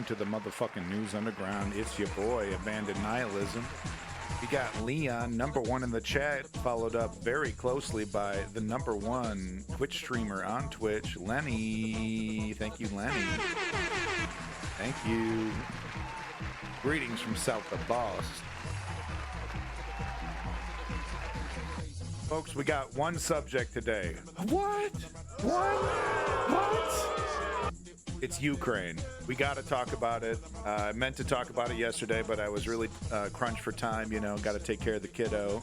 To the motherfucking News Underground. It's your boy, Abandoned Nihilism. We got Leon, number one in the chat, followed up very closely by the number one Twitch streamer on Twitch, Lenny. Thank you, Lenny. Thank you. Greetings from South of Boss. Folks, we got one subject today. What? It's Ukraine. We got to talk about it. I meant to talk about it yesterday, but I was really crunched for time, you know, got to take care of the kiddo.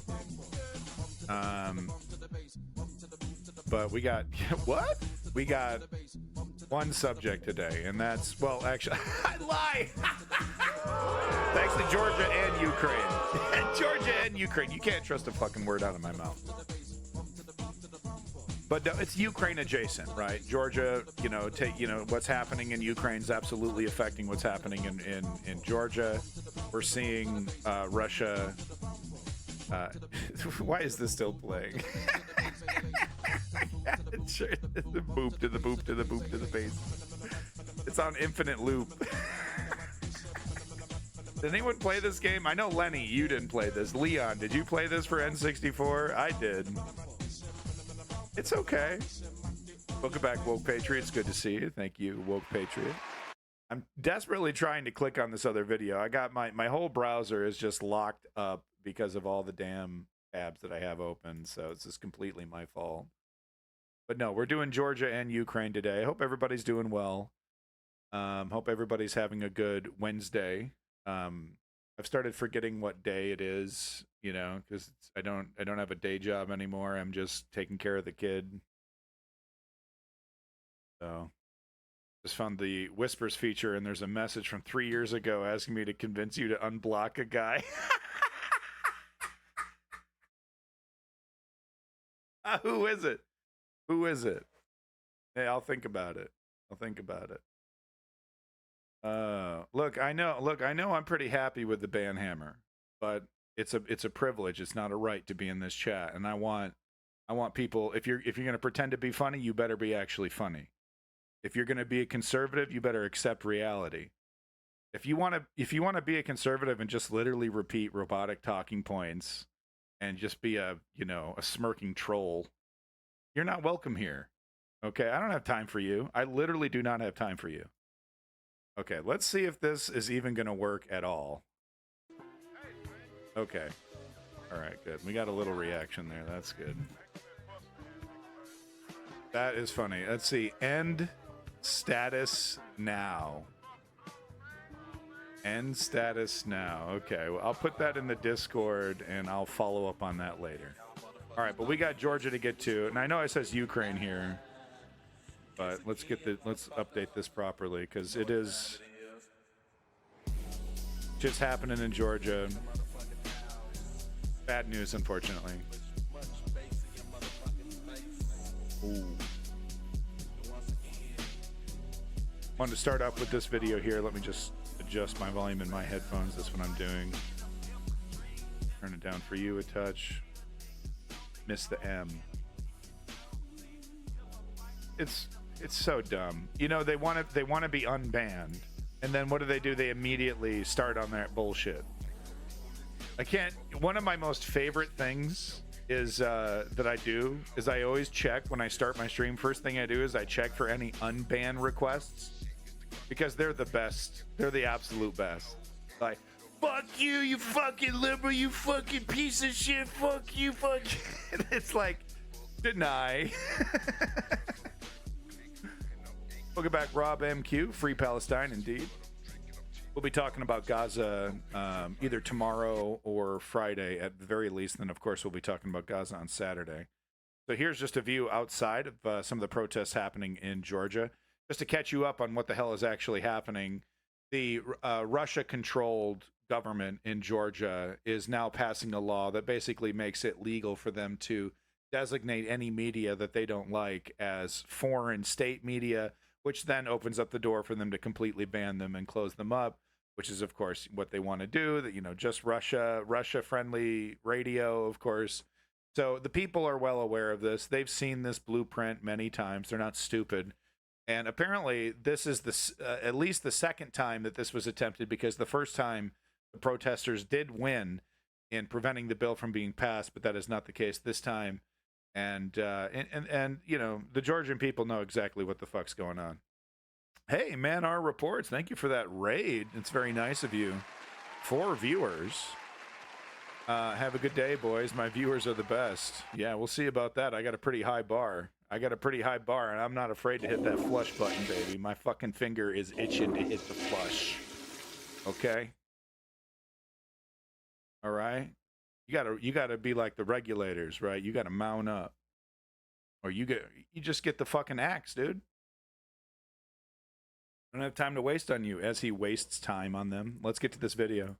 But we got, what? We got one subject today, and that's, well, actually, I lie. It's actually Georgia and Ukraine. Georgia and Ukraine. You can't trust a fucking word out of my mouth. But it's Ukraine adjacent, right? Georgia, you know, what's happening in Ukraine is absolutely affecting what's happening in Georgia. We're seeing Russia. Why is this still playing? The boop to the boop to the boop to the base. It's on infinite loop. Did anyone play this game? I know, Lenny, you didn't play this. Leon, did you play this for N64? I did. It's okay. Welcome back, Woke Patriots. Good to see you. Thank you, Woke Patriot. I'm desperately trying to click on this other video. I got my whole browser is just locked up because of all the damn tabs that I have open, so it's just completely my fault. But no, we're doing Georgia and Ukraine today. I hope everybody's doing well. Hope everybody's having a good Wednesday. I've started forgetting what day it is, you know, because I don't have a day job anymore. I'm just taking care of the kid. So just found the Whispers feature, and there's a message from 3 years ago asking me to convince you to unblock a guy. Who is it? Who is it? Hey, I'll think about it. Look, I know I'm pretty happy with the banhammer, but it's a privilege. It's not a right to be in this chat. And I want people, if you're going to pretend to be funny, you better be actually funny. If you're going to be a conservative, you better accept reality. If you want to be a conservative and just literally repeat robotic talking points and just be a smirking troll, you're not welcome here. Okay, I don't have time for you. I literally do not have time for you. Okay, let's see if this is even going to work at all. Okay. All right, good. We got a little reaction there. That's good. That is funny. Let's see. End status now. End status now. Okay, well, I'll put that in the Discord and I'll follow up on that later. All right, but we got Georgia to get to, and I know it says Ukraine here, but let's update this properly because it is just happening in Georgia. Bad news, unfortunately. Ooh. Wanted to start off with this video here. Let me just adjust my volume in my headphones. That's what I'm doing. Turn it down for you a touch. Miss the M. It's so dumb. You know, they want to be unbanned, and then what do? They immediately start on that bullshit. I can't. One of my most favorite things is that I do is I always check when I start my stream. First thing I do is I check for any unban requests because they're the best. They're the absolute best. Like, fuck you, you fucking liberal, you fucking piece of shit, fuck you, fuck you. It's like, deny. Welcome back, Rob MQ. Free Palestine, indeed. We'll be talking about Gaza either tomorrow or Friday at the very least. And then, of course, we'll be talking about Gaza on Saturday. So here's just a view outside of some of the protests happening in Georgia. Just to catch you up on what the hell is actually happening, the Russia-controlled government in Georgia is now passing a law that basically makes it legal for them to designate any media that they don't like as foreign state media, which then opens up the door for them to completely ban them and close them up, which is, of course, what they want to do. That, you know, just Russia-friendly radio, of course. So the people are well aware of this. They've seen this blueprint many times. They're not stupid. And apparently this is at least the second time that this was attempted, because the first time the protesters did win in preventing the bill from being passed, but that is not the case this time. And you know, the Georgian people know exactly what the fuck's going on. Hey, man, our reports. Thank you for that raid. It's very nice of you. 4 viewers. Have a good day, boys. My viewers are the best. Yeah, we'll see about that. I got a pretty high bar. And I'm not afraid to hit that flush button, baby. My fucking finger is itching to hit the flush. Okay? All right? You gotta be like the regulators, right? You gotta mount up. Or you just get the fucking axe, dude. I don't have time to waste on you. As he wastes time on them. Let's get to this video.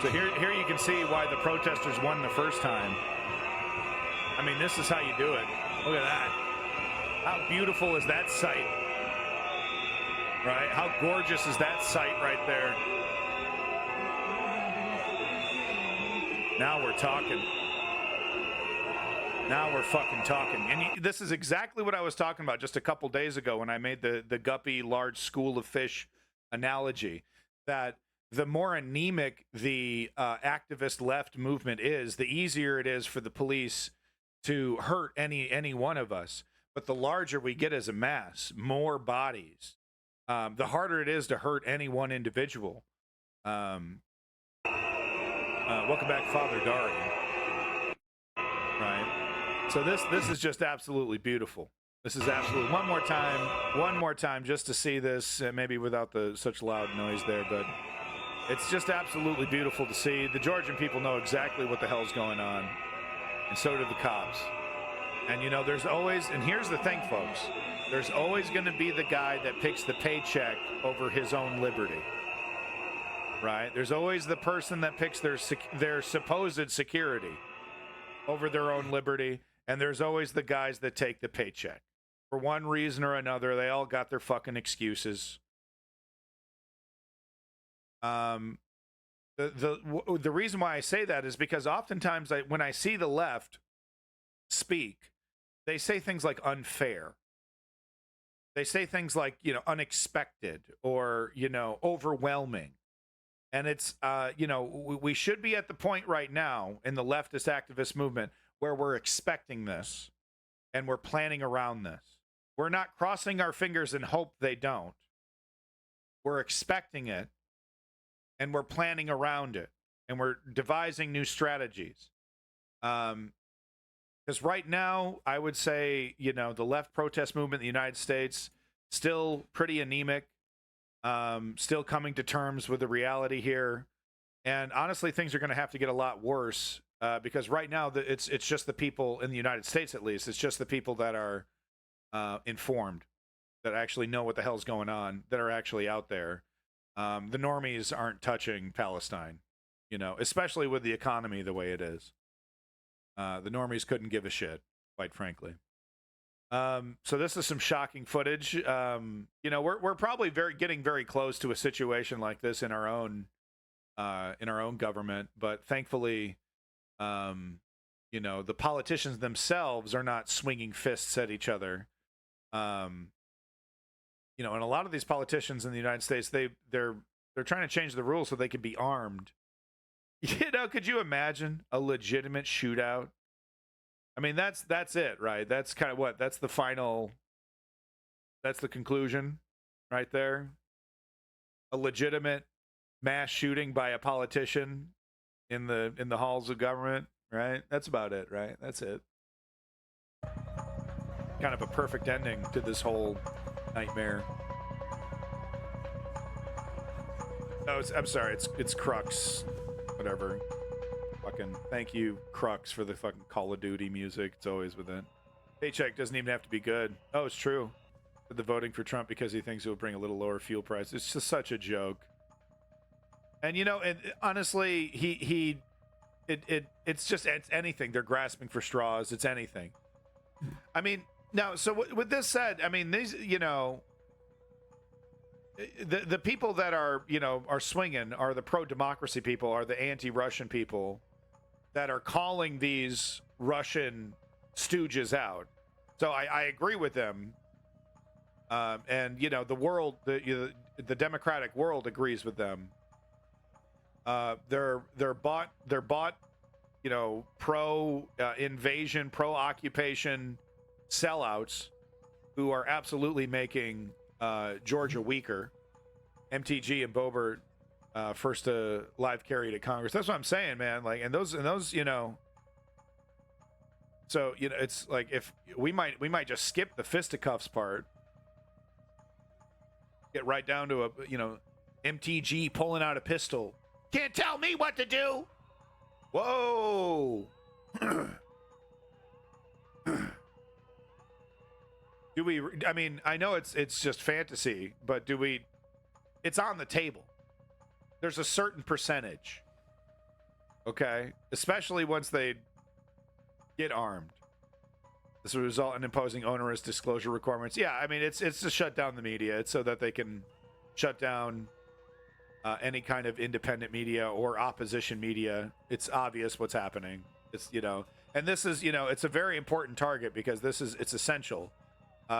So here you can see why the protesters won the first time. I mean, this is how you do it. Look at that. How beautiful is that sight? Right? How gorgeous is that sight right there? Now we're talking. Now we're fucking talking. And this is exactly what I was talking about just a couple days ago when I made the guppy large school of fish analogy, that the more anemic the activist left movement is, the easier it is for the police to hurt any one of us. But the larger we get as a mass, more bodies, the harder it is to hurt any one individual. Welcome back, Father Dari. Right. So this is just absolutely beautiful. This is absolutely one more time, just to see this, maybe without such loud noise there, but it's just absolutely beautiful to see. The Georgian people know exactly what the hell's going on, and so do the cops. And you know, there's always, and here's the thing, folks, there's always going to be the guy that picks the paycheck over his own liberty. Right? There's always the person that picks their supposed security over their own liberty, and there's always the guys that take the paycheck. For one reason or another, they all got their fucking excuses. The reason why I say that is because oftentimes when I see the left speak, they say things like unfair. They say things like, you know, unexpected or, you know, overwhelming. And it's, you know, we should be at the point right now in the leftist activist movement where we're expecting this and we're planning around this. We're not crossing our fingers and hope they don't. We're expecting it and we're planning around it and we're devising new strategies. Because Because right now, I would say, the left protest movement in the United States still pretty anemic, still coming to terms with the reality here. And honestly, things are going to have to get a lot worse because right now, it's just the people in the United States, at least. It's just the people that are informed, that actually know what the hell's going on, that are actually out there. The normies aren't touching Palestine, especially with the economy the way it is. The normies couldn't give a shit, quite frankly. So this is some shocking footage. We're probably getting very close to a situation like this in our own government, but thankfully, the politicians themselves are not swinging fists at each other. And a lot of these politicians in the United States, they're trying to change the rules so they can be armed. Could you imagine a legitimate shootout? I mean, that's it, right? That's kind of that's the conclusion right there. A legitimate mass shooting by a politician in the halls of government, right? That's about it, right? That's it. Kind of a perfect ending to this whole nightmare. Oh, I'm sorry, it's Crux. Whatever. Fucking thank you, Crux, for the fucking Call of Duty music. It's always with it. Paycheck doesn't even have to be good. Oh, it's true. The voting for Trump because he thinks it will bring a little lower fuel price. It's just such a joke. And and honestly, it's anything. They're grasping for straws. It's anything. I mean, now, so with this said, I mean, these, the people that are swinging are the pro-democracy people, are the anti-Russian people that are calling these Russian stooges out. So I agree with them. And the world, the democratic world agrees with them. They're bought, pro invasion, pro occupation sellouts who are absolutely making Georgia weaker. MTG and Boebert, first live carry to Congress. That's what I'm saying, man. Like, and those, so it's like if we might just skip the fisticuffs part, get right down to a MTG pulling out a pistol. Can't tell me what to do. Whoa. Do we? I mean, I know it's just fantasy, but do we? It's on the table. There's a certain percentage. Okay, especially once they get armed. This will result in imposing onerous disclosure requirements. Yeah, I mean, it's to shut down the media. It's so that they can shut down any kind of independent media or opposition media. It's obvious what's happening. It's and this is it's a very important target because it's essential.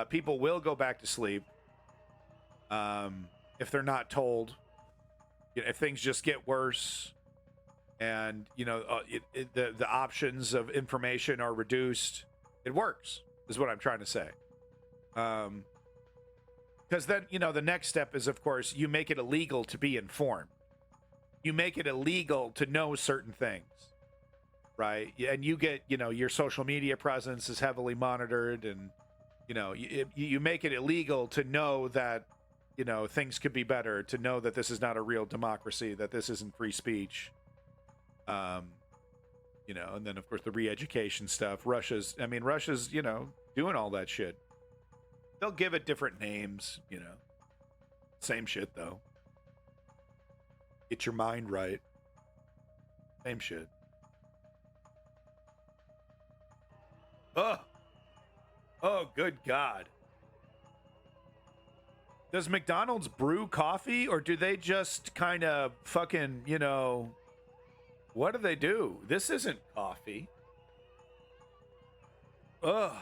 People will go back to sleep if they're not told. If things just get worse, and the options of information are reduced, it works. Is what I'm trying to say. Because then the next step is, of course, you make it illegal to be informed. You make it illegal to know certain things, right? And you get your social media presence is heavily monitored, and you make it illegal to know that things could be better, to know that this is not a real democracy, that this isn't free speech. And then of course the re-education stuff. Russia's doing all that shit. They'll give it different names, same shit though. Get your mind right. Same shit. Oh, good God. Does McDonald's brew coffee, or do they just kind of fucking, what do they do? This isn't coffee. Ugh.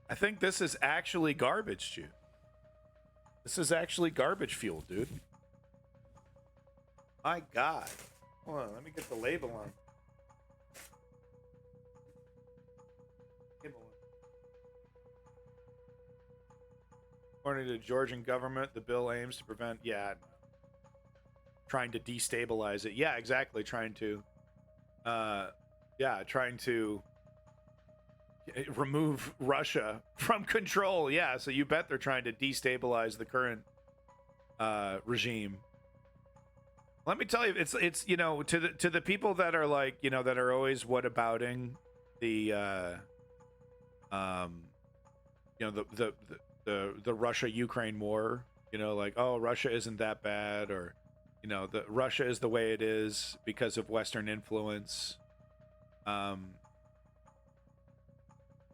I think this is actually garbage juice. This is actually garbage fuel, dude. My God. Hold on, let me get the label on. According to the Georgian government, the bill aims to prevent, trying to destabilize it. Yeah, exactly. Trying to Yeah, trying to remove Russia from control. Yeah, so you bet they're trying to destabilize the current regime. Let me tell you, it's you know, to the people that are like, you know, that are always whatabouting the you know, the Russia Ukraine war, you know, like, oh, Russia isn't that bad, or you know, the Russia is the way it is because of Western influence.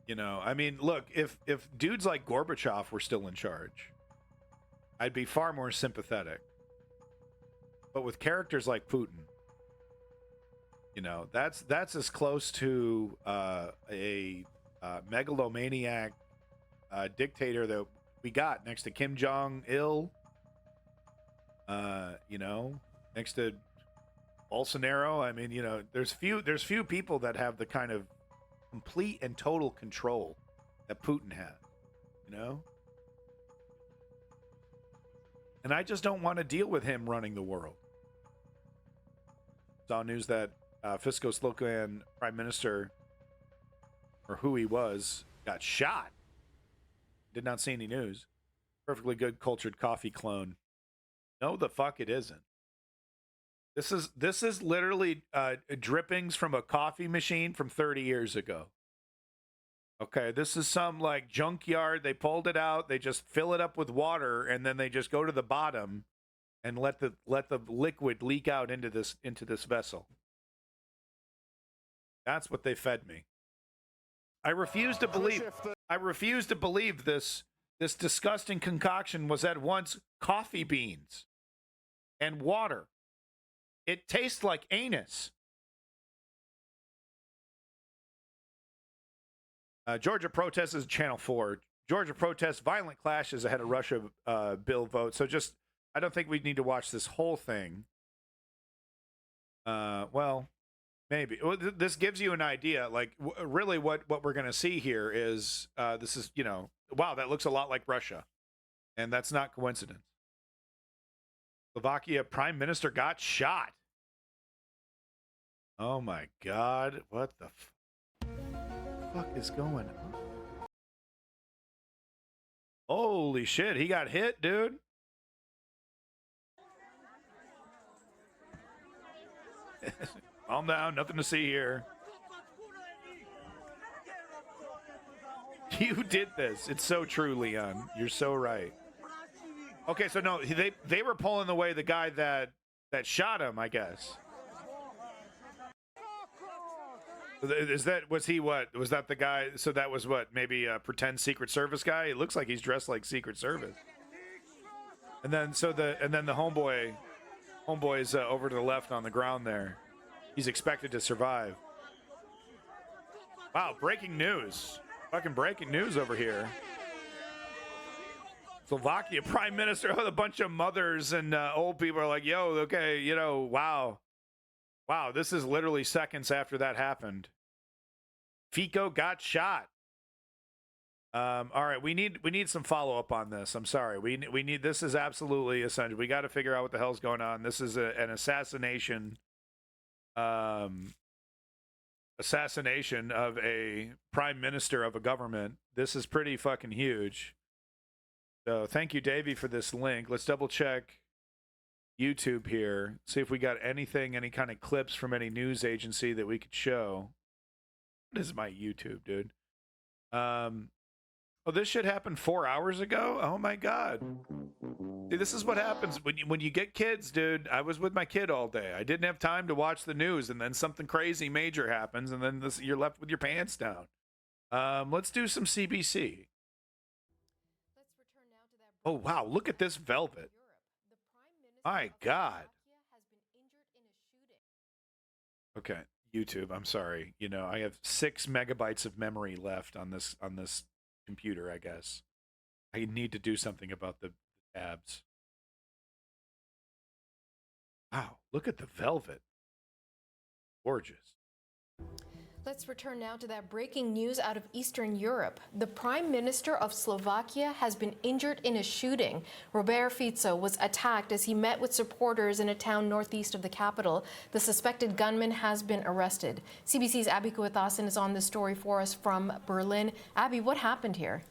You know, I mean, look, if dudes like Gorbachev were still in charge, I'd be far more sympathetic. But with characters like Putin, you know, that's as close to a megalomaniac dictator that we got next to Kim Jong Il. You know, next to Bolsonaro. I mean, you know, there's few people that have the kind of complete and total control that Putin has. You know. And I just don't want to deal with him running the world. Saw news that Fisco Slokan prime minister, or who he was, got shot. Did not see any news. Perfectly good cultured coffee clone. No, the fuck it isn't. This is literally drippings from a coffee machine from 30 years ago. Okay, this is some like junkyard. They pulled it out. They just fill it up with water, and then they just go to the bottom and let the liquid leak out into this vessel. That's what they fed me. I refuse to believe this disgusting concoction was at once coffee beans and water. It tastes like anus. Georgia protests is Channel 4. Georgia protests violent clashes ahead of Russia bill vote. So just, I don't think we need to watch this whole thing. Well, maybe. Well, this gives you an idea. Like, really what we're going to see here is, this is, you know, wow, that looks a lot like Russia. And that's not coincidence. Slovakia prime minister got shot. Oh, my God. What the fuck is going on? Holy shit, he got hit, dude. Calm down, nothing to see here. You did this. It's so true, Leon. You're so right. Okay, so no, they were pulling away the guy that shot him, I guess. Was that the guy? So that was what, maybe a pretend Secret Service guy? It looks like he's dressed like Secret Service. And then the homeboy's over to the left on the ground there. He's expected to survive. Wow, breaking news. Fucking breaking news over here. Slovakia prime minister, a bunch of mothers and old people are like, yo, okay, you know, wow. Wow, this is literally seconds after that happened. Fico got shot. All right, we need some follow up on this. I'm sorry. We need, this is absolutely essential. We got to figure out what the hell's going on. This is an assassination. Assassination of a prime minister of a government. This is pretty fucking huge. So thank you, Davey, for this link. Let's double check YouTube here, see if we got anything, any kind of clips from any news agency that we could show. What is my YouTube, dude? Oh, this shit happened 4 hours ago? Oh my God. See, this is what happens when you get kids, dude. I was with my kid all day. I didn't have time to watch the news, and then something crazy major happens, and then you're left with your pants down. Let's do some CBC. Oh, wow, look at this velvet. My God. Okay, YouTube, I'm sorry. You know, I have 6 megabytes of memory left on this computer, I guess. I need to do something about the tabs. Wow, look at the velvet. Gorgeous. Let's return now to that breaking news out of Eastern Europe. The Prime Minister of Slovakia has been injured in a shooting. Robert Fico was attacked as he met with supporters in a town northeast of the capital. The suspected gunman has been arrested. CBC's Abby Kuwathasan is on this story for us from Berlin. Abby, what happened here?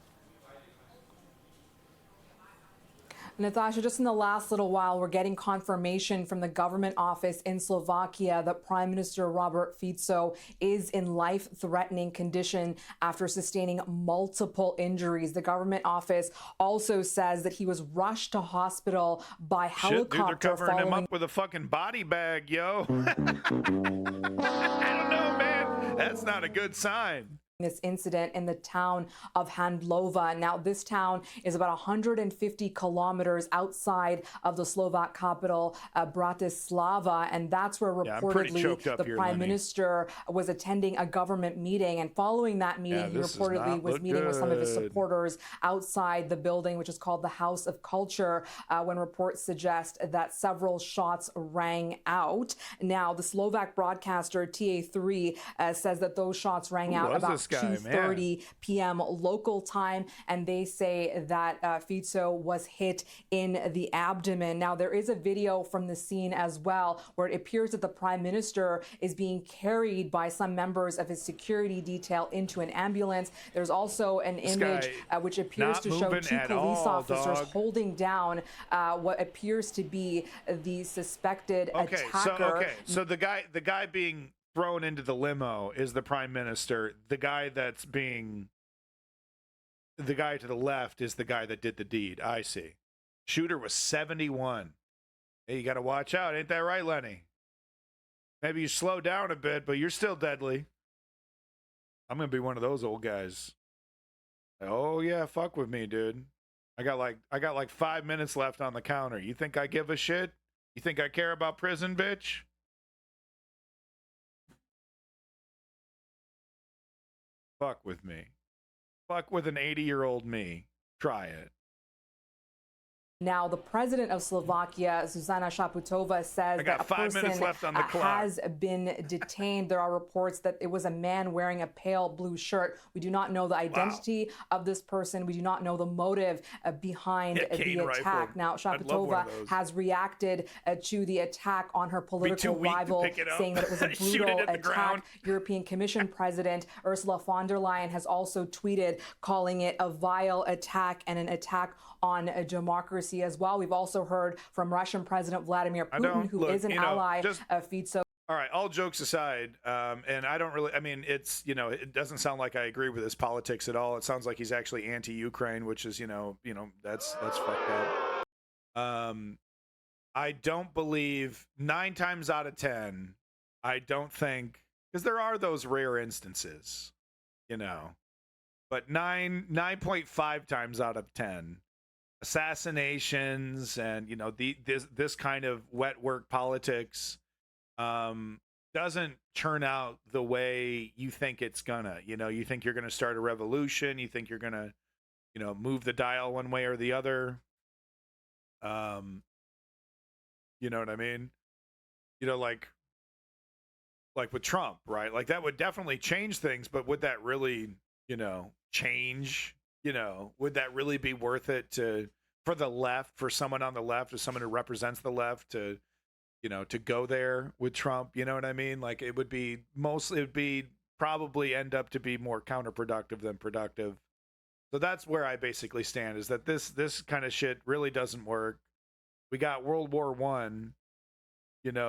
Natasha, just in the last little while, we're getting confirmation from the government office in Slovakia that Prime Minister Robert Fico is in life-threatening condition after sustaining multiple injuries. The government office also says that he was rushed to hospital by helicopter. Shit, dude, they're covering him up with a fucking body bag, yo. I don't know, man. That's not a good sign. This incident in the town of Handlova. Now, this town is about 150 kilometers outside of the Slovak capital, Bratislava, and that's where reportedly the Prime Minister was attending a government meeting. And following that meeting, he reportedly was meeting with some of his supporters outside the building, which is called the House of Culture, when reports suggest that several shots rang out. Now, the Slovak broadcaster TA3 says that those shots rang out about 2:30 p.m. local time, and they say that Fico was hit in the abdomen. Now, there is a video from the scene as well where it appears that the Prime Minister is being carried by some members of his security detail into an ambulance. There's also an image which appears to show two police officers holding down what appears to be the suspected attacker. So the guy being thrown into the limo is the Prime Minister. The guy to the left is the guy that did the deed. I see. Shooter was 71. Hey, you got to watch out. Ain't that right, Lenny? Maybe you slow down a bit, but you're still deadly. I'm going to be one of those old guys. Oh, yeah, fuck with me, dude. I got like 5 minutes left on the counter. You think I give a shit? You think I care about prison, bitch? Fuck with me. Fuck with an 80-year-old me. Try it. Now, the president of Slovakia, Zuzana Šaputová, says that a person has been detained. There are reports that it was a man wearing a pale blue shirt. We do not know the identity of this person. We do not know the motive behind the attack. Now, Šaputová has reacted to the attack on her political rival, saying that it was a brutal attack. European Commission President Ursula von der Leyen has also tweeted calling it a vile attack and an attack on democracy as well. We've also heard from Russian President Vladimir Putin, who is an ally of Fico. All right, all jokes aside, and I don't really, I mean, it's, it doesn't sound like I agree with his politics at all. It sounds like he's actually anti-Ukraine, which is, that's fucked up. I don't believe 9 times out of 10, I don't think, because there are those rare instances, but 9.5 times out of 10, assassinations and this kind of wet work politics doesn't turn out the way you think it's gonna. You think you're gonna start a revolution, you think you're gonna move the dial one way or the other. You know what I mean? Like with Trump, right? Like that would definitely change things, but would that really change? Would that really be worth it for the left, for someone on the left, or someone who represents the left to go there with Trump? You know what I mean? Like it would probably end up to be more counterproductive than productive. So that's where I basically stand, is that this kind of shit really doesn't work. We got World War I.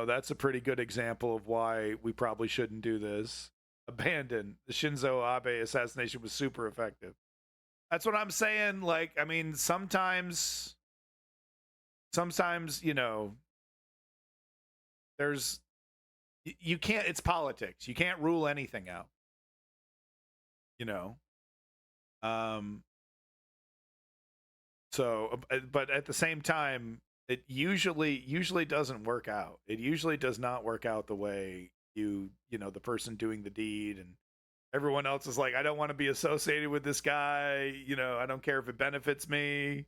That's a pretty good example of why we probably shouldn't do this. Abandon. The Shinzo Abe assassination was super effective. That's what I'm saying. Like, I mean, sometimes, there's, you can't, it's politics. You can't rule anything out, So, but at the same time, it usually doesn't work out. It usually does not work out the way the person doing the deed and everyone else is like, I don't want to be associated with this guy. I don't care if it benefits me.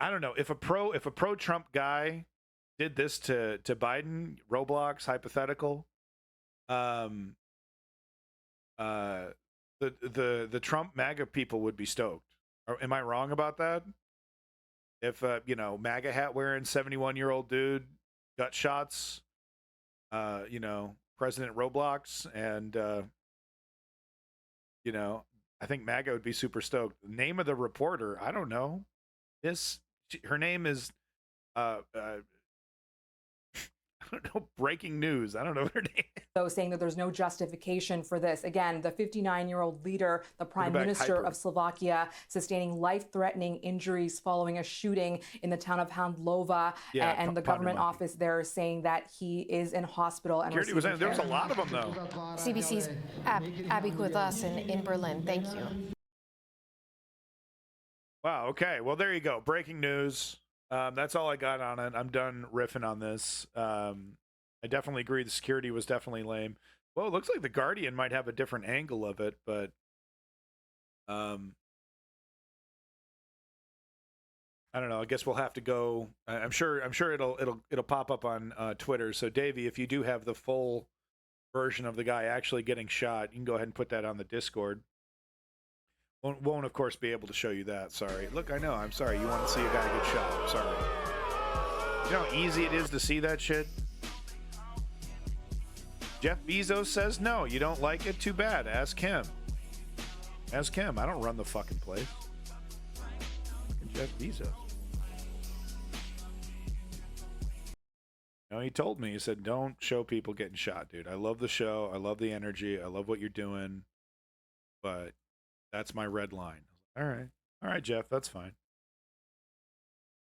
I don't know. If a pro Trump guy did this to Biden, Roblox hypothetical, the Trump MAGA people would be stoked. Am I wrong about that? If MAGA hat wearing 71-year-old dude got shots, President Roblox, and I think MAGA would be super stoked. The name of the reporter, I don't know. Her name is I don't know, breaking news. I don't know what her name is. So saying that there's no justification for this. Again, the 59-year-old leader, the prime minister of Slovakia, sustaining life-threatening injuries following a shooting in the town of Handlova, and the government office there is saying that he is in hospital and receiving care. There's a lot of them, though. CBC's Abby with us in Berlin. Thank you. Wow, okay. Well, there you go. Breaking news. That's all I got on it. I'm done riffing on this. I definitely agree. The security was definitely lame. Well, it looks like the Guardian might have a different angle of it, but I don't know. I guess we'll have to go. I'm sure it'll pop up on Twitter. So, Davey, if you do have the full version of the guy actually getting shot, you can go ahead and put that on the Discord. Won't of course be able to show you that. Sorry. Look, I know. I'm sorry. You want to see a guy get shot. I'm sorry. You know how easy it is to see that shit? Jeff Bezos says no. You don't like it? Too bad. Ask him. Ask him. I don't run the fucking place. Fucking Jeff Bezos. No, he told me. He said, don't show people getting shot, dude. I love the show. I love the energy. I love what you're doing. But that's my red line. All right, Jeff, that's fine.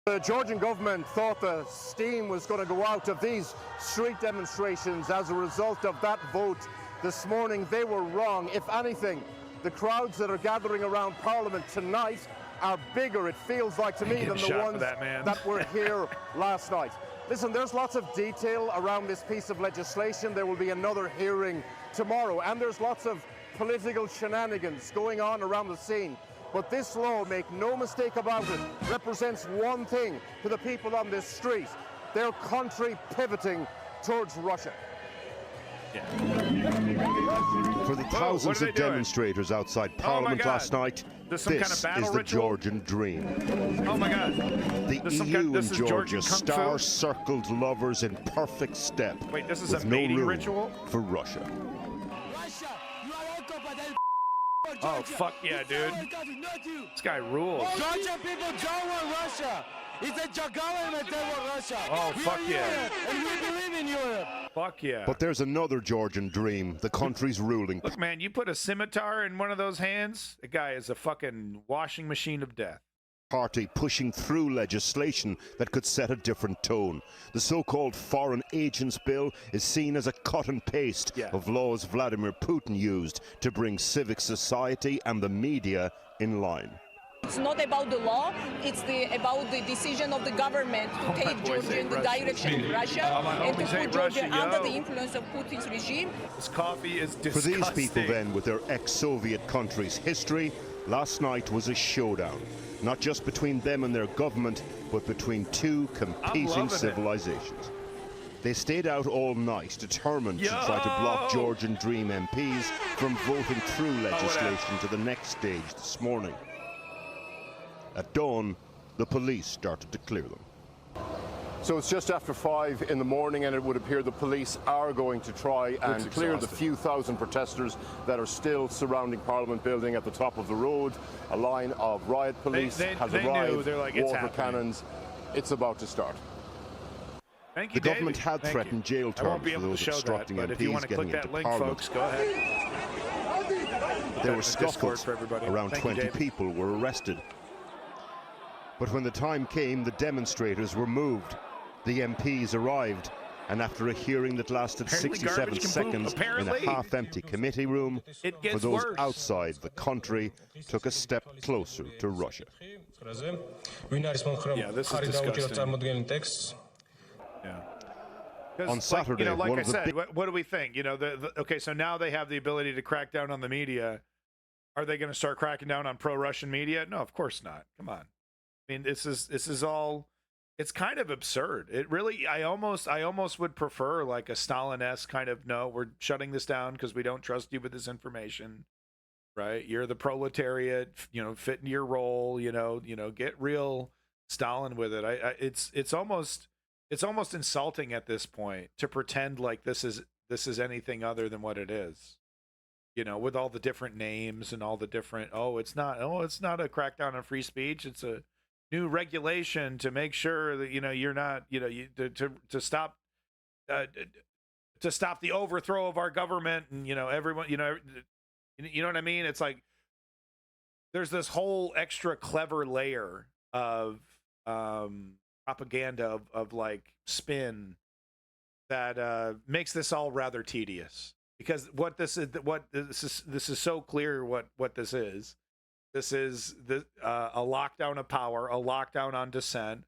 The Georgian government thought the steam was going to go out of these street demonstrations as a result of that vote this morning. They were wrong. If anything, the crowds that are gathering around Parliament tonight are bigger, it feels like to me, than the ones that were here last night. Listen, there's lots of detail around this piece of legislation. There will be another hearing tomorrow, and there's lots of political shenanigans going on around the scene. But this law, make no mistake about it, represents one thing to the people on this street: their country pivoting towards Russia. Yeah. For the thousands of demonstrators outside Parliament last night, this is the Georgian dream. Oh my God. The EU and Georgia, star-circled lovers in perfect step. Wait, this is with a mating no room ritual? for Russia. Oh, fuck yeah, dude. This guy rules. Georgian people don't want Russia. It's a government that want Russia. Oh, fuck yeah. And we believe in Europe. Fuck yeah. But there's another Georgian dream, the country's ruling. Look, man, you put a scimitar in one of those hands, the guy is a fucking washing machine of death. Party pushing through legislation that could set a different tone. The so-called Foreign Agents Bill is seen as a cut and paste of laws Vladimir Putin used to bring civic society and the media in line. It's not about the law, it's about the decision of the government to take Georgia in the direction of Russia and to put Georgia under the influence of Putin's regime. This coffee is disgusting. For these people then, with their ex-Soviet country's history, last night was a showdown. Not just between them and their government, but between two competing civilizations. They stayed out all night, determined to try to block Georgian Dream MPs from voting through legislation to the next stage this morning. At dawn, the police started to clear them. So it's just after 5 in the morning, and it would appear the police are going to try and clear the few thousand protesters that are still surrounding Parliament building at the top of the road. A line of riot police has arrived, water cannons. It's about to start. Thank you, the government had threatened jail terms for those obstructing MPs getting into Parliament. Folks, go ahead. There were scuffles. Around 20 people were arrested. But when the time came, the demonstrators were moved. The MPs arrived, and after a hearing that lasted 67 seconds in a half-empty committee room, for those outside the country, took a step closer to Russia. Yeah, this is disgusting. Yeah. On Saturday, like I said, what do we think? Okay, so now they have the ability to crack down on the media. Are they going to start cracking down on pro-Russian media? No, of course not. Come on. I mean, this is all it's kind of absurd. It really, I almost would prefer like a Stalin-esque kind of, no, we're shutting this down because we don't trust you with this information, right? You're the proletariat, fit into your role, get real Stalin with it. It's almost insulting at this point to pretend like this is anything other than what it is. With all the different names and all the different, it's not a crackdown on free speech. It's a new regulation to make sure that you're not to stop the overthrow of our government, and everyone you know what I mean. It's like there's this whole extra clever layer of propaganda of like spin that makes this all rather tedious, because this is so clear what this is. This is a lockdown of power, a lockdown on dissent.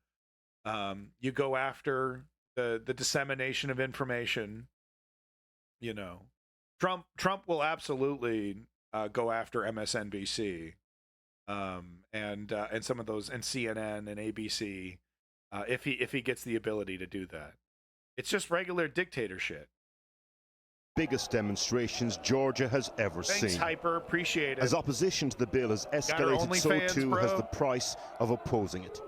You go after the dissemination of information. Trump will absolutely go after MSNBC and some of those, and CNN and ABC if he gets the ability to do that. It's just regular dictator shit. Biggest demonstrations Georgia has ever Thanks, seen. Hyper, appreciate it. As opposition to the bill has escalated, so OnlyFans, too bro. has the price of opposing it.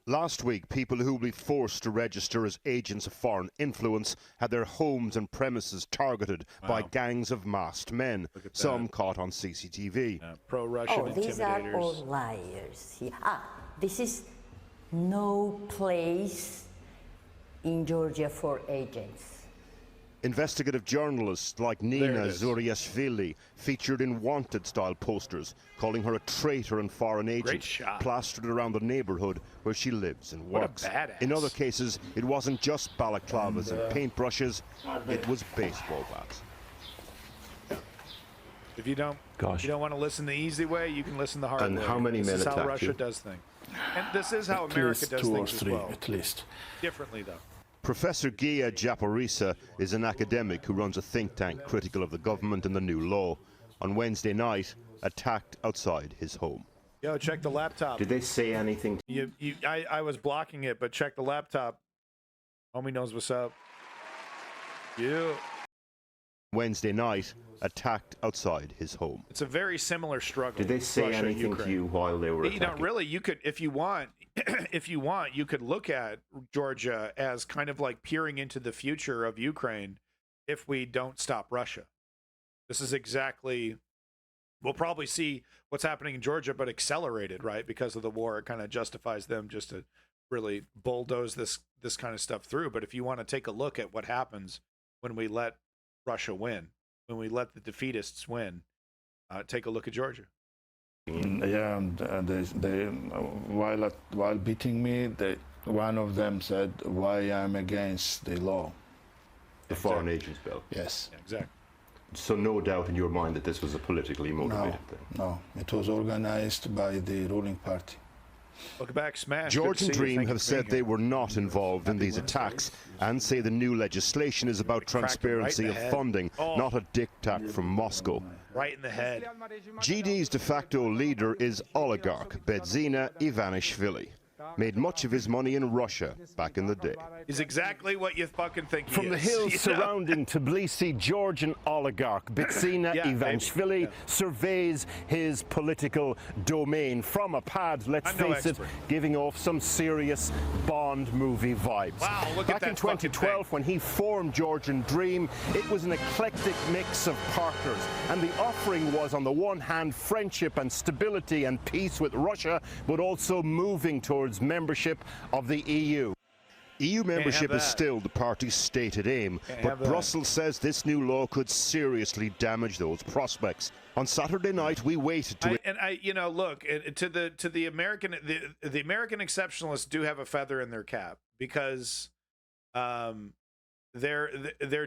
Last week, people who will be forced to register as agents of foreign influence had their homes and premises targeted by gangs of masked men, some caught on CCTV. Pro-Russian these are intimidators. all liars. This is no place in Georgia for agents. Investigative journalists like Nina Zuriashvili featured in wanted-style posters, calling her a traitor and foreign agent, plastered around the neighborhood where she lives and works. What a badass. In other cases, it wasn't just balaclavas and paintbrushes, it was baseball bats. If you don't want to listen the easy way, you can listen the hard way. And how many men This is how attacked Russia you? does things. And this is how America does things as well. At least. Differently, though. Professor Gia Japarisa is an academic who runs a think tank critical of the government and the new law. On Wednesday night, attacked outside his home. Yo, check the laptop. Did they say anything? I was blocking it, but check the laptop. Homie knows what's up. Yeah. Wednesday night, attacked outside his home. It's a very similar struggle. Did they say Russia, anything Ukraine. to you while they were attacking? Really, you could, if you want, you could look at Georgia as kind of like peering into the future of Ukraine if we don't stop Russia. This is exactly, we'll probably see what's happening in Georgia, but accelerated, right? Because of the war, it kind of justifies them just to really bulldoze this kind of stuff through. But if you want to take a look at what happens when we let Russia win, when we let the defeatists win, take a look at Georgia. Yeah, and they while beating me, one of them said why I'm against the law. The foreign agents bill. Yes. Yeah, exactly. So no doubt in your mind that this was a politically motivated thing. No, it was organized by the ruling party. Welcome back, Smash. Georgian Dream have said they were not involved in these attacks and say the new legislation is about transparency of funding, not a diktat from Moscow. Right in the head. GD's de facto leader is oligarch Bedzina Ivanishvili. Made much of his money in Russia back in the day. He's exactly what you fucking think he From is. the hills surrounding Tbilisi, Georgian oligarch Bedzina Ivanishvili surveys his political domain from a pad, let's face it, giving off some serious Bond movie vibes. Wow, look back at that in 2012, when he formed Georgian Dream, it was an eclectic mix of partners, and the offering was, on the one hand, friendship and stability and peace with Russia, but also moving towards membership of the EU. EU membership is still the party's stated aim, but Brussels says this new law could seriously damage those prospects. On Saturday night, we waited to... Look, to the American, the American exceptionalists do have a feather in their cap, because there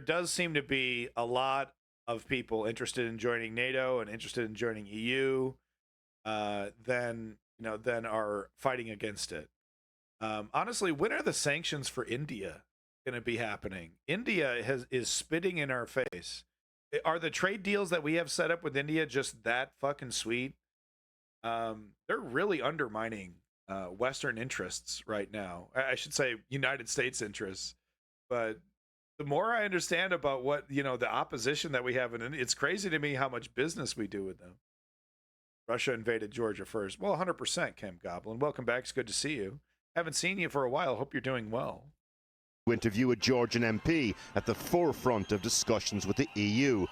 does seem to be a lot of people interested in joining NATO and interested in joining EU, than are fighting against it. Honestly, when are the sanctions for India going to be happening? India is spitting in our face. Are the trade deals that we have set up with India just that fucking sweet? They're really undermining Western interests right now. I should say United States interests. But the more I understand about what, the opposition that we have, and it's crazy to me how much business we do with them. Russia invaded Georgia first. Well, 100%, Kim Goblin. Welcome back. It's good to see you. Haven't seen you for a while. Hope you're doing well. To interview a Georgian MP at the forefront of discussions with the EU.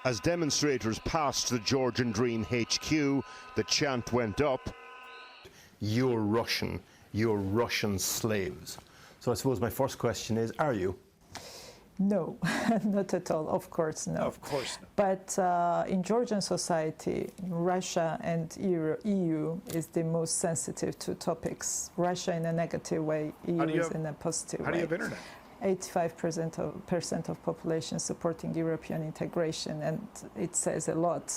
As demonstrators passed the Georgian Dream HQ, the chant went up. You're Russian slaves. So I suppose my first question is, are you? No, not at all. Of course, no. Of course not. But in Georgian society, Russia and EU is the most sensitive to topics. Russia in a negative way, EU is in a positive way. How do you have internet? 85% of population supporting European integration, and it says a lot.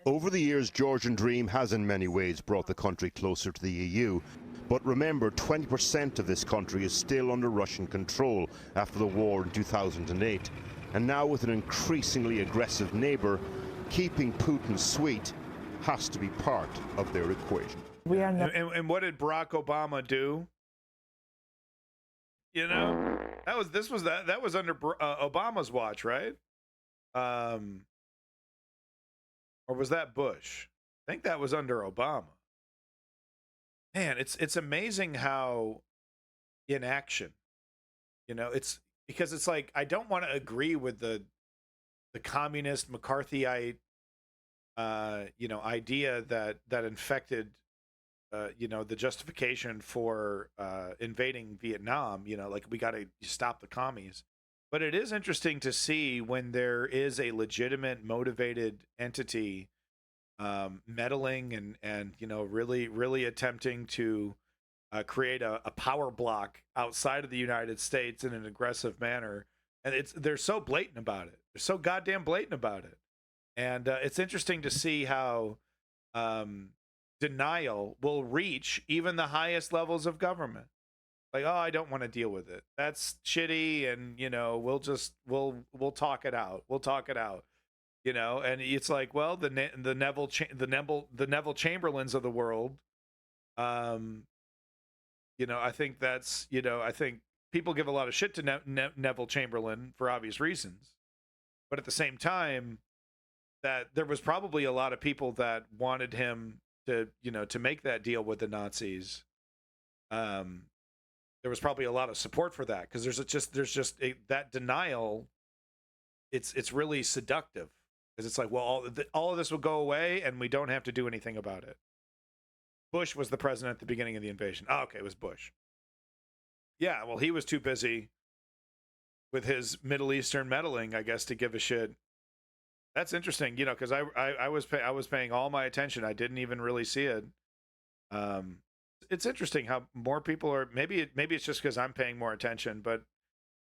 Over the years, Georgian Dream has in many ways brought the country closer to the EU. But remember, 20% of this country is still under Russian control after the war in 2008. And now with an increasingly aggressive neighbour, keeping Putin sweet has to be part of their equation. We are not. And what did Barack Obama do? That was under Obama's watch, right? Or was that Bush? I think that was under Obama. Man, it's amazing how inaction, it's because it's like, I don't want to agree with the communist McCarthyite, idea that infected, the justification for invading Vietnam, like we got to stop the commies. But it is interesting to see when there is a legitimate, motivated entity meddling and really attempting to create a power block outside of the United States in an aggressive manner, and they're so blatant about it. They're so goddamn blatant about it, and it's interesting to see how denial will reach even the highest levels of government. Like, oh, I don't want to deal with it. That's shitty, and we'll talk it out. We'll talk it out. And it's like, well, the Neville Chamberlains of the world, I think that's, I think people give a lot of shit to Neville Chamberlain for obvious reasons, but at the same time, that there was probably a lot of people that wanted him to, to make that deal with the Nazis. There was probably a lot of support for that because there's just that denial. It's really seductive. Because it's like, well, all of this will go away, and we don't have to do anything about it. Bush was the president at the beginning of the invasion. Oh, okay, it was Bush. Yeah, well, he was too busy with his Middle Eastern meddling, I guess, to give a shit. That's interesting, because I was paying all my attention. I didn't even really see it. It's interesting how more people are. Maybe it's just because I'm paying more attention, but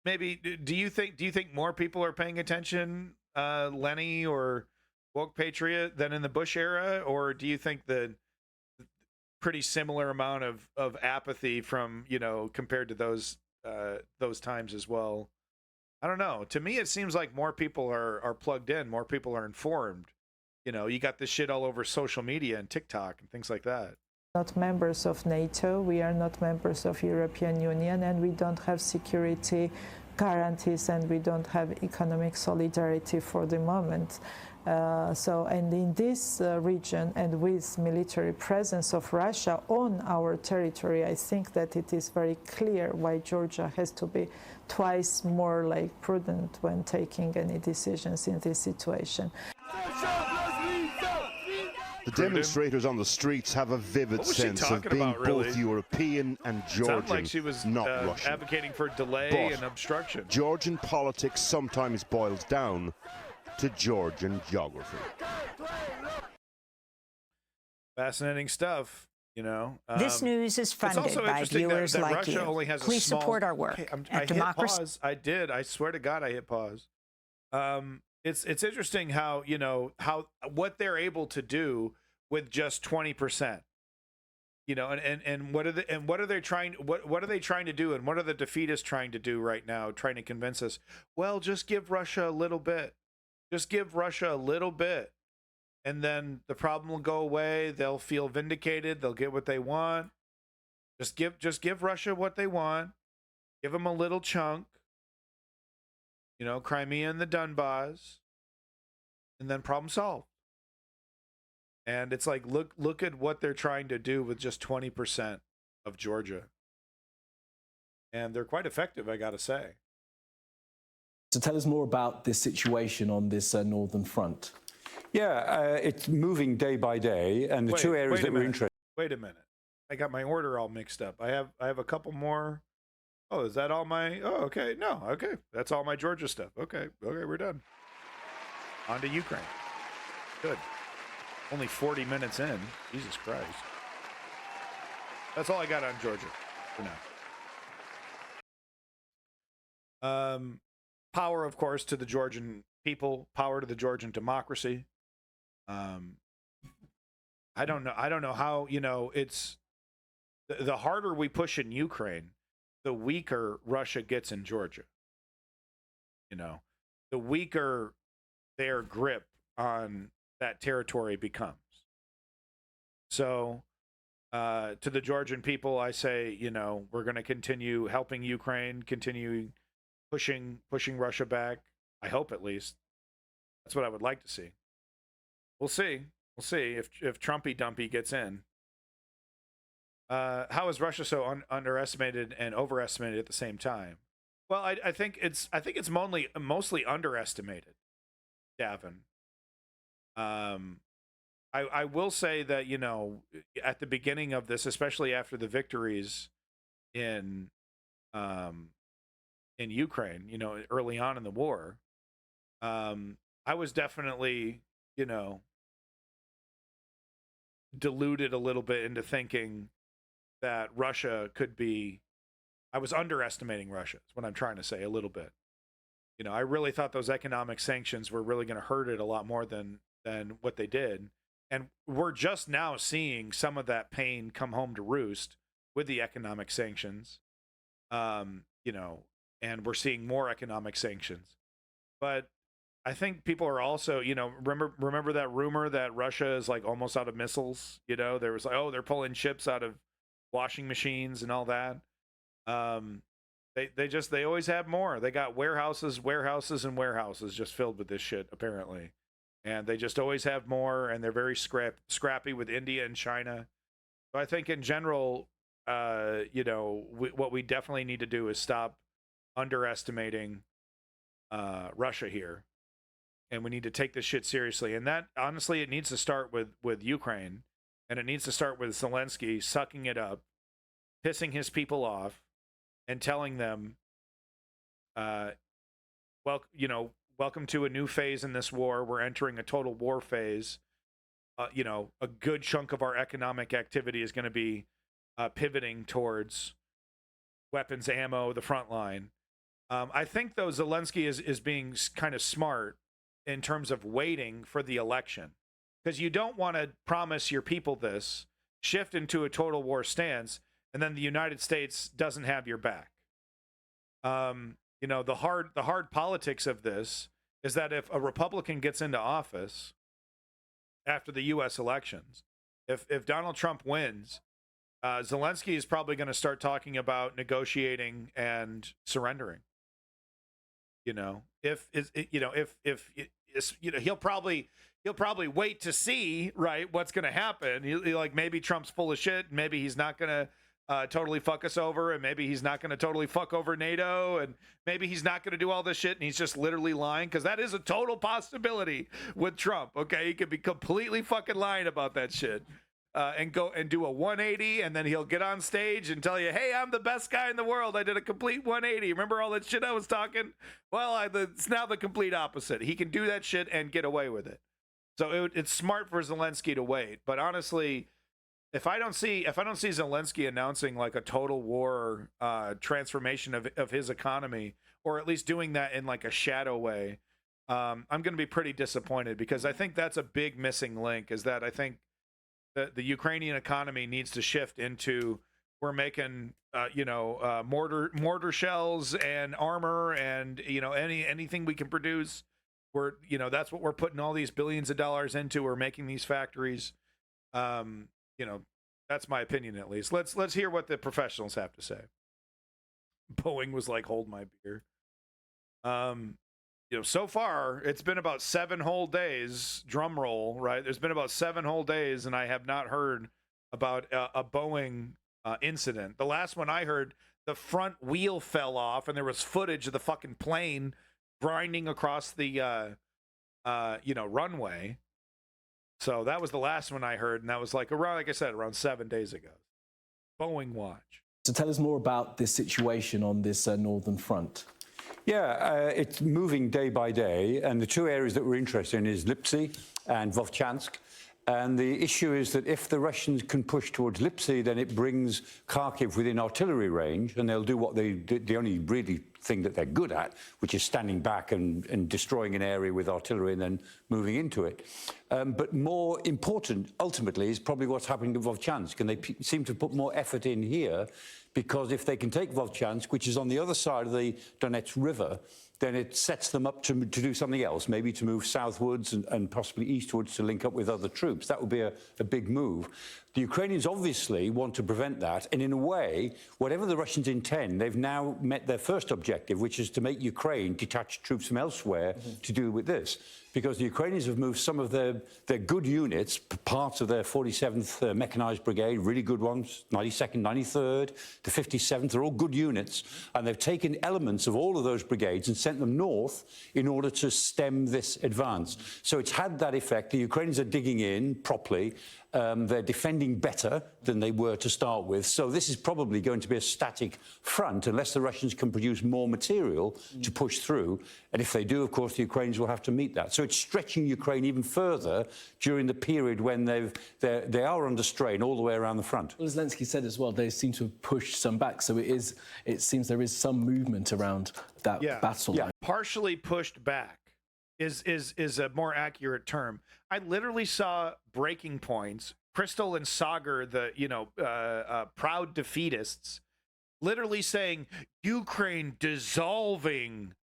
maybe do you think more people are paying attention? Lenny or Woke Patriot than in the Bush era, or do you think the pretty similar amount of apathy from compared to those times as well? I don't know. To me, it seems like more people are plugged in, more people are informed. You got this shit all over social media and TikTok and things like that. Not members of NATO, we are not members of European Union, and we don't have security guarantees, and we don't have economic solidarity for the moment. And in this region, and with military presence of Russia on our territory, I think that it is very clear why Georgia has to be twice more prudent when taking any decisions in this situation. The demonstrators on the streets have a vivid sense of being both European and Georgian, sounded like she was not Russian. Advocating for delay and obstruction. Georgian politics sometimes boils down to Georgian geography. Fascinating stuff, This news is funded by viewers like Russia you. Only has Please support our work at Democracy. Hit pause. I did. I swear to God, I hit pause. It's interesting how what they're able to do with just 20%. And what are they trying to do, and what are the defeatists trying to do right now, trying to convince us, well, just give Russia a little bit. Just give Russia a little bit. and then the problem will go away. They'll feel vindicated. They'll get what they want. Just give Russia what they want. Give them a little chunk. You know, Crimea and the Donbass, and then problem solved. And it's like, look at what they're trying to do with just 20% of Georgia. And they're quite effective, I got to say. So tell us more about this situation on this northern front. Yeah, it's moving day by day, and the two areas that we're interested. Wait a minute, I got my order all mixed up. I have a couple more. Oh, is that all my? Oh, okay. No, okay, that's all my Georgia stuff. Okay, we're done. On to Ukraine. Good. Only 40 minutes in. Jesus Christ. That's all I got on Georgia for now. Power, of course, to the Georgian people. Power to the Georgian democracy. I don't know how, you know, it's the harder we push in Ukraine, the weaker Russia gets in Georgia. You know, the weaker their grip on that territory becomes. So to the Georgian people, I say, you know, we're going to continue helping Ukraine, continue pushing Russia back. I hope, at least. That's what I would like to see. We'll see if Trumpy Dumpy gets in. How is Russia so underestimated and overestimated at the same time? Well, I think it's mostly underestimated, Davin. I will say that, you know, at the beginning of this, especially after the victories in Ukraine, you know, early on in the war, I was definitely, you know, deluded a little bit into thinking that Russia could be. I was underestimating Russia, is what I'm trying to say, a little bit. You know, I really thought those economic sanctions were really going to hurt it a lot more than what they did. And we're just now seeing some of that pain come home to roost with the economic sanctions. You know, and we're seeing more economic sanctions. But I think people are also, you know, remember that rumor that Russia is like almost out of missiles? You know, there was like, oh, they're pulling chips out of washing machines and all that. They always have more. They got warehouses and warehouses just filled with this shit, apparently. And they just always have more, and they're very scrappy with India and China. So I think in general, you know, what we definitely need to do is stop underestimating Russia here. And we need to take this shit seriously. And that, honestly, it needs to start with Ukraine. And it needs to start with Zelensky sucking it up, pissing his people off, and telling them, well, you know, welcome to a new phase in this war. We're entering a total war phase. You know, a good chunk of our economic activity is going to be pivoting towards weapons, ammo, the front line. I think, though, Zelensky is being kind of smart in terms of waiting for the election, because you don't want to promise your people this, shift into a total war stance, and then the United States doesn't have your back. You know, the hard politics of this is that if a Republican gets into office after the U.S. elections, if Donald Trump wins, Zelensky is probably going to start talking about negotiating and surrendering. You know, he'll probably wait to see, right, what's going to happen. He like, maybe Trump's full of shit. Maybe he's not going to totally fuck us over, and maybe he's not going to totally fuck over NATO, and maybe he's not going to do all this shit, and he's just literally lying, because that is a total possibility with Trump. Okay, he could be completely fucking lying about that shit. And go and do a 180, and then he'll get on stage and tell you, hey, I'm the best guy in the world. I did a complete 180. Remember all that shit I was talking? Well, it's now the complete opposite. He can do that shit and get away with it. So it's smart for Zelensky to wait. But honestly, if I don't see Zelensky announcing like a total war transformation of his economy, or at least doing that in like a shadow way, I'm going to be pretty disappointed, because I think that's a big missing link, is that I think the Ukrainian economy needs to shift into, we're making mortar shells and armor and, you know, anything we can produce. that's what we're putting all these billions of dollars into. We're making these factories. That's my opinion, at least. Let's hear what the professionals have to say. Boeing was like, hold my beer. So far it's been about 7 whole days. Drum roll, right? There's been about 7 whole days, and I have not heard about a Boeing incident. The last one I heard, the front wheel fell off, and there was footage of the fucking plane grinding across the runway. So that was the last one I heard, and that was like I said, around 7 days ago. Boeing watch. So tell us more about this situation on this northern front. Yeah, it's moving day by day, and the 2 areas that we're interested in is Lipsy and Vovchansk. And the issue is that if the Russians can push towards Lipsy, then it brings Kharkiv within artillery range, and they'll do what the only really thing that they're good at, which is standing back and destroying an area with artillery and then moving into it. But more important, ultimately, is probably what's happening to Vovchansk, and they seem to put more effort in here, because if they can take Vovchansk, which is on the other side of the Donetsk River, then it sets them up to do something else, maybe to move southwards and possibly eastwards to link up with other troops. That would be a big move. The Ukrainians obviously want to prevent that, and in a way, whatever the Russians intend, they've now met their first objective, which is to make Ukraine detach troops from elsewhere to deal with this. Because the Ukrainians have moved some of their good units, parts of their 47th Mechanized Brigade, really good ones, 92nd, 93rd, the 57th, they're all good units, and they've taken elements of all of those brigades and sent them north in order to stem this advance. So it's had that effect. The Ukrainians are digging in properly. They're defending better than they were to start with. So this is probably going to be a static front unless the Russians can produce more material to push through. And if they do, of course, the Ukrainians will have to meet that. So it's stretching Ukraine even further during the period when they are under strain all the way around the front. Well, as Zelensky said as well, they seem to have pushed some back. So it seems there is some movement around that battle line. Partially pushed back is a more accurate term. I literally saw breaking points. Crystal and Sagar, the proud defeatists, literally saying Ukraine dissolving,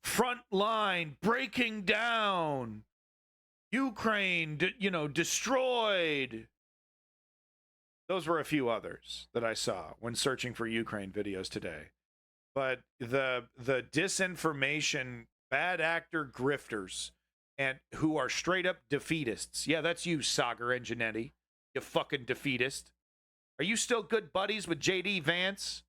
front line breaking down, Ukraine, destroyed. Those were a few others that I saw when searching for Ukraine videos today. But the disinformation, bad actor grifters, and who are straight up defeatists. Yeah, that's you, Sagar and Janetti, you fucking defeatist. Are you still good buddies with J.D. Vance?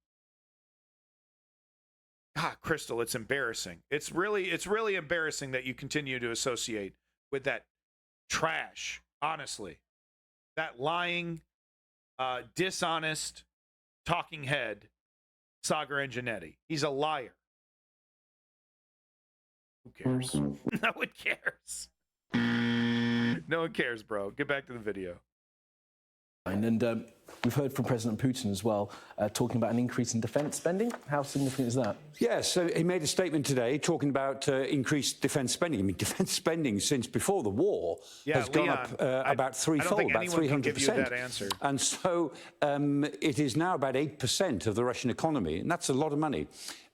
Ah, Crystal, it's embarrassing. It's really embarrassing that you continue to associate with that trash, honestly. That lying, dishonest, talking head, Sagar and Janetti. He's a liar. Who cares? No one cares. No one cares, bro. Get back to the video. And we've heard from President Putin as well, talking about an increase in defence spending. How significant is that? Yes, so he made a statement today talking about increased defence spending. I mean, defence spending since before the war has gone up about threefold, about 300%. Can give you that answer. And so it is now about 8% of the Russian economy, and that's a lot of money.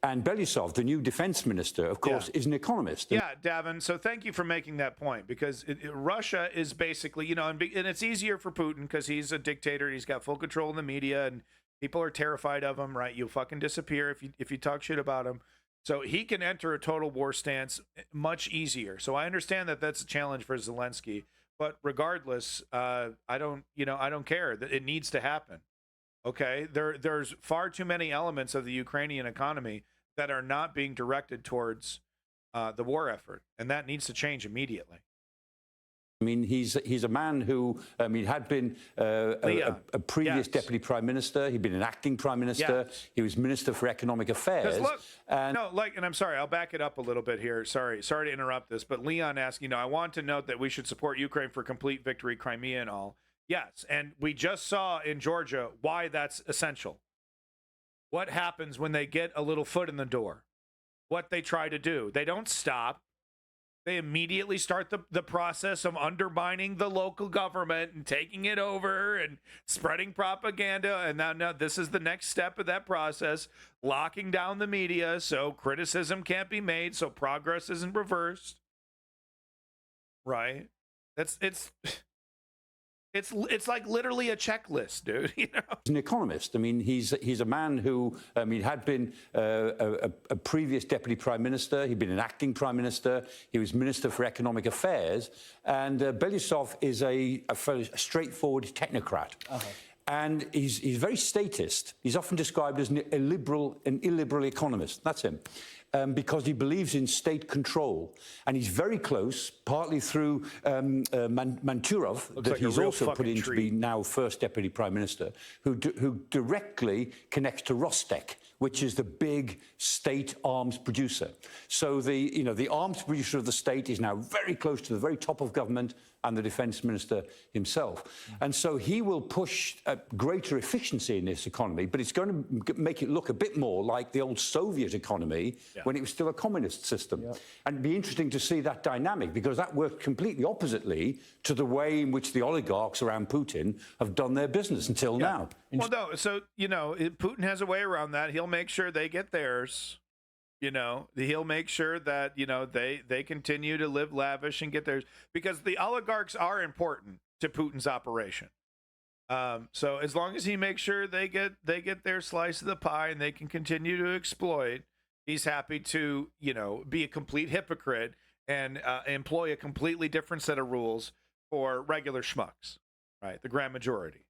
And Belousov, the new defense minister, of course, is an economist. Yeah, Davin, so thank you for making that point, because Russia is basically, and it's easier for Putin because he's a dictator. He's got full control of the media, and people are terrified of him, right? You'll fucking disappear if you talk shit about him. So he can enter a total war stance much easier. So I understand that that's a challenge for Zelensky, but regardless, I don't care. It needs to happen. Okay, there's far too many elements of the Ukrainian economy that are not being directed towards the war effort, and that needs to change immediately. I mean, he's a man who had been a previous deputy prime minister. He'd been an acting prime minister. Yes. He was minister for economic affairs. Look, and I'm sorry, I'll back it up a little bit here. Sorry to interrupt this, but Leon asked, I want to note that we should support Ukraine for complete victory, Crimea and all. Yes, and we just saw in Georgia why that's essential. What happens when they get a little foot in the door? What they try to do. They don't stop. They immediately start the process of undermining the local government and taking it over and spreading propaganda. And now this is the next step of that process, locking down the media so criticism can't be made, so progress isn't reversed. Right? It's like literally a checklist, dude. You know, he's an economist. I mean, he's a man who had been a previous deputy prime minister. He'd been an acting prime minister. He was minister for economic affairs. And Belousov is a straightforward technocrat. And he's very statist. He's often described as an illiberal economist. That's him. Because he believes in state control. And he's very close, partly through Manturov, that he's also put in to be now first deputy prime minister, who directly connects to Rostec, which is the big state arms producer. So the arms producer of the state is now very close to the very top of government and the defense minister himself. And so he will push greater efficiency in this economy, but it's going to make it look a bit more like the old Soviet economy when it was still a communist system. And it'd be interesting to see that dynamic, because that worked completely oppositely to the way in which the oligarchs around Putin have done their business until now. Well, no, so, Putin has a way around that. He'll make sure they get theirs. He'll make sure that, they continue to live lavish and get theirs, because the oligarchs are important to Putin's operation. So as long as he makes sure they get their slice of the pie and they can continue to exploit, he's happy to, be a complete hypocrite and employ a completely different set of rules for regular schmucks, right? The grand majority.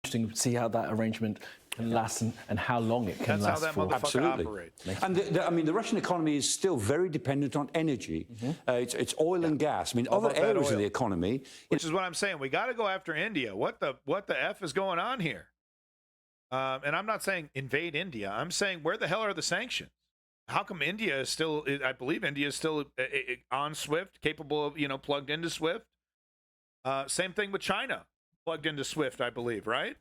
Interesting to see how that arrangement can last and how long it can last That's for. how that motherfucker operates. And the Russian economy is still very dependent on energy. It's oil and gas. I mean, other areas of the economy, which is what I'm saying. We got to go after India. What the F is going on here? And I'm not saying invade India. I'm saying, where the hell are the sanctions? How come India is still? I believe India is still on SWIFT, capable of plugged into SWIFT. Same thing with China. Plugged into SWIFT, I believe, right?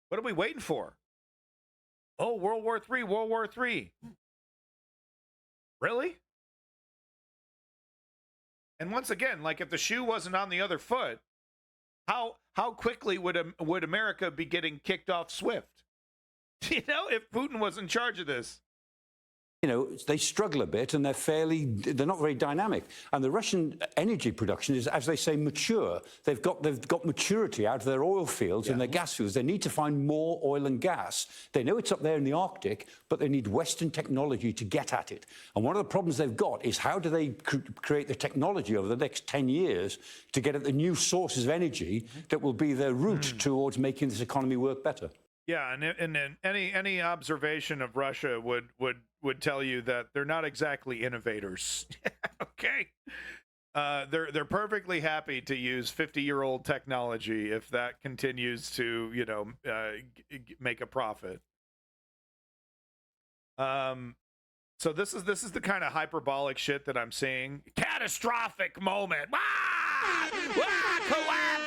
What are we waiting for? Oh, World War III. Really? And once again, like, if the shoe wasn't on the other foot, how quickly would America be getting kicked off SWIFT? If Putin was in charge of this. They struggle a bit, and they're not very dynamic. And the Russian energy production is, as they say, mature. They've got maturity out of their oil fields and their gas fields. They need to find more oil and gas. They know it's up there in the Arctic, but they need Western technology to get at it. And one of the problems they've got is, how do they create the technology over the next 10 years to get at the new sources of energy that will be their route towards making this economy work better? Yeah, and then any observation of Russia would tell you that they're not exactly innovators. Okay, they're perfectly happy to use 50-year-old technology if that continues to make a profit. So this is the kind of hyperbolic shit that I'm seeing. Catastrophic moment. Collapse.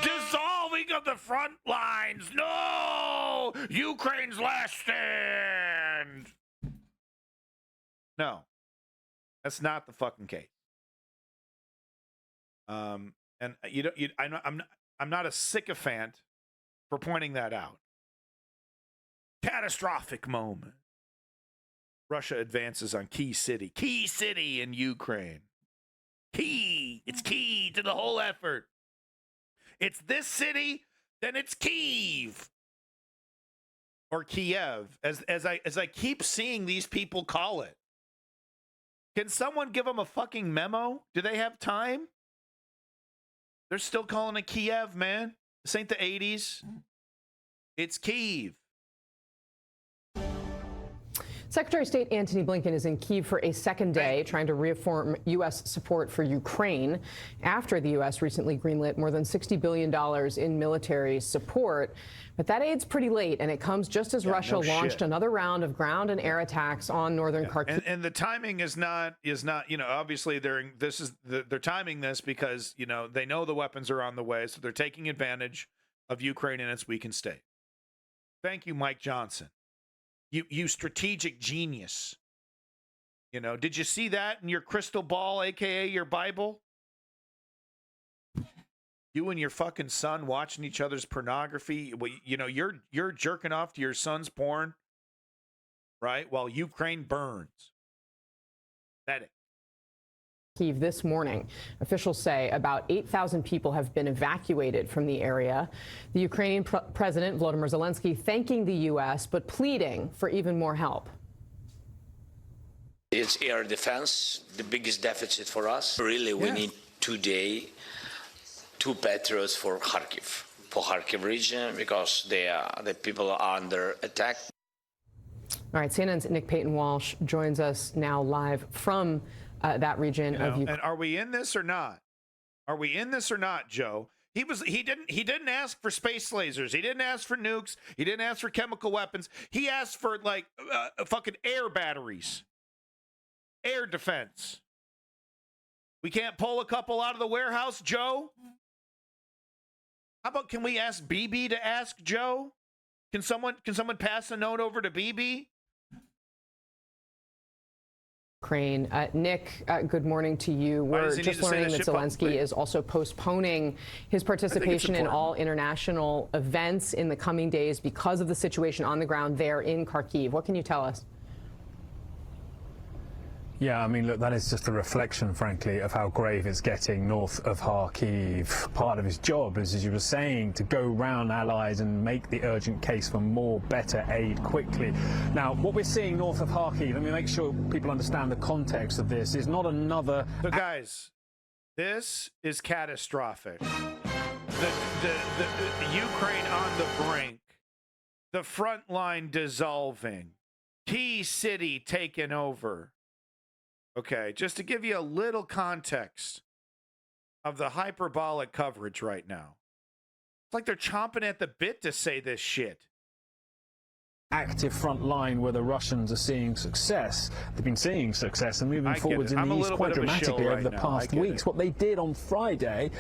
Dissolving of the front lines. No! Ukraine's last stand. No. That's not the fucking case. And I'm not a sycophant for pointing that out. Catastrophic moment. Russia advances on key city in Ukraine. It's key to the whole effort. It's this city, then it's Kyiv. Or Kiev, as I keep seeing these people call it. Can someone give them a fucking memo? Do they have time? They're still calling it Kiev, man. This ain't the 80s. It's Kyiv. Secretary of State Antony Blinken is in Kyiv for a second day, trying to reaffirm U.S. support for Ukraine after the U.S. recently greenlit more than $60 billion in military support. But that aid's pretty late, and it comes just as Russia launched another round of ground and air attacks on northern Kharkiv. And the timing is not obviously they're timing this because they know the weapons are on the way, so they're taking advantage of Ukraine and its weakened state. Thank you, Mike Johnson. You strategic genius. You know, did you see that in your crystal ball, aka your Bible? You and your fucking son watching each other's pornography. Well, you know, you're jerking off to your son's porn, right? While Ukraine burns. Pathetic. Kyiv this morning. Officials say about 8,000 people have been evacuated from the area. The Ukrainian President Volodymyr Zelensky thanking the U.S. but pleading for even more help. It's air defense, the biggest deficit for us. Really, we need today 2 Patriots for Kharkiv region, because the people are under attack. All right, CNN's Nick Payton-Walsh joins us now live from that region of Ukraine. And are we in this or not? Are we in this or not, Joe? He didn't ask for space lasers. He didn't ask for nukes. He didn't ask for chemical weapons. He asked for like fucking air batteries, air defense. We can't pull a couple out of the warehouse, Joe? How about, can we ask BB to ask Joe? Can someone pass a note over to BB? Ukraine. Nick, good morning to you. We're just learning that Zelensky is also postponing his participation in all international events in the coming days because of the situation on the ground there in Kharkiv. What can you tell us? Yeah, I mean, look, that is just a reflection, frankly, of how grave it's getting north of Kharkiv. Part of his job is, as you were saying, to go round allies and make the urgent case for more, better aid quickly. Now, what we're seeing north of Kharkiv, let me make sure people understand the context of this, is not another... So, guys, this is catastrophic. The Ukraine on the brink, the front line dissolving, key city taken over. Okay, just to give you a little context of the hyperbolic coverage right now. It's like they're chomping at the bit to say this shit. Active front line where the Russians are seeing success. They've been seeing success and moving forwards in the east quite dramatically over the past weeks. What they did on Friday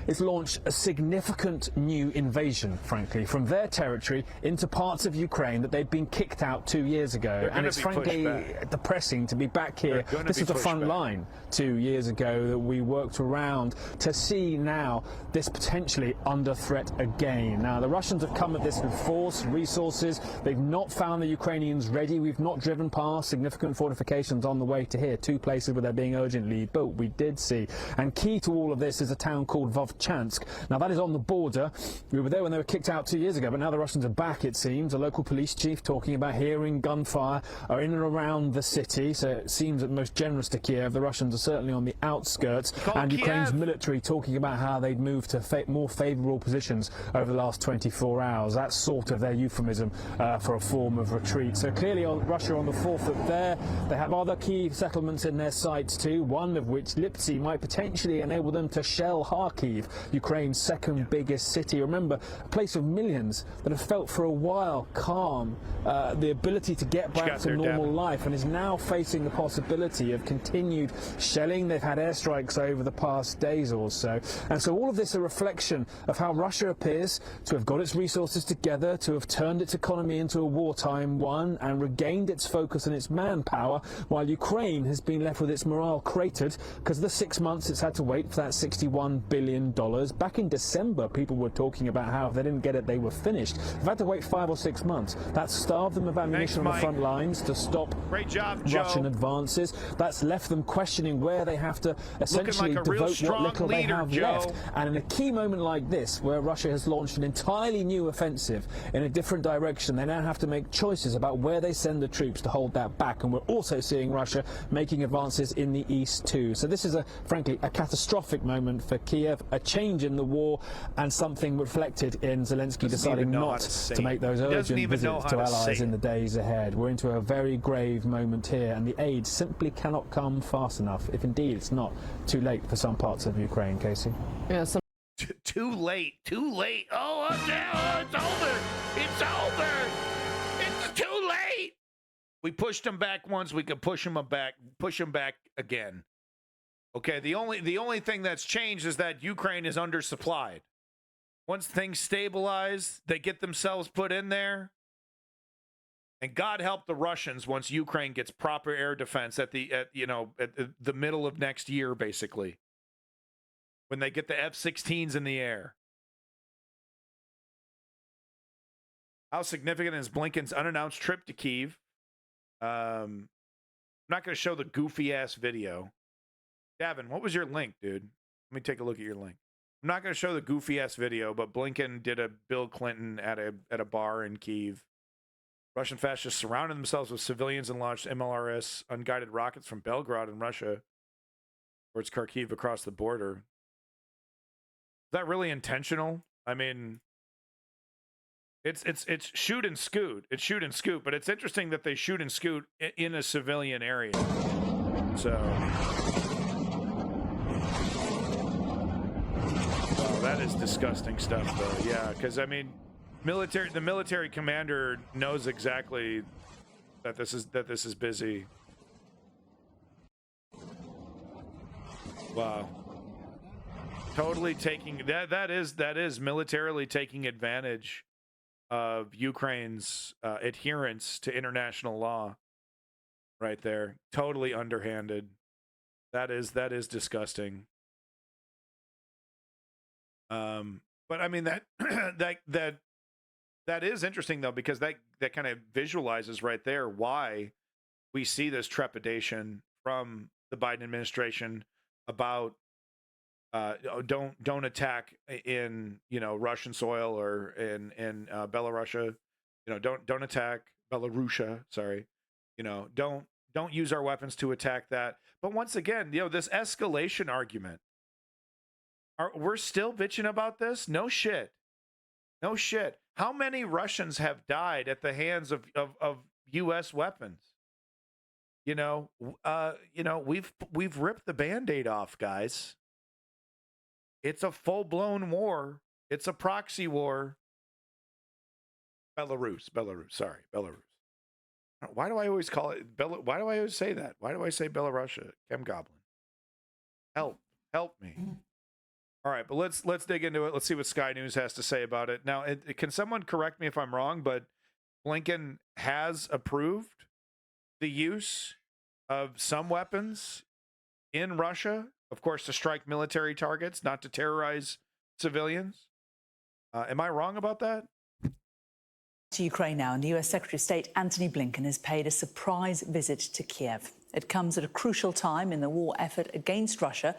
is launch a significant new invasion, frankly, from their territory into parts of Ukraine that they'd been kicked out 2 years ago. And it's frankly depressing to be back here. This is the front line 2 years ago that we worked around, to see now this potentially under threat again. Now, the Russians have come at this with force, resources. They've not found the Ukrainians ready. We've not driven past significant fortifications on the way to here, 2 places where they're being urgently built. We did see. And key to all of this is a town called Vovchansk. Now, that is on the border. We were there when they were kicked out 2 years ago, but now the Russians are back, it seems. A local police chief talking about hearing gunfire are in and around the city, so it seems at most generous to Kiev. The Russians are certainly on the outskirts. And Ukraine's military talking about how they'd moved to more favourable positions over the last 24 hours. That's sort of their euphemism for a form of retreat. So clearly Russia on the forefoot there. They have other key settlements in their sights too, one of which, Lipsy, might potentially enable them to shell Kharkiv, Ukraine's second biggest city. Remember, a place of millions that have felt for a while calm, the ability to get back to normal life, and is now facing the possibility of continued shelling. They've had airstrikes over the past days or so. And so all of this a reflection of how Russia appears to have got its resources together, to have turned its economy into a wartime one and regained its focus and its manpower, while Ukraine has been left with its morale cratered because of the 6 months it's had to wait for that $61 billion. Back in December, people were talking about how if they didn't get it, they were finished. They've had to wait 5 or 6 months. That starved them of ammunition on the front lines to stop Russian advances. That's left them questioning where they have to essentially devote what little they have left. And in a key moment like this, where Russia has launched an entirely new offensive in a different direction, they now have to make choices about where they send the troops to hold that back. And we're also seeing Russia making advances in the east too. So this is frankly a catastrophic moment for Kiev, a change in the war, and something reflected in Zelensky deciding not to make those urgent visits to allies in the days ahead. We're into a very grave moment here, and the aid simply cannot come fast enough, if indeed it's not too late for some parts of Ukraine, Casey. Yeah, too late. Oh, it's over. It's over. It's too late. We pushed them back once. We could push them back again. Okay. The only thing that's changed is that Ukraine is undersupplied. Once things stabilize, they get themselves put in there And God help the Russians once Ukraine gets proper air defense at the middle of next year, basically, when they get the F-16s in the air. How significant is Blinken's unannounced trip to Kyiv? I'm not going to show the goofy ass video. Gavin, what was your link, dude? Let me take a look at your link. I'm not going to show the goofy ass video, but Blinken did a Bill Clinton at a bar in Kyiv. Russian fascists surrounded themselves with civilians and launched MLRS unguided rockets from Belgrade in Russia towards Kharkiv across the border. Is that really intentional? I mean, it's shoot and scoot. It's shoot and scoot, but it's interesting that they shoot and scoot in a civilian area. So, well, that is disgusting stuff, though. Yeah, because I mean, the military commander knows exactly that this is busy. Wow. Totally taking that is militarily taking advantage of Ukraine's adherence to international law right there. Totally underhanded. That is disgusting. But I mean that is interesting, though, because that kind of visualizes right there why we see this trepidation from the Biden administration about don't attack in Russian soil or in Belarusia. Don't attack Belarusia. Sorry, don't use our weapons to attack that. But once again, this escalation argument. We're still bitching about this? No shit. No shit. How many Russians have died at the hands of U.S. weapons? We've ripped the Band-Aid off, guys. It's a full-blown war. It's a proxy war. Belarus. Sorry, Belarus. Why do I always call it why do I always say that? Why do I say Belarusia? Chem Goblin. Help me. All right, but let's dig into it. Let's see what Sky News has to say about it. Now, can someone correct me if I'm wrong, but Blinken has approved the use of some weapons in Russia, of course, to strike military targets, not to terrorize civilians. Am I wrong about that? To Ukraine now, and US Secretary of State Antony Blinken has paid a surprise visit to Kiev. It comes at a crucial time in the war effort against Russia,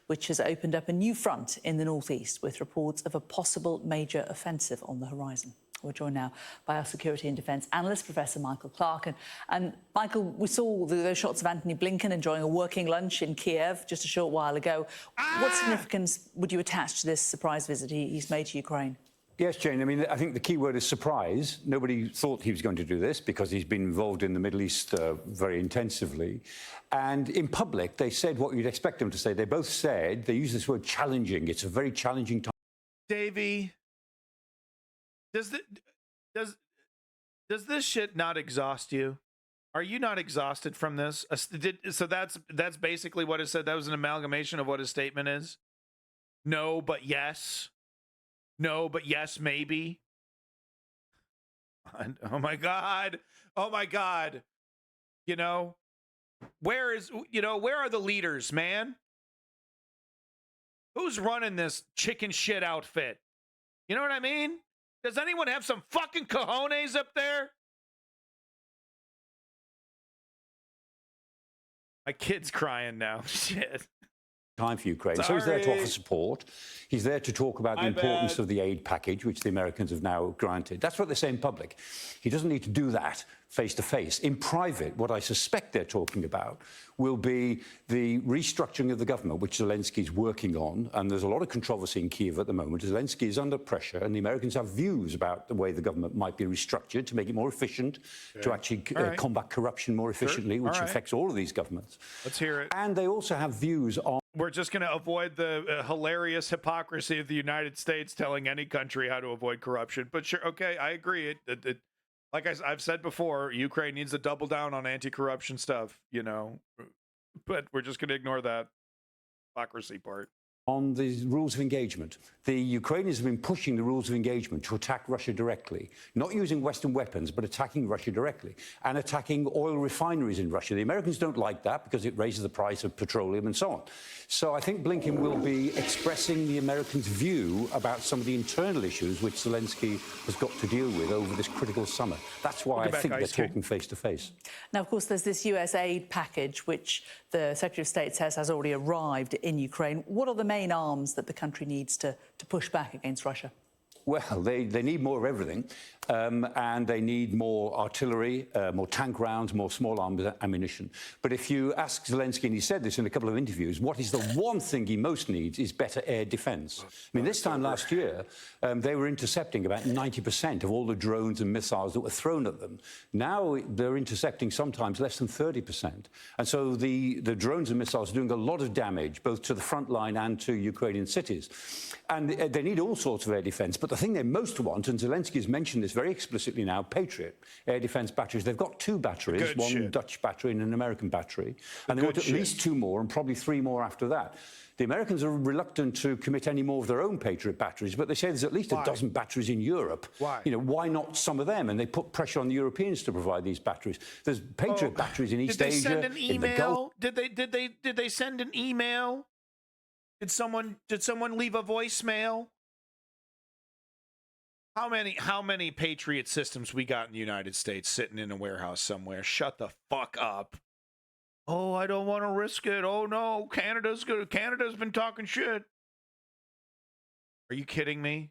which has opened up a new front in the northeast with reports of a possible major offensive on the horizon. We're joined now by our security and defence analyst, Professor Michael Clark. And Michael, we saw those shots of Antony Blinken enjoying a working lunch in Kiev just a short while ago. What significance would you attach to this surprise visit he's made to Ukraine? Yes, Jane. I mean, I think the key word is surprise. Nobody thought he was going to do this because he's been involved in the Middle East very intensively. And in public, they said what you'd expect them to say. They both said, they use this word challenging. It's a very challenging time. Davey, does this shit not exhaust you? Are you not exhausted from this? So that's basically what it said. That was an amalgamation of what his statement is. No, but yes. No, but yes, maybe. Oh my God. Where are the leaders, man? Who's running this chicken shit outfit? You know what I mean? Does anyone have some fucking cojones up there? My kid's crying now. Shit. Time for Ukraine. Sorry. So he's there to offer support. He's there to talk about the importance of the aid package, which the Americans have now granted. That's what they say in public. He doesn't need to do that face to face. In private, what I suspect they're talking about will be the restructuring of the government, which Zelensky's working on. And there's a lot of controversy in Kyiv at the moment. Zelensky is under pressure, and the Americans have views about the way the government might be restructured to make it more efficient, to actually combat corruption more efficiently, which affects all of these governments. Let's hear it. And they also have views on... We're just going to avoid the hilarious hypocrisy of the United States telling any country how to avoid corruption. But sure, okay, I agree. Like I've said before, Ukraine needs to double down on anti-corruption stuff, but we're just going to ignore that hypocrisy part. on the rules of engagement. The Ukrainians have been pushing the rules of engagement to attack Russia directly, not using Western weapons, but attacking Russia directly, and attacking oil refineries in Russia. The Americans don't like that because it raises the price of petroleum and so on. So I think Blinken will be expressing the Americans' view about some of the internal issues which Zelensky has got to deal with over this critical summer. That's why I think they're talking face to face. Now, of course, there's this US aid package which the Secretary of State says has already arrived in Ukraine. What are the main arms that the country needs to push back against Russia? Well, they need more of everything, and they need more artillery, more tank rounds, more small arms ammunition. But if you ask Zelensky, and he said this in a couple of interviews, what is the one thing he most needs is better air defence. I mean, this time last year, they were intercepting about 90% of all the drones and missiles that were thrown at them. Now they're intercepting sometimes less than 30%. And so the drones and missiles are doing a lot of damage, both to the front line and to Ukrainian cities. And they need all sorts of air defence. But the thing they most want, and Zelensky's mentioned this very explicitly now, Patriot air defence batteries. They've got 2 batteries, one Dutch battery and an American battery. And they want at least 2 more and probably 3 more after that. The Americans are reluctant to commit any more of their own Patriot batteries, but they say there's at least a dozen batteries in Europe. Why? You know, why not some of them? And they put pressure on the Europeans to provide these batteries. There's Patriot batteries in East Asia. Did they send an email? In the Gulf. Did they send an email? Did someone leave a voicemail? How many Patriot systems we got in the United States sitting in a warehouse somewhere? Shut the fuck up. Oh, I don't want to risk it. Oh no, Canada's been talking shit. Are you kidding me?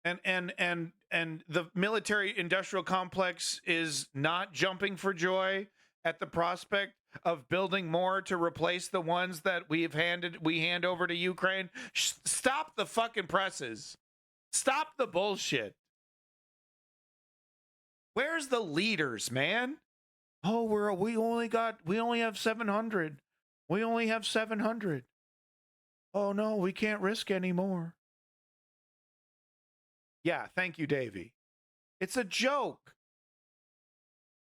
And the military industrial complex is not jumping for joy at the prospect of building more to replace the ones that we hand over to Ukraine. Stop the fucking presses. Stop the bullshit. Where's the leaders, man? Oh, we only have 700. We only have 700. Oh no, we can't risk anymore. Yeah, thank you, Davey. It's a joke.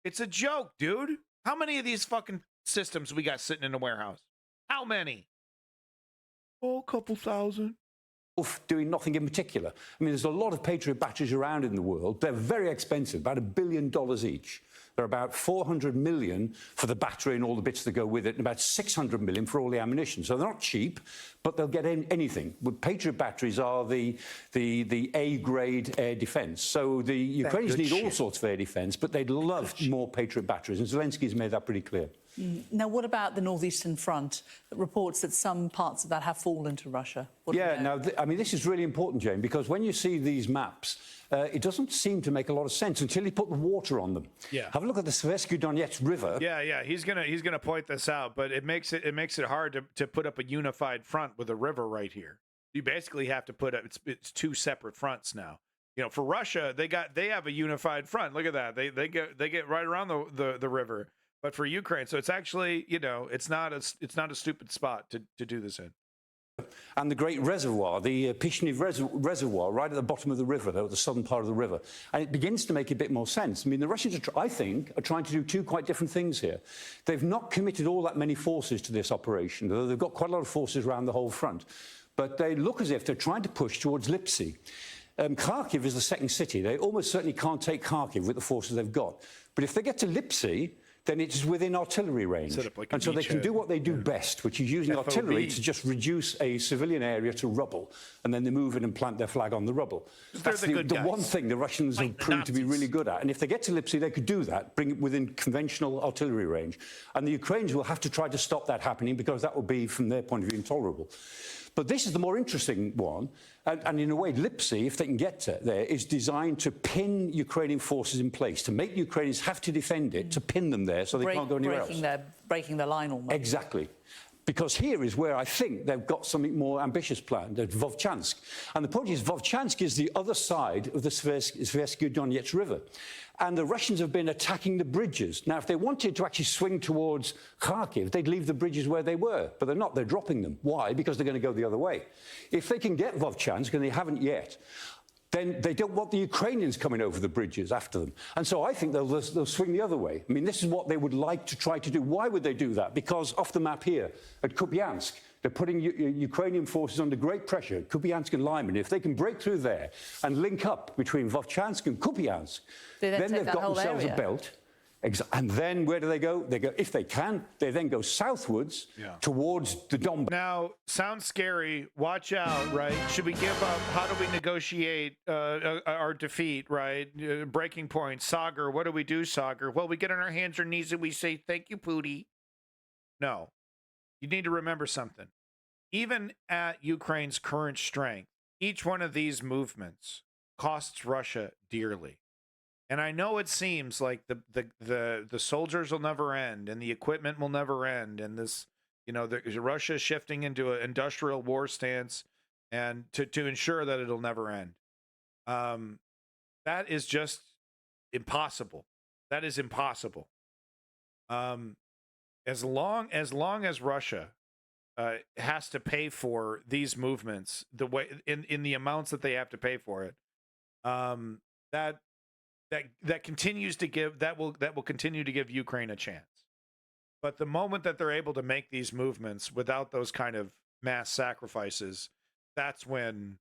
It's a joke, dude. How many of these fucking systems we got sitting in the warehouse? How many? Oh, a couple thousand. Doing nothing in particular. I mean, there's a lot of Patriot batteries around in the world. They're very expensive, about $1 billion each. They're about 400 million for the battery and all the bits that go with it, and about 600 million for all the ammunition. So they're not cheap, but they'll get anything. But Patriot batteries are the A-grade air defence. So the Ukrainians need all sorts of air defence, but they'd love more Patriot batteries, and Zelensky's made that pretty clear. Now, what about the northeastern front? Reports that some parts of that have fallen to Russia. I mean, this is really important, Jane, because when you see these maps, it doesn't seem to make a lot of sense until you put the water on them. Yeah. Have a look at the Seversky Donetsk River. Yeah. He's gonna point this out, but it makes it hard to put up a unified front with a river right here. You basically have to put it's 2 separate fronts now. You know, for Russia, they have a unified front. Look at that. They get right around the river. But for Ukraine, so it's actually, you know, it's not a stupid spot to do this in. And the great reservoir, the Pishnev reservoir, right at the bottom of the river, though, the southern part of the river. And it begins to make a bit more sense. I mean, the Russians, I think, are trying to do 2 quite different things here. They've not committed all that many forces to this operation, though they've got quite a lot of forces around the whole front. But they look as if they're trying to push towards Lipsy. Kharkiv is the second city. They almost certainly can't take Kharkiv with the forces they've got. But if they get to Lipsy, then it's within artillery range. And so they can do what they do best, which is using artillery to just reduce a civilian area to rubble, and then they move in and plant their flag on the rubble. That's the one thing the Russians have proved to be really good at. And if they get to Lipsy, they could do that, bring it within conventional artillery range. And the Ukrainians will have to try to stop that happening, because that would be, from their point of view, intolerable. But this is the more interesting one. And in a way, Lipsy, if they can get there, is designed to pin Ukrainian forces in place, to make the Ukrainians have to defend it, to pin them there so they can't go anywhere else. Breaking their line almost. Exactly. Because here is where I think they've got something more ambitious planned, at Vovchansk. And the point is, Vovchansk is the other side of the Seversky Donetsk River. And the Russians have been attacking the bridges. Now, if they wanted to actually swing towards Kharkiv, they'd leave the bridges where they were. But they're not. They're dropping them. Why? Because they're going to go the other way. If they can get Vovchansk, and they haven't yet, then they don't want the Ukrainians coming over the bridges after them. And so I think they'll swing the other way. I mean, this is what they would like to try to do. Why would they do that? Because off the map here, at Kupiansk, They're putting Ukrainian forces under great pressure, Kupiansk and Lyman. If they can break through there and link up between Vovchansk and Kupiansk, then they've got themselves a belt. And then where do they go? They go, if they can, they then go southwards towards the Donbass. Now, sounds scary. Watch out, right? Should we give up? How do we negotiate our defeat, right? Breaking point. Sagar, what do we do, Sagar? Well, we get on our hands or knees and we say, thank you, Pootie. No. You need to remember something. Even at Ukraine's current strength, each one of these movements costs Russia dearly. And I know it seems like the soldiers will never end and the equipment will never end. And this, Russia is shifting into an industrial war stance and to ensure that it'll never end. That is just impossible. That is impossible. As long as Russia has to pay for these movements the way in the amounts that they have to pay for it, that continues to give that will continue to give Ukraine a chance. But the moment that they're able to make these movements without those kind of mass sacrifices, that's when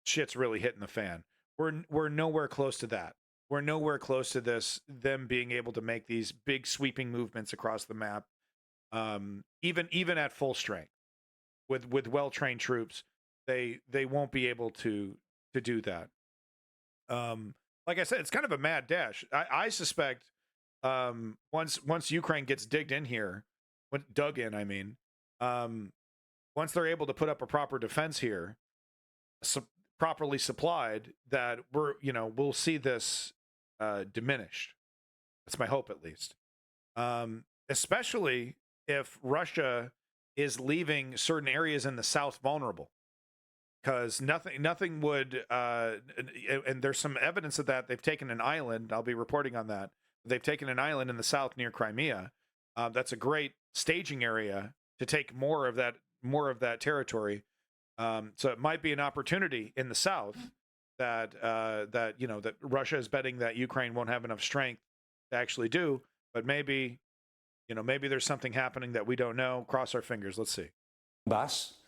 shit's really hitting the fan. We're nowhere close to that. We're nowhere close to them being able to make these big sweeping movements across the map, even at full strength with well-trained troops. They won't be able to do that. Like I said, it's kind of a mad dash. I suspect once Ukraine gets dug in, I mean, once they're able to put up a proper defense here, properly supplied, that we'll see this diminished. That's my hope, at least. Especially if Russia is leaving certain areas in the south vulnerable. Because nothing would, and there's some evidence of that. They've taken an island. I'll be reporting on that. They've taken an island in the south near Crimea. That's a great staging area to take more of that territory. So it might be an opportunity in the south that Russia is betting that Ukraine won't have enough strength to actually do. But maybe there's something happening that we don't know. Cross our fingers. Let's see.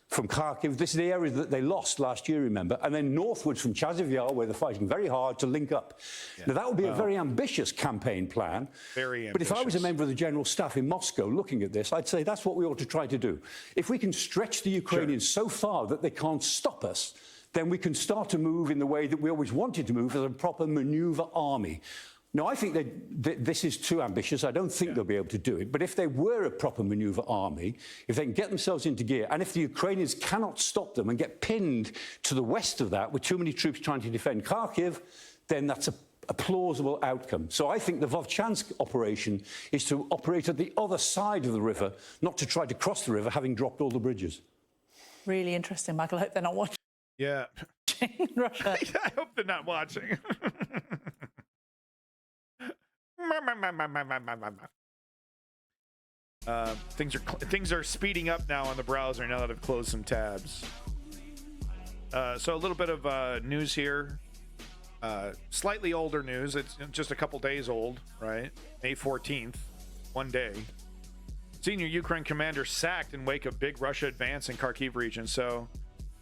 From Kharkiv, this is the area that they lost last year, remember, and then northwards from Chasiv Yar, where they're fighting very hard to link up. Yeah. Now, that would be a very ambitious campaign plan. Very ambitious. But if I was a member of the General Staff in Moscow looking at this, I'd say that's what we ought to try to do. If we can stretch the Ukrainians so far that they can't stop us, then we can start to move in the way that we always wanted to move as a proper maneuver army. No, I think this is too ambitious. I don't think they'll be able to do it. But if they were a proper maneuver army, if they can get themselves into gear, and if the Ukrainians cannot stop them and get pinned to the west of that with too many troops trying to defend Kharkiv, then that's a plausible outcome. So I think the Vovchansk operation is to operate at the other side of the river, not to try to cross the river, having dropped all the bridges. Really interesting, Michael. I hope they're not watching. Yeah. Russia. I hope they're not watching. Things are speeding up now on the browser now that I've closed some tabs. So a little bit of news here. Slightly older news. It's just a couple days old, right? May 14th, one day. Senior Ukraine commander sacked in wake of big Russia advance in Kharkiv region. So,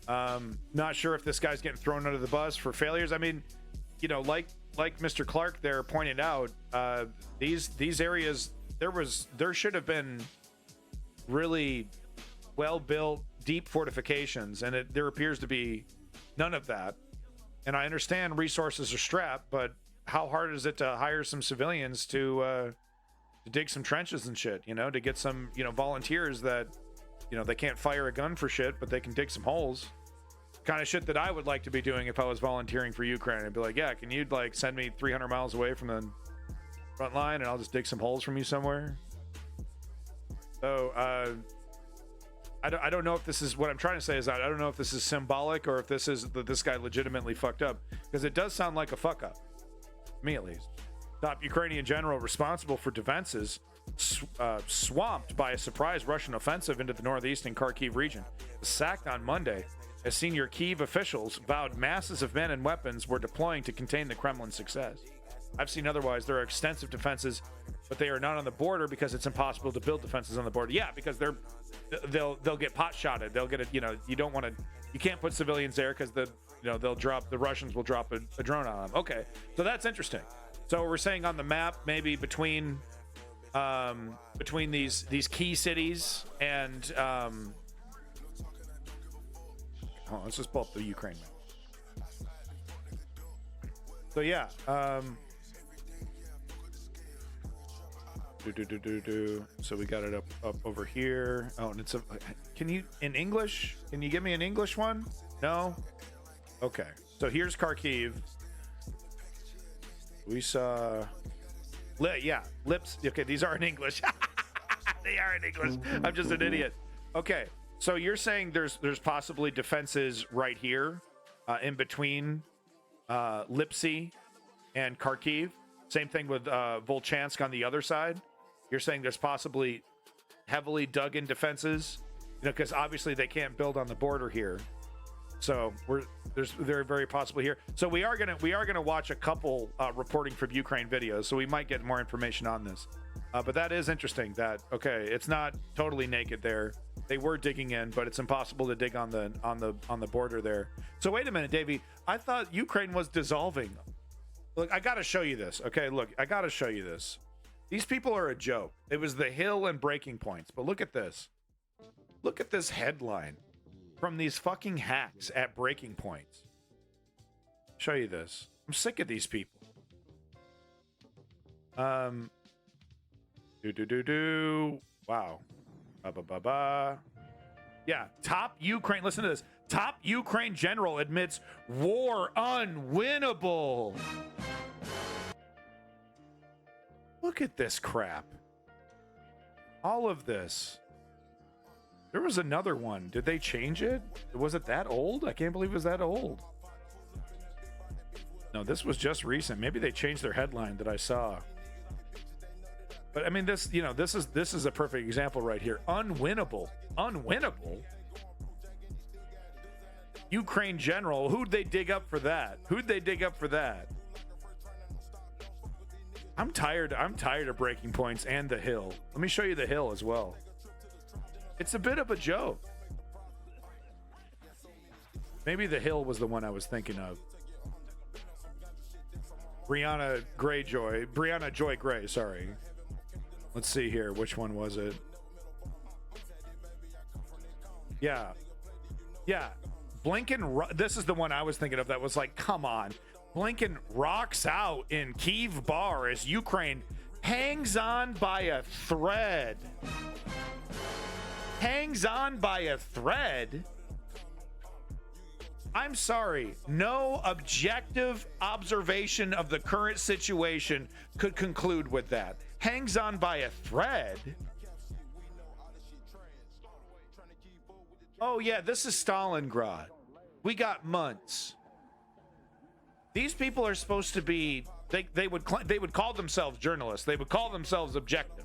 not sure if this guy's getting thrown under the bus for failures. I mean, like Mr. Clark there pointed out, these areas, there should have been really well-built, deep fortifications, and there appears to be none of that. And I understand resources are strapped, but how hard is it to hire some civilians to dig some trenches and shit, to get some, volunteers that, they can't fire a gun for shit, but they can dig some holes. Kind of shit that I would like to be doing if I was volunteering for Ukraine. I'd be like, yeah, can you send me 300 miles away from the front line and I'll just dig some holes from you somewhere? So I don't know if this is what I'm trying to say is I don't know if this is symbolic or if this is that this guy legitimately fucked up, because it does sound like a fuck up, me at least. Top Ukrainian general responsible for defenses swamped by a surprise Russian offensive into the northeastern Kharkiv region, sacked on Monday as senior Kyiv officials vowed masses of men and weapons were deploying to contain the Kremlin's success. I've seen otherwise. There are extensive defenses, but they are not on the border because it's impossible to build defenses on the border. Yeah, because they're they'll get pot shotted. They'll get you don't want to, you can't put civilians there because the Russians will drop a drone on them. Okay, so that's interesting. So we're saying on the map, maybe between these key cities and let's just pull up the Ukraine map. So yeah, so we got it up over here. Oh, and it's can you in English? Can you give me an English one? No. Okay. So here's Kharkiv. We saw. Lips. Okay, these are in English. They are in English. I'm just an idiot. Okay, so you're saying there's possibly defenses right here, in between Lipsy and Kharkiv. Same thing with Volchansk on the other side. You're saying there's possibly heavily dug in defenses, because obviously they can't build on the border here. So they're very possibly here. So we are gonna watch a couple reporting from Ukraine videos. So we might get more information on this. But that is interesting. That it's not totally naked there. They were digging in, but it's impossible to dig on the border there. So wait a minute, Davey. I thought Ukraine was dissolving. Look, I gotta show you this. Okay, look, I gotta show you this. These people are a joke. It was the Hill and breaking points. But look at this. Look at this headline from these fucking hacks at breaking points. Show you this. I'm sick of these people. Wow. Yeah, top Ukraine. Listen to this. Top Ukraine general admits war unwinnable. Look at this crap. All of this. There was another one. Did they change it? Was it that old? I can't believe it was that old. No, this was just recent. Maybe they changed their headline that I saw. But I mean, this is a perfect example right here. Unwinnable. Unwinnable? Ukraine general. Who'd they dig up for that? I'm tired of breaking points and the Hill. Let me show you the Hill as well. It's a bit of a joke. Maybe the Hill was the one I was thinking of. Brianna Joy Gray, sorry. Let's see here. Which one was it? Yeah. Blinken, this is the one I was thinking of that was like, come on. Blinken rocks out in Kyiv bar as Ukraine hangs on by a thread. Hangs on by a thread? I'm sorry. No objective observation of the current situation could conclude with that. Hangs on by a thread? Oh yeah, this is Stalingrad. We got months. These people are supposed to be, they would call themselves journalists. They would call themselves objective.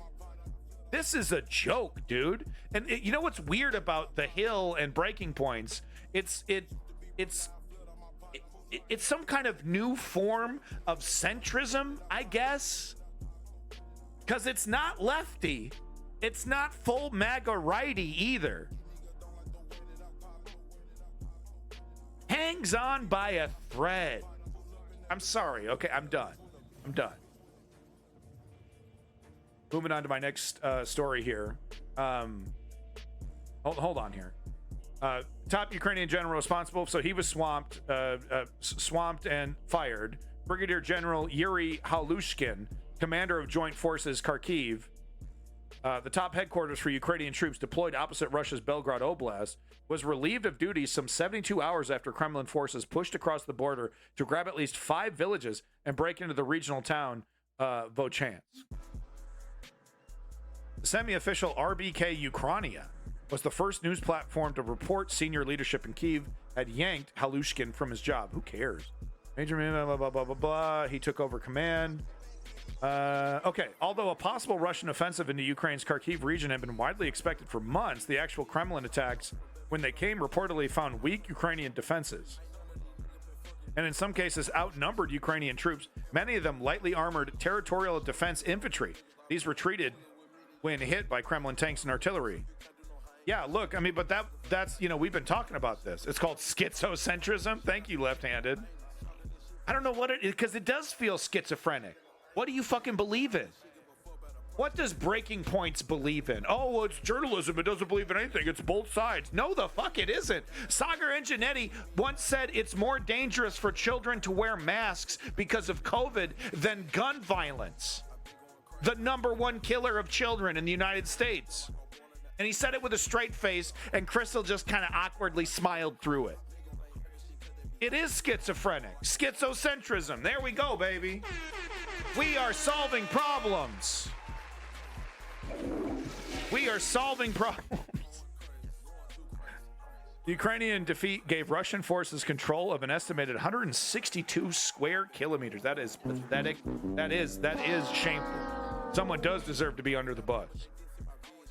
This is a joke, dude. And you know what's weird about the Hill and breaking points? It's some kind of new form of centrism, I guess. Because it's not lefty. It's not full MAGA righty either. Hangs on by a thread. I'm sorry. Okay, I'm done. Moving on to my next story here. Hold on here. Top Ukrainian general responsible. So he was swamped and fired. Brigadier General Yuri Halushkin, commander of Joint Forces Kharkiv, the top headquarters for Ukrainian troops deployed opposite Russia's Belgrade Oblast, was relieved of duty some 72 hours after Kremlin forces pushed across the border to grab at least 5 villages and break into the regional town Volchansk. The semi-official RBK Ukrainia was the first news platform to report senior leadership in Kyiv had yanked Halushkin from his job. Who cares? Major blah, blah, blah, blah, blah. He took over command. Okay, although a possible Russian offensive into Ukraine's Kharkiv region had been widely expected for months, the actual Kremlin attacks, when they came, reportedly found weak Ukrainian defenses. And in some cases, outnumbered Ukrainian troops, many of them lightly armored territorial defense infantry. These retreated when hit by Kremlin tanks and artillery. Yeah, look, I mean, but that's, you know, we've been talking about this. It's called schizocentrism. Thank you, left-handed. I don't know what it is, because it does feel schizophrenic. What do you fucking believe in? What does Breaking Points believe in? Oh, well, it's journalism. It doesn't believe in anything. It's both sides. No, the fuck it isn't. Sagar Enginetti once said it's more dangerous for children to wear masks because of COVID than gun violence. The #1 killer of children in the United States. And he said it with a straight face, and Crystal just kind of awkwardly smiled through it. It is schizophrenic. Schizocentrism. There we go, baby. We are solving problems. We are solving problems. The Ukrainian defeat gave Russian forces control of an estimated 162 square kilometers. That is pathetic. That is shameful. Someone does deserve to be under the bus.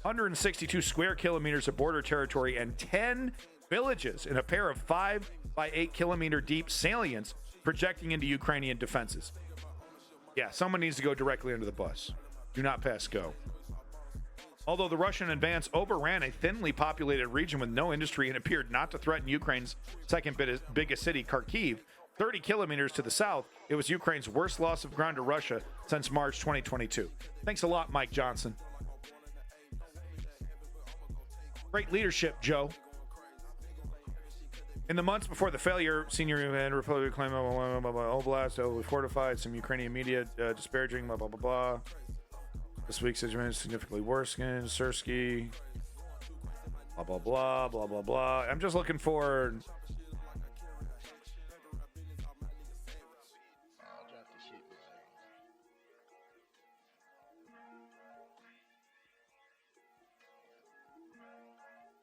162 square kilometers of border territory and 10 villages in a pair of 5 by 8 kilometer deep salients projecting into Ukrainian defenses. Yeah, someone needs to go directly under the bus. Do not pass go. Although the Russian advance overran a thinly populated region with no industry and appeared not to threaten Ukraine's second biggest city, Kharkiv, 30 kilometers to the south, it was Ukraine's worst loss of ground to Russia since March 2022. Thanks a lot, Mike Johnson. Great leadership, Joe. In the months before the failure, senior and Republican claimed Oblast, we fortified some Ukrainian media disparaging, blah, blah, blah, blah. This week's situation is significantly worse again. Sersky, blah, blah, blah, blah, blah, blah. I'm just looking for...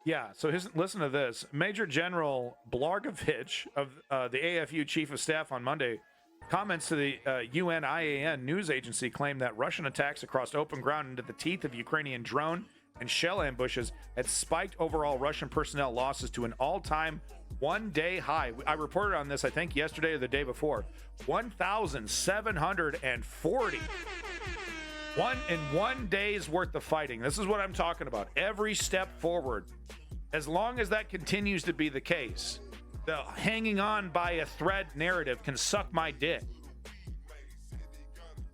Yeah, so listen to this. Major General Blargovich of the AFU Chief of Staff on Monday comments to the UNIAN news agency claimed that Russian attacks across open ground into the teeth of Ukrainian drone and shell ambushes had spiked overall Russian personnel losses to an all-time one-day high. I reported on this, I think, yesterday or the day before. 1,740. In 1 day's worth of fighting. This is what I'm talking about. Every step forward. As long as that continues to be the case, the hanging on by a thread narrative can suck my dick.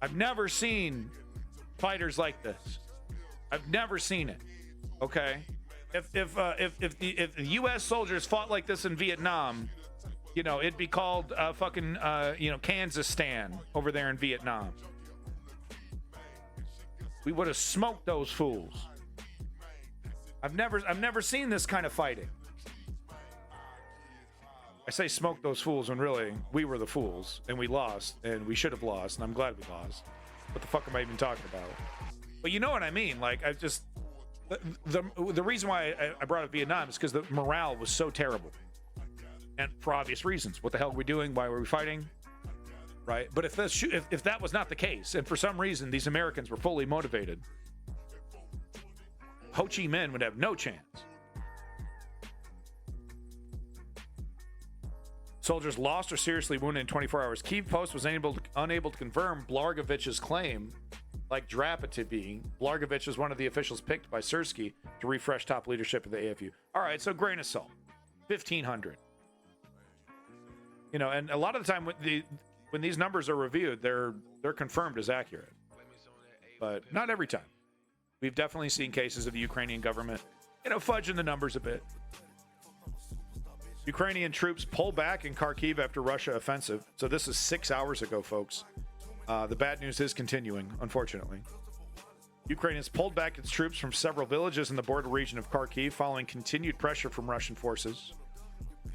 I've never seen fighters like this. I've never seen it. Okay, if the U.S. soldiers fought like this in Vietnam, you know, it'd be called Kazakhstan over there in Vietnam. We would have smoked those fools. I've never seen this kind of fighting. I say smoke those fools when really we were the fools and we lost and we should have lost and I'm glad we lost. What the fuck am I even talking about? But you know what I mean? Like I just the reason why I brought up Vietnam is because the morale was so terrible, and for obvious reasons. What the hell are we doing? Why were we fighting? Right? But if that was not the case, and for some reason these Americans were fully motivated, Ho Chi Minh would have no chance. Soldiers lost or seriously wounded in 24 hours. Kyiv Post was unable to confirm Blargovich's claim. Like Drapa TV, Blargovich is one of the officials picked by Sersky to refresh top leadership of the AFU. All right, so grain of salt, 1,500. You know, and a lot of the time when these numbers are reviewed, they're confirmed as accurate, but not every time. We've definitely seen cases of the Ukrainian government, you know, fudging the numbers a bit. Ukrainian troops pull back in Kharkiv after Russia offensive. So this is 6 hours ago, folks. The bad news is continuing, unfortunately. Ukraine has pulled back its troops from several villages in the border region of Kharkiv following continued pressure from Russian forces.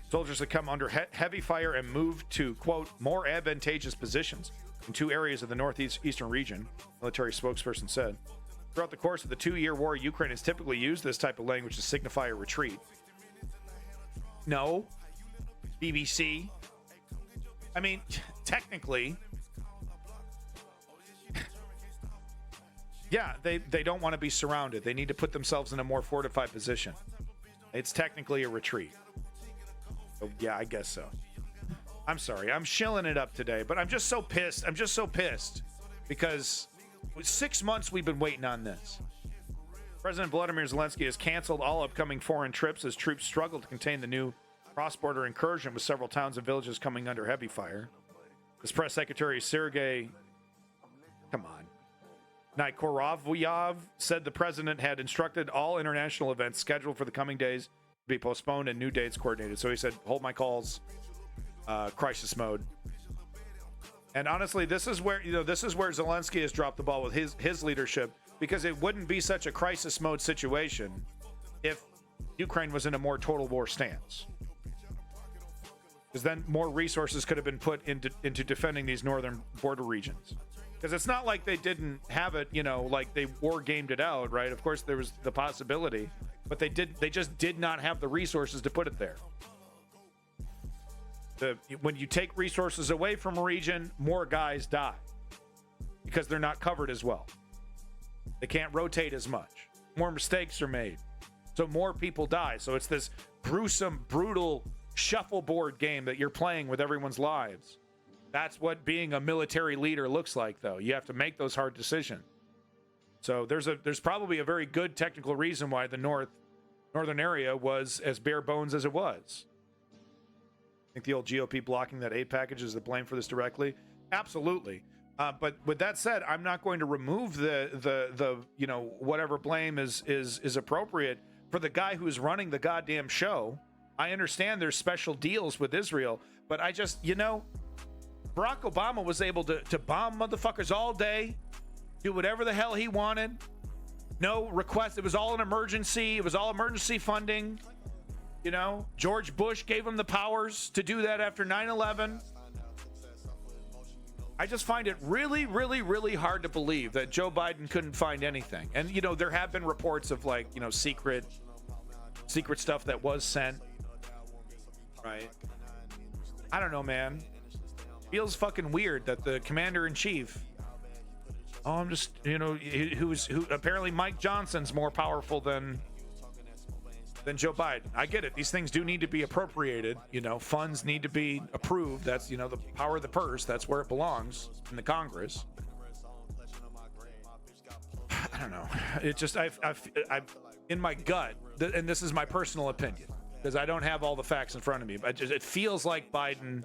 Soldiers have come under heavy fire and moved to, quote, more advantageous positions in 2 areas of the northeastern region, military spokesperson said. Throughout the course of the 2-year war, Ukraine has typically used this type of language to signify a retreat. No. BBC. I mean, technically, yeah, they don't want to be surrounded. They need to put themselves in a more fortified position. It's technically a retreat. Oh, yeah, I guess so. I'm sorry. I'm shilling it up today, but I'm just so pissed. I'm just so pissed because 6 months we've been waiting on this. President Volodymyr Zelensky has canceled all upcoming foreign trips as troops struggle to contain the new cross-border incursion, with several towns and villages coming under heavy fire. As Press Secretary Sergei, Nikorov said the president had instructed all international events scheduled for the coming days to be postponed and new dates coordinated. So he said, hold my calls, crisis mode. And honestly, this is where Zelensky has dropped the ball with his leadership, because it wouldn't be such a crisis mode situation if Ukraine was in a more total war stance. Because then more resources could have been put into defending these northern border regions. Because it's not like they didn't have it, like they war gamed it out, right? Of course, there was the possibility, but they just did not have the resources to put it there. When you take resources away from a region, more guys die because they're not covered as well. They can't rotate as much. More mistakes are made. So more people die. So it's this gruesome, brutal shuffleboard game that you're playing with everyone's lives. That's what being a military leader looks like, though. You have to make those hard decisions. So there's probably a very good technical reason why the northern area was as bare bones as it was. I think the old GOP blocking that aid package is the blame for this directly. Absolutely. But with that said, I'm not going to remove the whatever blame is appropriate for the guy who's running the goddamn show. I understand there's special deals with Israel, but I just, Barack Obama was able to bomb motherfuckers all day, do whatever the hell he wanted. No request. It was all an emergency. It was all emergency funding. George Bush gave him the powers to do that after 9/11. I just find it really, really, really hard to believe that Joe Biden couldn't find anything. And, there have been reports of secret stuff that was sent. Right. I don't know, man. Feels fucking weird that the commander-in-chief, who apparently Mike Johnson's more powerful than Joe Biden. I get it. These things do need to be appropriated. Funds need to be approved. That's, the power of the purse. That's where it belongs, in the Congress. I don't know. It just, I've in my gut, and this is my personal opinion, because I don't have all the facts in front of me, but it feels like Biden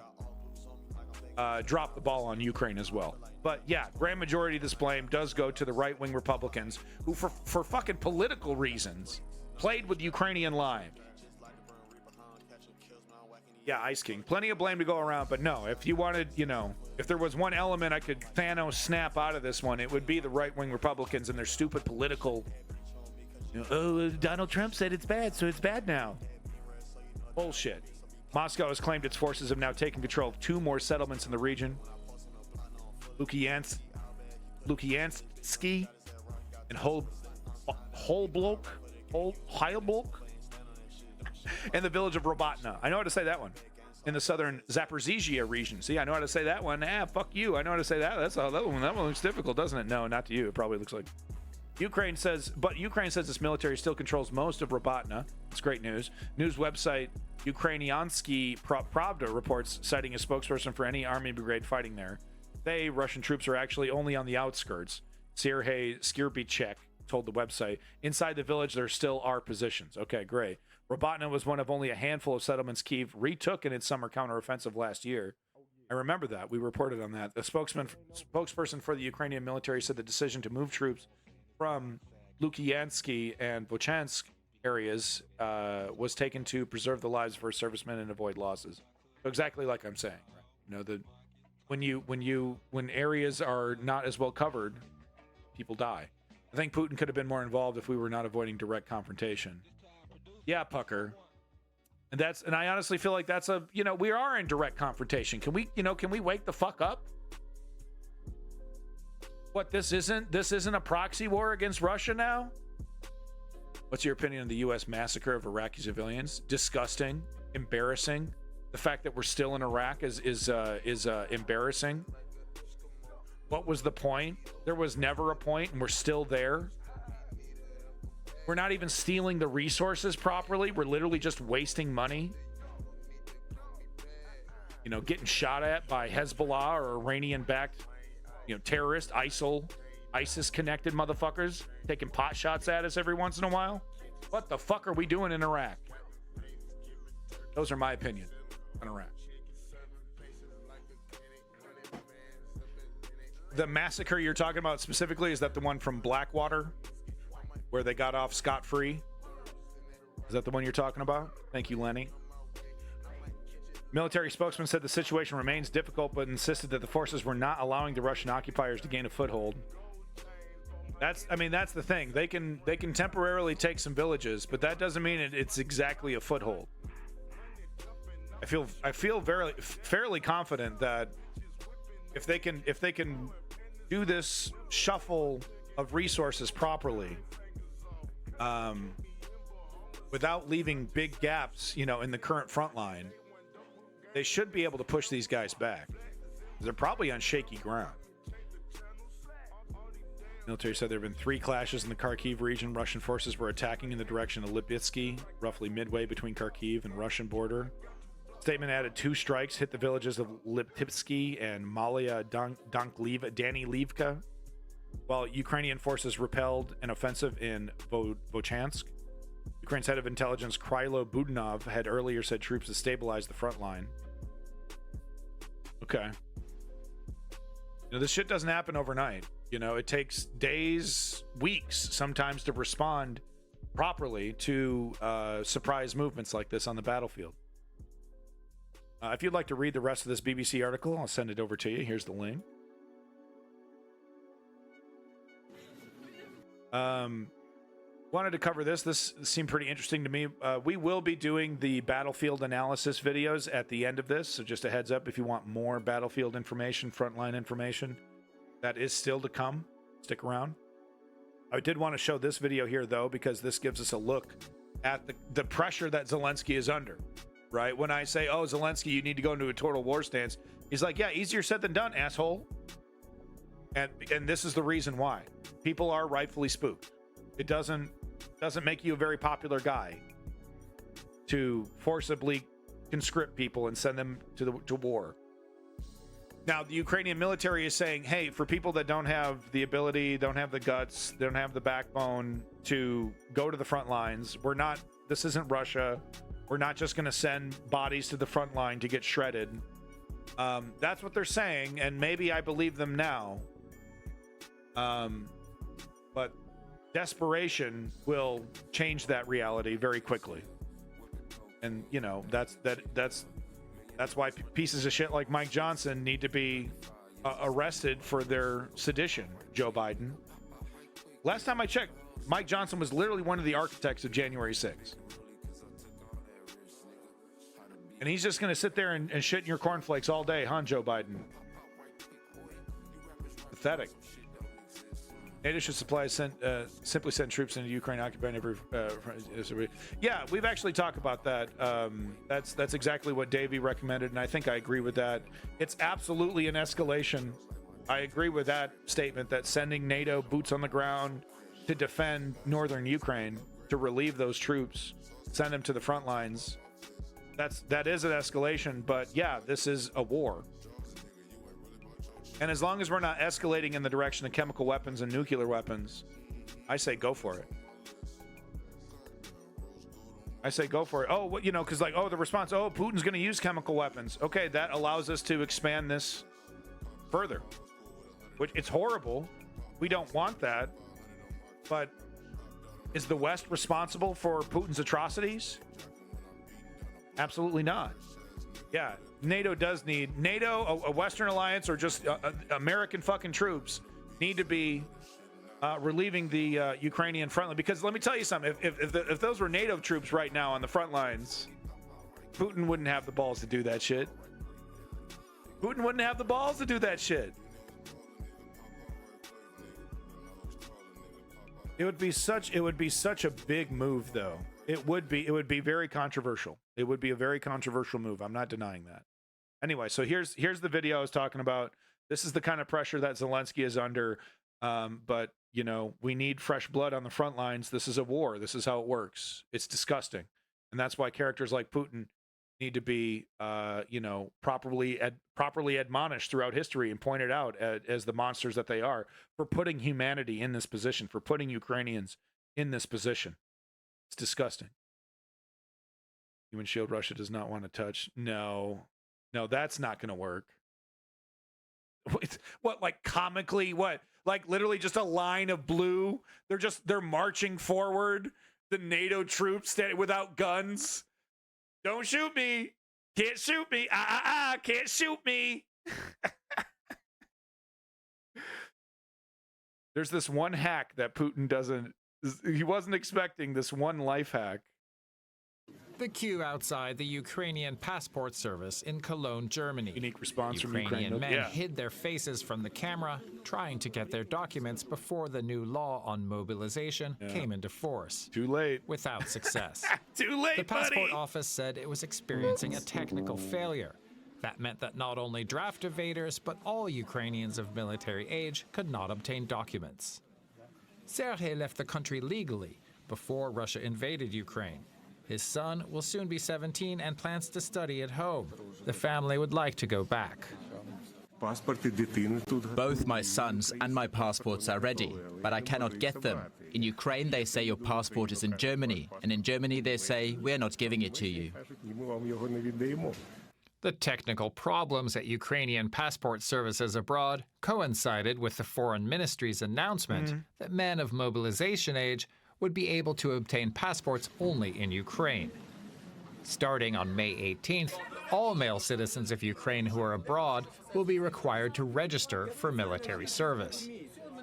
dropped the ball on Ukraine as well. But yeah, grand majority of this blame does go to the right-wing Republicans who, for fucking political reasons, played with Ukrainian lives. Yeah, Ice King. Plenty of blame to go around, but no, if you wanted, if there was one element I could Thanos snap out of this one, it would be the right-wing Republicans and their stupid political, Donald Trump said it's bad, so it's bad now. Bullshit. Moscow has claimed its forces have now taken control of 2 more settlements in the region. Lukyansk and Holblok, and the village of Robatna. I know how to say that one. In the southern Zaporizhia region. See, I know how to say that one. Fuck you. I know how to say that. That one looks difficult, doesn't it? No, not to you. It probably looks like. Ukraine says its military still controls most of Robatna. It's great news. News website Ukrainiansky Pravda reports, citing a spokesperson for any army brigade fighting there. Russian troops are actually only on the outskirts. Sergei Skirbichek told the website. Inside the village, there still are positions. Okay, great. Robatna was one of only a handful of settlements Kyiv retook in its summer counteroffensive last year. I remember that. We reported on that. A spokesperson for the Ukrainian military said the decision to move troops from Lukyansky and Vochansk areas was taken to preserve the lives of our servicemen and avoid losses. So exactly like I'm saying, that when areas are not as well covered, people die. I think Putin could have been more involved if we were not avoiding direct confrontation. Yeah, Pucker. And I honestly feel like that's we are in direct confrontation. Can we wake the fuck up? What, this isn't a proxy war against Russia now? What's your opinion on the U.S. massacre of Iraqi civilians? Disgusting, embarrassing. The fact that we're still in Iraq is embarrassing. What was the point? There was never a point, and we're still there. We're not even stealing the resources properly. We're literally just wasting money. Getting shot at by Hezbollah or Iranian-backed, terrorist, ISIL ISIS-connected motherfuckers taking pot shots at us every once in a while. What the fuck are we doing in Iraq? Those are my opinion on Iraq. The massacre you're talking about specifically, is that the one from Blackwater where they got off scot-free? Is that the one you're talking about? Thank you, Lenny. Military spokesman said the situation remains difficult, but insisted that the forces were not allowing the Russian occupiers to gain a foothold. That's the thing. They can temporarily take some villages, but that doesn't mean it's exactly a foothold. I feel fairly confident that if they can do this shuffle of resources properly, without leaving big gaps, in the current front line, they should be able to push these guys back. They're probably on shaky ground. Military said there have been 3 clashes in the Kharkiv region. Russian forces were attacking in the direction of Lipitsky, roughly midway between Kharkiv and Russian border. Statement added 2 strikes hit the villages of Lipitsky and Malaya Danilivka, while Ukrainian forces repelled an offensive in Vochansk. Ukraine's head of intelligence, Krylo Budanov, had earlier said troops had stabilized the front line. Okay. This shit doesn't happen overnight. It takes days, weeks, sometimes to respond properly to surprise movements like this on the battlefield. If you'd like to read the rest of this BBC article, I'll send it over to you. Here's the link. Wanted to cover this. This seemed pretty interesting to me. We will be doing the battlefield analysis videos at the end of this, so just a heads up if you want more battlefield information, frontline information. That is still to come. Stick around. I did want to show this video here, though, because this gives us a look at the pressure that Zelensky is under, right? When I say, oh, Zelensky, you need to go into a total war stance, he's like, yeah, easier said than done, asshole. And this is the reason why. People are rightfully spooked. It doesn't make you a very popular guy to forcibly conscript people and send them to war. Now, the Ukrainian military is saying, hey, for people that don't have the ability, don't have the guts, don't have the backbone to go to the front lines, this isn't Russia. We're not just going to send bodies to the front line to get shredded. That's what they're saying, and maybe I believe them now. But desperation will change that reality very quickly. And, that's why pieces of shit like Mike Johnson need to be arrested for their sedition, Joe Biden. Last time I checked, Mike Johnson was literally one of the architects of January 6th. And he's just going to sit there and shit in your cornflakes all day, huh, Joe Biden? Pathetic. NATO should simply send troops into Ukraine, occupying every. Yeah, we've actually talked about that. That's exactly what Davey recommended, and I think I agree with that. It's absolutely an escalation. I agree with that statement that sending NATO boots on the ground to defend northern Ukraine, to relieve those troops, send them to the front lines. That is an escalation, but yeah, this is a war. And as long as we're not escalating in the direction of chemical weapons and nuclear weapons, I say go for it. I say go for it. Oh, because the response, oh, Putin's going to use chemical weapons. Okay, that allows us to expand this further. Which, it's horrible. We don't want that. But is the West responsible for Putin's atrocities? Absolutely not. Yeah. NATO does need a Western alliance, or just American fucking troops need to be relieving the Ukrainian front line. Because let me tell you something: if those were NATO troops right now on the front lines, Putin wouldn't have the balls to do that shit. Putin wouldn't have the balls to do that shit. It would be such a big move, though. It would be very controversial. It would be a very controversial move. I'm not denying that. Anyway, so here's the video I was talking about. This is the kind of pressure that Zelensky is under. But we need fresh blood on the front lines. This is a war. This is how it works. It's disgusting. And that's why characters like Putin need to be, properly admonished throughout history and pointed out as the monsters that they are for putting humanity in this position, for putting Ukrainians in this position. It's disgusting. Human shield Russia does not want to touch. No, that's not going to work. What, like comically, what? Like literally just a line of blue? They're marching forward. The NATO troops standing without guns. Don't shoot me. Can't shoot me. Can't shoot me. There's this one hack that Putin he wasn't expecting, this one life hack. The queue outside the Ukrainian passport service in Cologne, Germany. Unique response from Ukrainian Ukraine. men hid their faces from the camera, trying to get their documents before the new law on mobilization came into force. Too late. Without success. Too late, The passport buddy. office said it was experiencing a technical failure. That meant that not only draft evaders, but all Ukrainians of military age could not obtain documents. Sergei left the country legally before Russia invaded Ukraine. His son will soon be 17 and plans to study at home. The family would like to go back. Both my sons and my passports are ready, but I cannot get them. In Ukraine, they say your passport is in Germany, and in Germany, they say we're not giving it to you. The technical problems at Ukrainian passport services abroad coincided with the foreign ministry's announcement that men of mobilization age would be able to obtain passports only in Ukraine. Starting on May 18th, all male citizens of Ukraine who are abroad will be required to register for military service.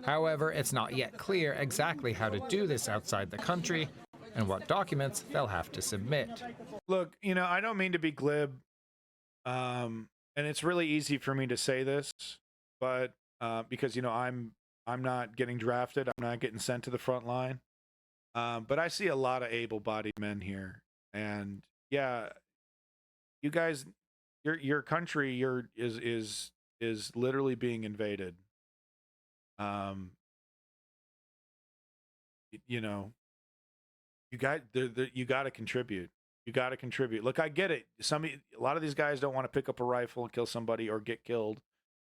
However, it's not yet clear exactly how to do this outside the country and what documents they'll have to submit. Look, I don't mean to be glib, and it's really easy for me to say this, but because I'm not getting drafted, I'm not getting sent to the front line. But I see a lot of able-bodied men here, and yeah, you guys, your country, is literally being invaded. You got to contribute. You got to contribute. Look, I get it. A lot of these guys don't want to pick up a rifle and kill somebody or get killed,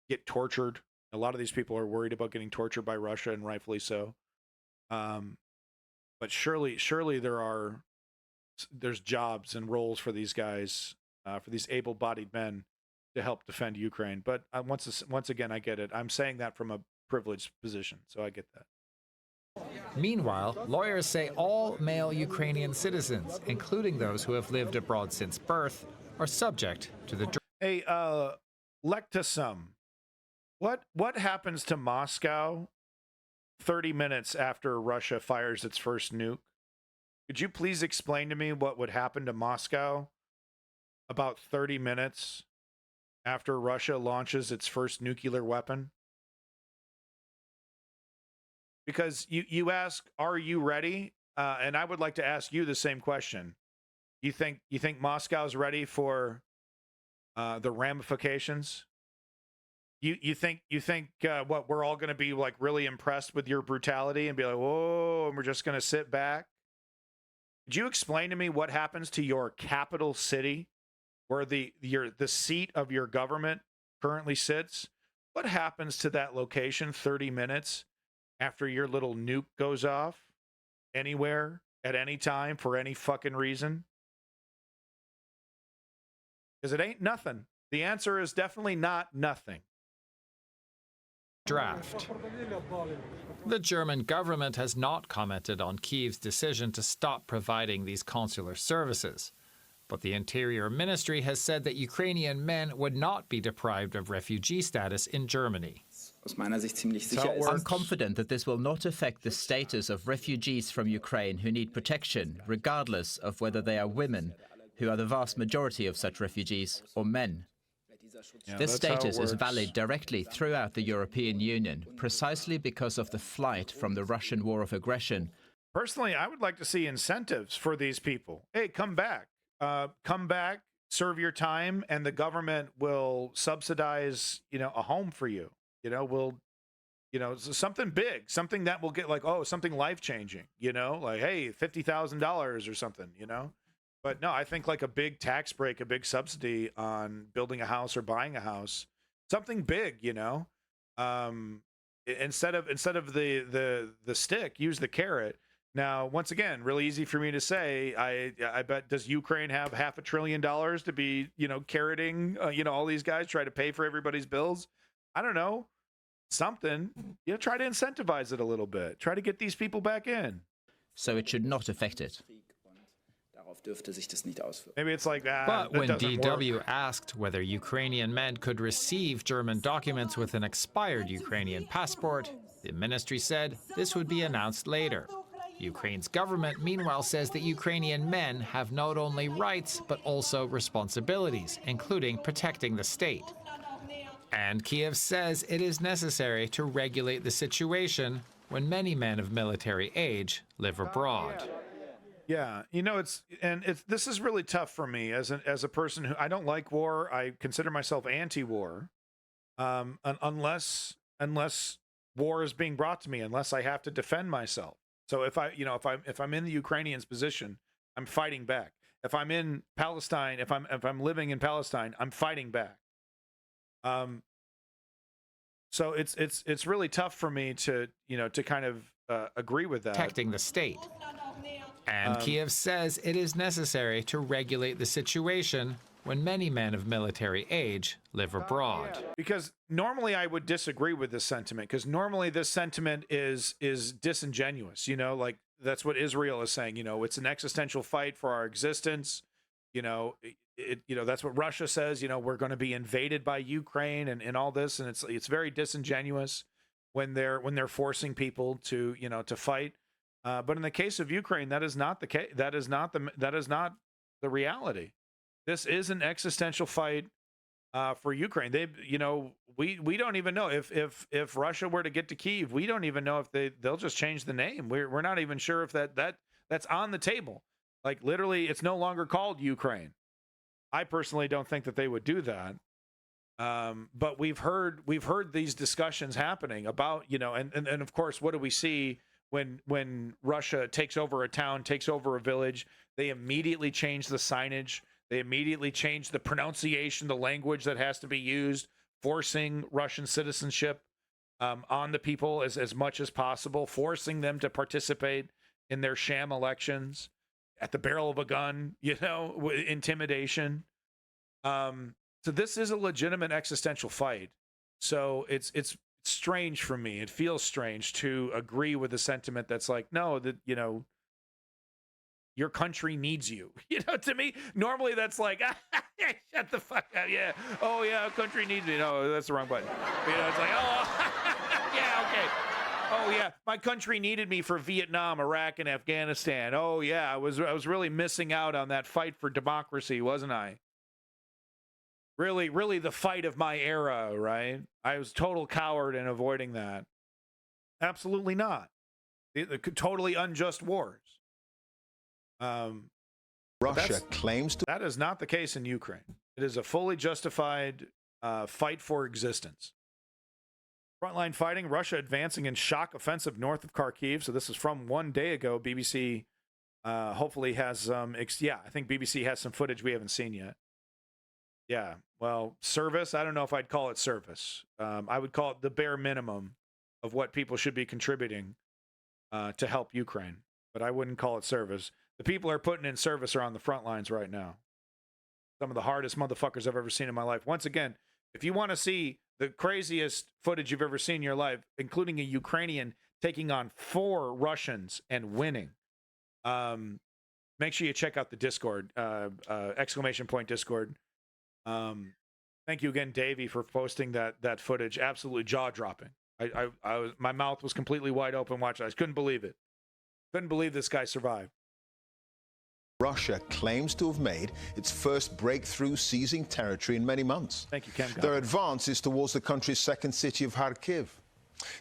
get tortured. A lot of these people are worried about getting tortured by Russia, and rightfully so. But surely there's jobs and roles for these guys, for these able-bodied men to help defend Ukraine. But once again, I get it. I'm saying that from a privileged position, so I get that. Meanwhile, lawyers say all male Ukrainian citizens, including those who have lived abroad since birth, are subject to the... Hey, Lectasum, what happens to Moscow 30 minutes after Russia fires its first nuke? Could you please explain to me what would happen to Moscow about 30 minutes after Russia launches its first nuclear weapon? Because you ask, are you ready? And I would like to ask you the same question. You think Moscow's ready for the ramifications? You think what, we're all going to be like really impressed with your brutality and be like, whoa, and we're just going to sit back? Could you explain to me what happens to your capital city, where the seat of your government currently sits? What happens to that location 30 minutes after your little nuke goes off, anywhere, at any time, for any fucking reason? Because it ain't nothing. The answer is definitely not nothing. Draft. The German government has not commented on Kyiv's decision to stop providing these consular services. But the Interior Ministry has said that Ukrainian men would not be deprived of refugee status in Germany. I'm confident that this will not affect the status of refugees from Ukraine who need protection, regardless of whether they are women, who are the vast majority of such refugees, or men. This status is valid directly throughout the European Union, precisely because of the flight from the Russian war of aggression. Personally, I would like to see incentives for these people. Hey, come back. Come back, serve your time, and the government will subsidize, a home for you. Something big, something that will get like, something life-changing, like, hey, $50,000 or something, But no, I think like a big tax break, a big subsidy on building a house or buying a house, something big, you know. Instead of the stick, use the carrot. Now, once again, really easy for me to say. I bet, does Ukraine have $500 billion to be, you know, carroting, you know, all these guys, try to pay for everybody's bills? I don't know. Something, you know, try to incentivize it a little bit. Try to get these people back in. So it should not affect it. Maybe it's like that. But when DW asked whether Ukrainian men could receive German documents with an expired Ukrainian passport, the ministry said this would be announced later. Ukraine's government, meanwhile, says that Ukrainian men have not only rights, but also responsibilities, including protecting the state. And Kiev says it is necessary to regulate the situation when many men of military age live abroad. Yeah, you know, this is really tough for me as a person who, I don't like war. I consider myself anti-war, unless war is being brought to me, unless I have to defend myself. So if I'm in the Ukrainians' position, I'm fighting back. If I'm in Palestine, if I'm living in Palestine, I'm fighting back. So it's really tough for me to kind of agree with that. Protecting the state. And Kiev says it is necessary to regulate the situation when many men of military age live abroad. Because normally I would disagree with this sentiment, because normally this sentiment is disingenuous. You know, like that's what Israel is saying. You know, it's an existential fight for our existence. You know, that's what Russia says. You know, we're going to be invaded by Ukraine and all this, and it's very disingenuous when they're forcing people to fight. But in the case of Ukraine, that is not the case. That is not the reality. This is an existential fight for Ukraine. We don't even know if Russia were to get to Kyiv. We don't even know if they'll just change the name. We're not even sure if that's on the table. Like literally, it's no longer called Ukraine. I personally don't think that they would do that. But we've heard these discussions happening about, and of course, what do we see when Russia takes over a town, takes over a village? They immediately change the signage. They immediately change the pronunciation, the language that has to be used, forcing Russian citizenship on the people as much as possible, forcing them to participate in their sham elections at the barrel of a gun, intimidation. So this is a legitimate existential fight. So it's strange for me. It feels strange to agree with the sentiment that's like, no, that, your country needs you. To me, normally that's like, shut the fuck up. Yeah. Oh, yeah, our country needs me. No, that's the wrong button. It's like, oh, yeah, okay. Oh, yeah, my country needed me for Vietnam, Iraq, and Afghanistan. Oh, yeah, I was really missing out on that fight for democracy, wasn't I? Really, really the fight of my era, right? I was total coward in avoiding that. Absolutely not. The totally unjust wars. Russia claims to... That is not the case in Ukraine. It is a fully justified fight for existence. Frontline fighting, Russia advancing in shock offensive north of Kharkiv. So this is from 1 day ago. BBC hopefully has I think BBC has some footage we haven't seen yet. Yeah, well, service, I don't know if I'd call it service. I would call it the bare minimum of what people should be contributing to help Ukraine. But I wouldn't call it service. The people are putting in service are on the front lines right now. Some of the hardest motherfuckers I've ever seen in my life. Once again, if you want to see the craziest footage you've ever seen in your life, including a Ukrainian taking on 4 Russians and winning, make sure you check out the Discord, ! Discord. Thank you again, Davey, for posting that footage. Absolutely jaw-dropping. My mouth was completely wide open watching. I just couldn't believe it. Couldn't believe this guy survived. Russia claims to have made its first breakthrough seizing territory in many months. Thank you, Ken. Their advance is towards the country's second city of Kharkiv.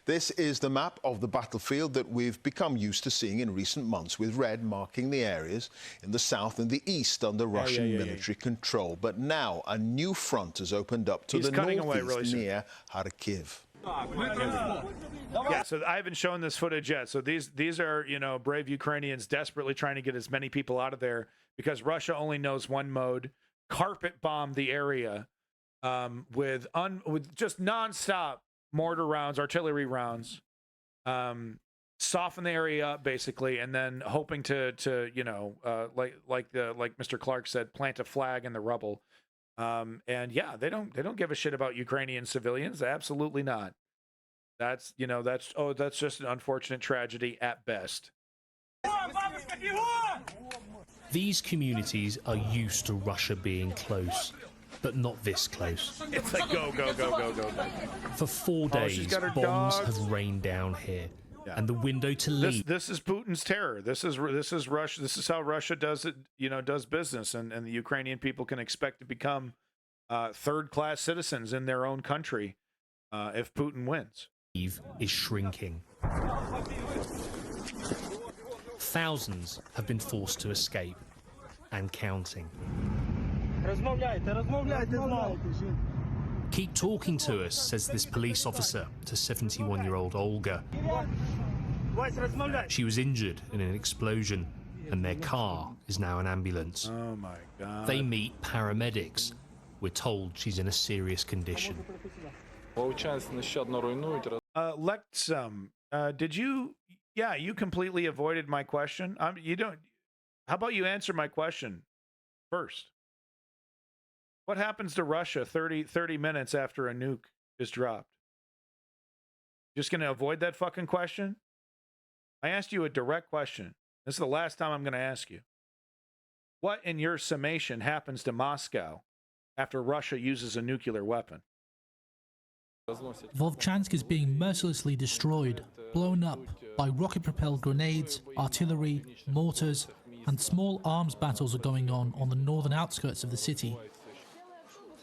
This is the map of the battlefield that we've become used to seeing in recent months, with red marking the areas in the south and the east under Russian military control. But now a new front has opened up to the northeast near Kharkiv. Yeah, so I haven't shown this footage yet. So these are, brave Ukrainians desperately trying to get as many people out of there because Russia only knows one mode: carpet bomb the area with just nonstop mortar rounds, artillery rounds, soften the area up basically, and then hoping to like Mr. Clark said, plant a flag in the rubble. And yeah, they don't give a shit about Ukrainian civilians. Absolutely not. That's just an unfortunate tragedy at best. These communities are used to Russia being close, but not this close. It's like go, go, go, go, go, go. For 4 days, bombs have rained down here, and the window to leave. This is Putin's terror. This is Russia. This is how Russia does it. Does business, and the Ukrainian people can expect to become third-class citizens in their own country if Putin wins. Is shrinking. Thousands have been forced to escape, and counting. Keep talking to us, says this police officer to 71-year-old Olga. She was injured in an explosion, and their car is now an ambulance. Oh my God. They meet paramedics. We're told she's in a serious condition. Lexum, did you? Yeah, you completely avoided my question. You don't. How about you answer my question first? What happens to Russia 30 minutes after a nuke is dropped? Just going to avoid that fucking question? I asked you a direct question. This is the last time I'm going to ask you. What, in your summation, happens to Moscow after Russia uses a nuclear weapon? Vovchansk is being mercilessly destroyed, blown up by rocket-propelled grenades, artillery, mortars, and small arms battles are going on the northern outskirts of the city.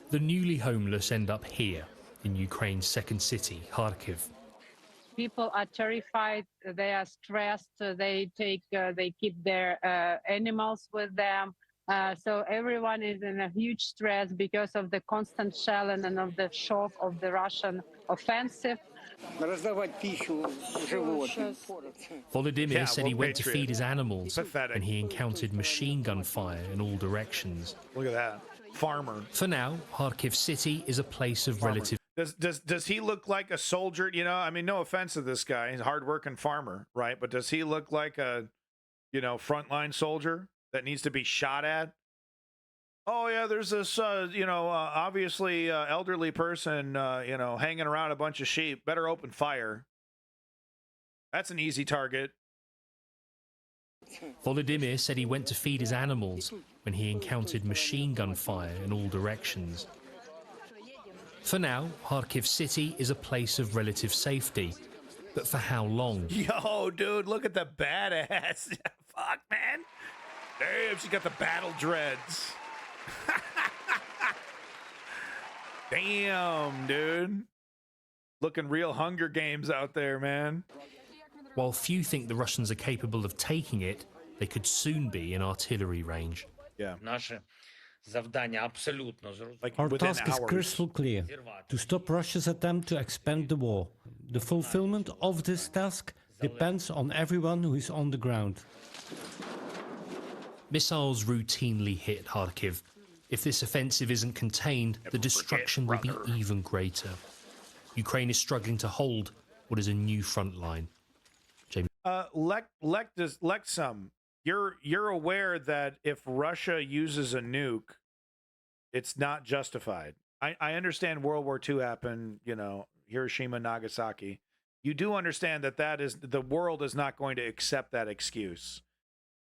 The newly homeless end up here, in Ukraine's second city, Kharkiv. People are terrified, they are stressed, they keep their animals with them. So everyone is in a huge stress because of the constant shelling and of the shock of the Russian offensive. Volodymyr said he went to feed his animals, and he encountered machine gun fire in all directions. Look at that. Farmer. For now, Kharkiv city is a place of relative... Does he look like a soldier? I mean, no offense to this guy. He's a hardworking farmer, right? But does he look like a, frontline soldier that needs to be shot at? Oh, yeah, there's this, obviously elderly person, hanging around a bunch of sheep. Better open fire. That's an easy target. Volodymyr said he went to feed his animals when he encountered machine gun fire in all directions. For now, Kharkiv city is a place of relative safety. But for how long? Yo, dude, look at the badass. Fuck, man. Damn, she got the battle dreads. Damn, dude. Looking real Hunger Games out there, man. While few think the Russians are capable of taking it, they could soon be in artillery range. Yeah. Our task is crystal clear: to stop Russia's attempt to expand the war. The fulfillment of this task depends on everyone who is on the ground. Missiles routinely hit Kharkiv. If this offensive isn't contained, the destruction will be even greater. Ukraine is struggling to hold what is a new front line. Lexum, you're aware that if Russia uses a nuke, it's not justified. I understand World War II happened, Hiroshima, Nagasaki. You do understand that is the world is not going to accept that excuse.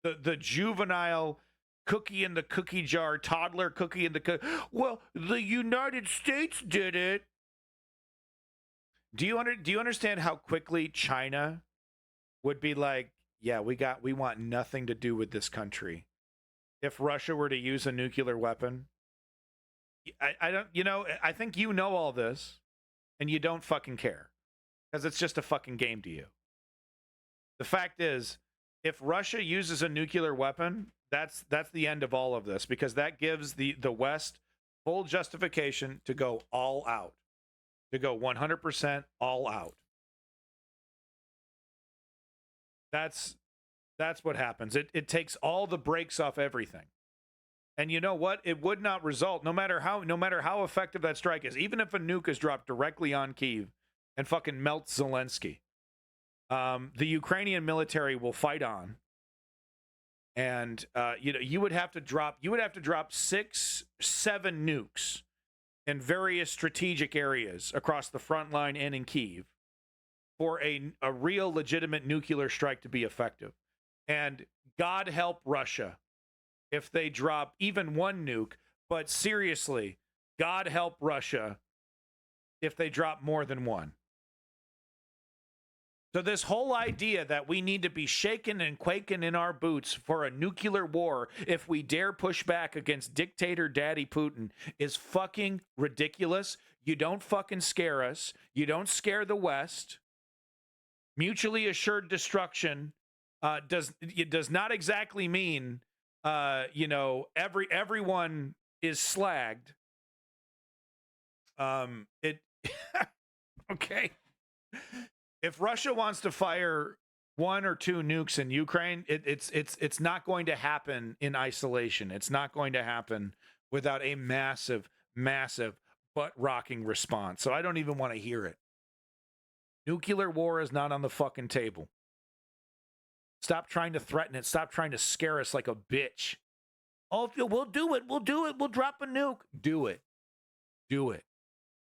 The juvenile cookie in the cookie jar, toddler cookie in the well, the United States did it. Do you understand how quickly China would be like, yeah, we want nothing to do with this country if Russia were to use a nuclear weapon? I don't, I think you know all this and you don't fucking care because it's just a fucking game to you. The fact is, if Russia uses a nuclear weapon, that's the end of all of this, because that gives the West full justification to go all out, to go 100% all out. That's what happens. It takes all the brakes off everything. And you know what? It would not result, no matter how effective that strike is, even if a nuke is dropped directly on Kyiv and fucking melts Zelensky. The Ukrainian military will fight on, and you would have to drop 6, 7 nukes in various strategic areas across the front line and in Kyiv for a real legitimate nuclear strike to be effective. And God help Russia if they drop even 1 nuke, but seriously, God help Russia if they drop more than 1. So this whole idea that we need to be shaken and quaking in our boots for a nuclear war if we dare push back against dictator daddy Putin is fucking ridiculous. You don't fucking scare us. You don't scare the West. Mutually assured destruction does not exactly mean everyone is slagged. Okay. If Russia wants to fire 1 or 2 nukes in Ukraine, it's not going to happen in isolation. It's not going to happen without a massive, massive butt-rocking response. So I don't even want to hear it. Nuclear war is not on the fucking table. Stop trying to threaten it. Stop trying to scare us like a bitch. Oh, we'll do it. We'll do it. We'll drop a nuke. Do it. Do it.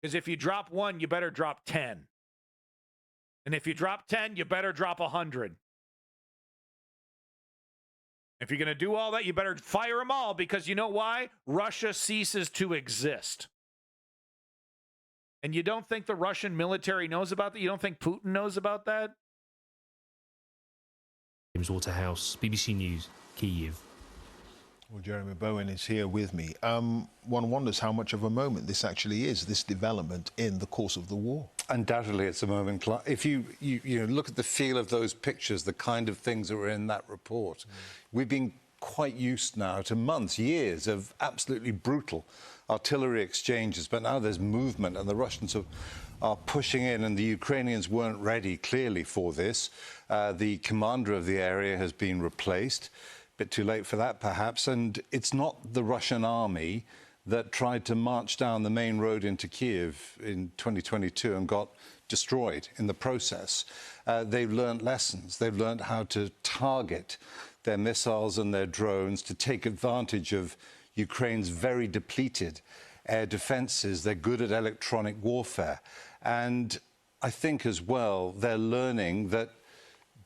Because if you drop 1, you better drop 10. And if you drop 10, you better drop 100. If you're going to do all that, you better fire them all, because you know why? Russia ceases to exist. And you don't think the Russian military knows about that? You don't think Putin knows about that? James Waterhouse, BBC News, Kyiv. Well, Jeremy Bowen is here with me. One wonders how much of a moment this actually is, this development in the course of the war. Undoubtedly, it's a moment. If you look at the feel of those pictures, the kind of things that were in that report, we've been quite used now to months, years of absolutely brutal artillery exchanges, but now there's movement, and the Russians are pushing in, and the Ukrainians weren't ready, clearly, for this. The commander of the area has been replaced. Bit too late for that, perhaps. And it's not the Russian army that tried to march down the main road into Kyiv in 2022 and got destroyed in the process. They've learned lessons. They've learned how to target their missiles and their drones to take advantage of Ukraine's very depleted air defenses. They're good at electronic warfare. And I think as well, they're learning that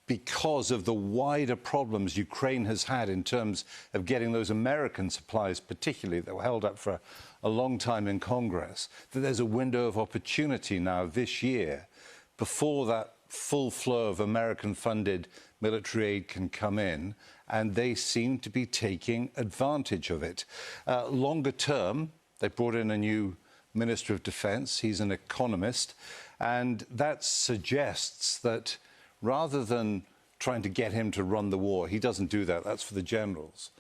because of the wider problems Ukraine has had in terms of getting those American supplies, particularly, that were held up for a long time in Congress, that there's a window of opportunity now this year before that full flow of American-funded military aid can come in, and they seem to be taking advantage of it. Longer term, they brought in a new Minister of Defense. He's an economist, and that suggests that rather than trying to get him to run the war, he doesn't do that. That's for the generals.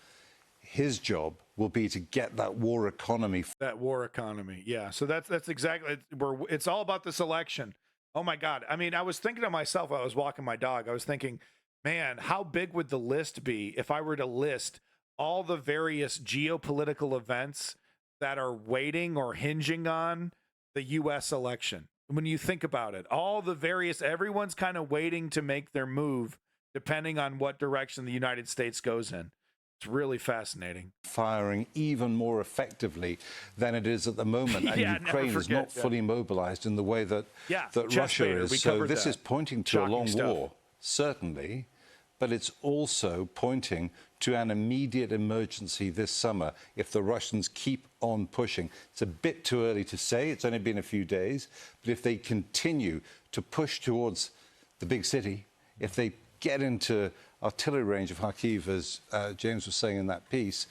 His job will be to get that war economy. That war economy, yeah. So that's exactly where it's all about this election. Oh my God! I mean, I was thinking to myself while I was walking my dog. I was thinking, man, how big would the list be if I were to list all the various geopolitical events that are waiting or hinging on the U.S. election? When you think about it, everyone's kind of waiting to make their move depending on what direction the United States goes in. It's really fascinating. Firing even more effectively than it is at the moment. And Ukraine is not fully mobilized in the way that Russia is. So this is pointing to a long war, certainly, but it's also pointing to an immediate emergency this summer if the Russians keep on pushing. It's a bit too early to say. It's only been a few days. But if they continue to push towards the big city, if they get into artillery range of Kharkiv, as James was saying in that piece,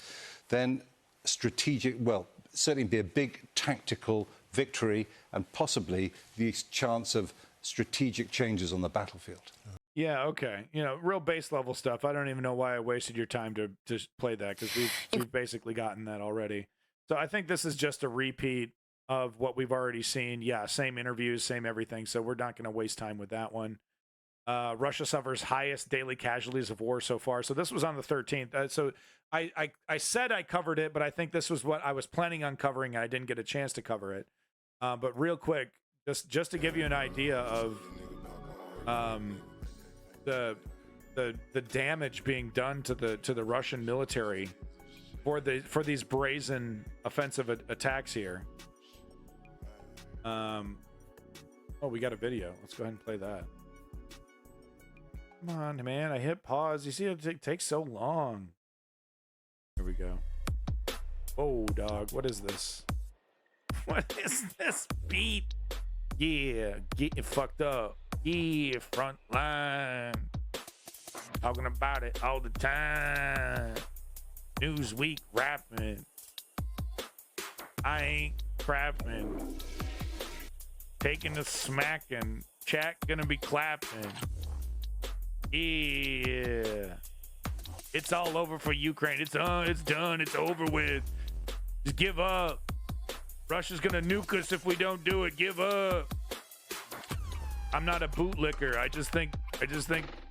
then certainly be a big tactical victory and possibly the chance of strategic changes on the battlefield. Yeah, okay. Real base level stuff. I don't even know why I wasted your time to play that, because we've basically gotten that already. So I think this is just a repeat of what we've already seen. Yeah, same interviews, same everything. So we're not going to waste time with that one. Russia suffers highest daily casualties of war so far. So this was on the 13th. So I said I covered it, but I think this was what I was planning on covering, and I didn't get a chance to cover it. But real quick, just to give you an idea of the damage being done to the Russian military for these brazen offensive attacks here. Oh, we got a video. Let's go ahead and play that. Come on, man. I hit pause. You see it takes so long. Here we go. Oh, dog. What is this? What is this beat? Yeah, getting fucked up. Yeah, front line. Talking about it all the time. Newsweek rapping. I ain't crapping. Taking the smacking. Chat gonna be clapping. Yeah. It's all over for Ukraine. It's done. It's done. It's over with. Just give up. Russia's gonna nuke us if we don't do it. Give up. I'm not a bootlicker. I just think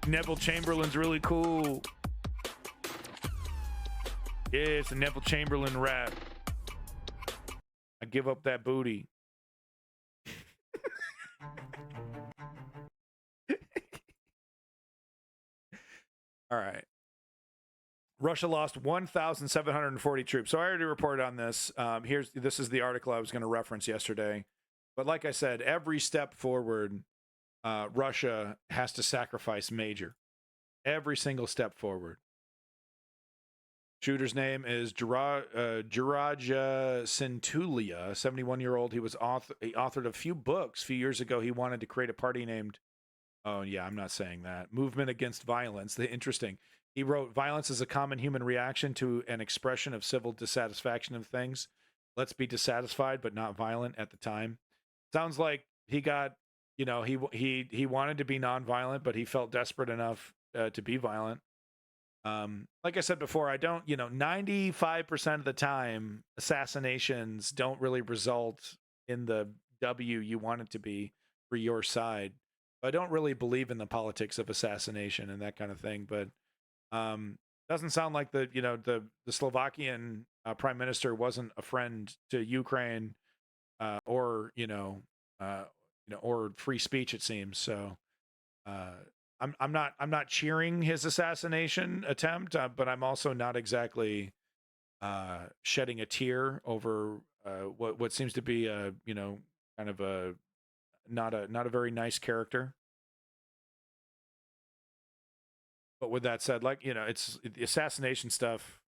Neville Chamberlain's really cool. Yeah, it's a Neville Chamberlain rap. I give up that booty. All right. Russia lost 1,740 troops. So I already reported on this. This is the article I was going to reference yesterday. But like I said, every step forward, Russia has to sacrifice major. Every single step forward. Shooter's name is Jiraja Centulia, 71-year-old. He authored a few books. A few years ago, he wanted to create a party named, oh yeah, I'm not saying that, Movement Against Violence. Interesting. He wrote, violence is a common human reaction to an expression of civil dissatisfaction of things. Let's be dissatisfied, but not violent at the time. Sounds like he got, he wanted to be nonviolent, but he felt desperate enough to be violent. Like I said before, 95% of the time, assassinations don't really result in the W you want it to be for your side. I don't really believe in the politics of assassination and that kind of thing, but doesn't sound like the Slovakian prime minister wasn't a friend to Ukraine or free speech, it seems. So I'm not cheering his assassination attempt, but I'm also not exactly shedding a tear over what seems to be a kind of a not a very nice character. But with that said, it's the assassination stuff.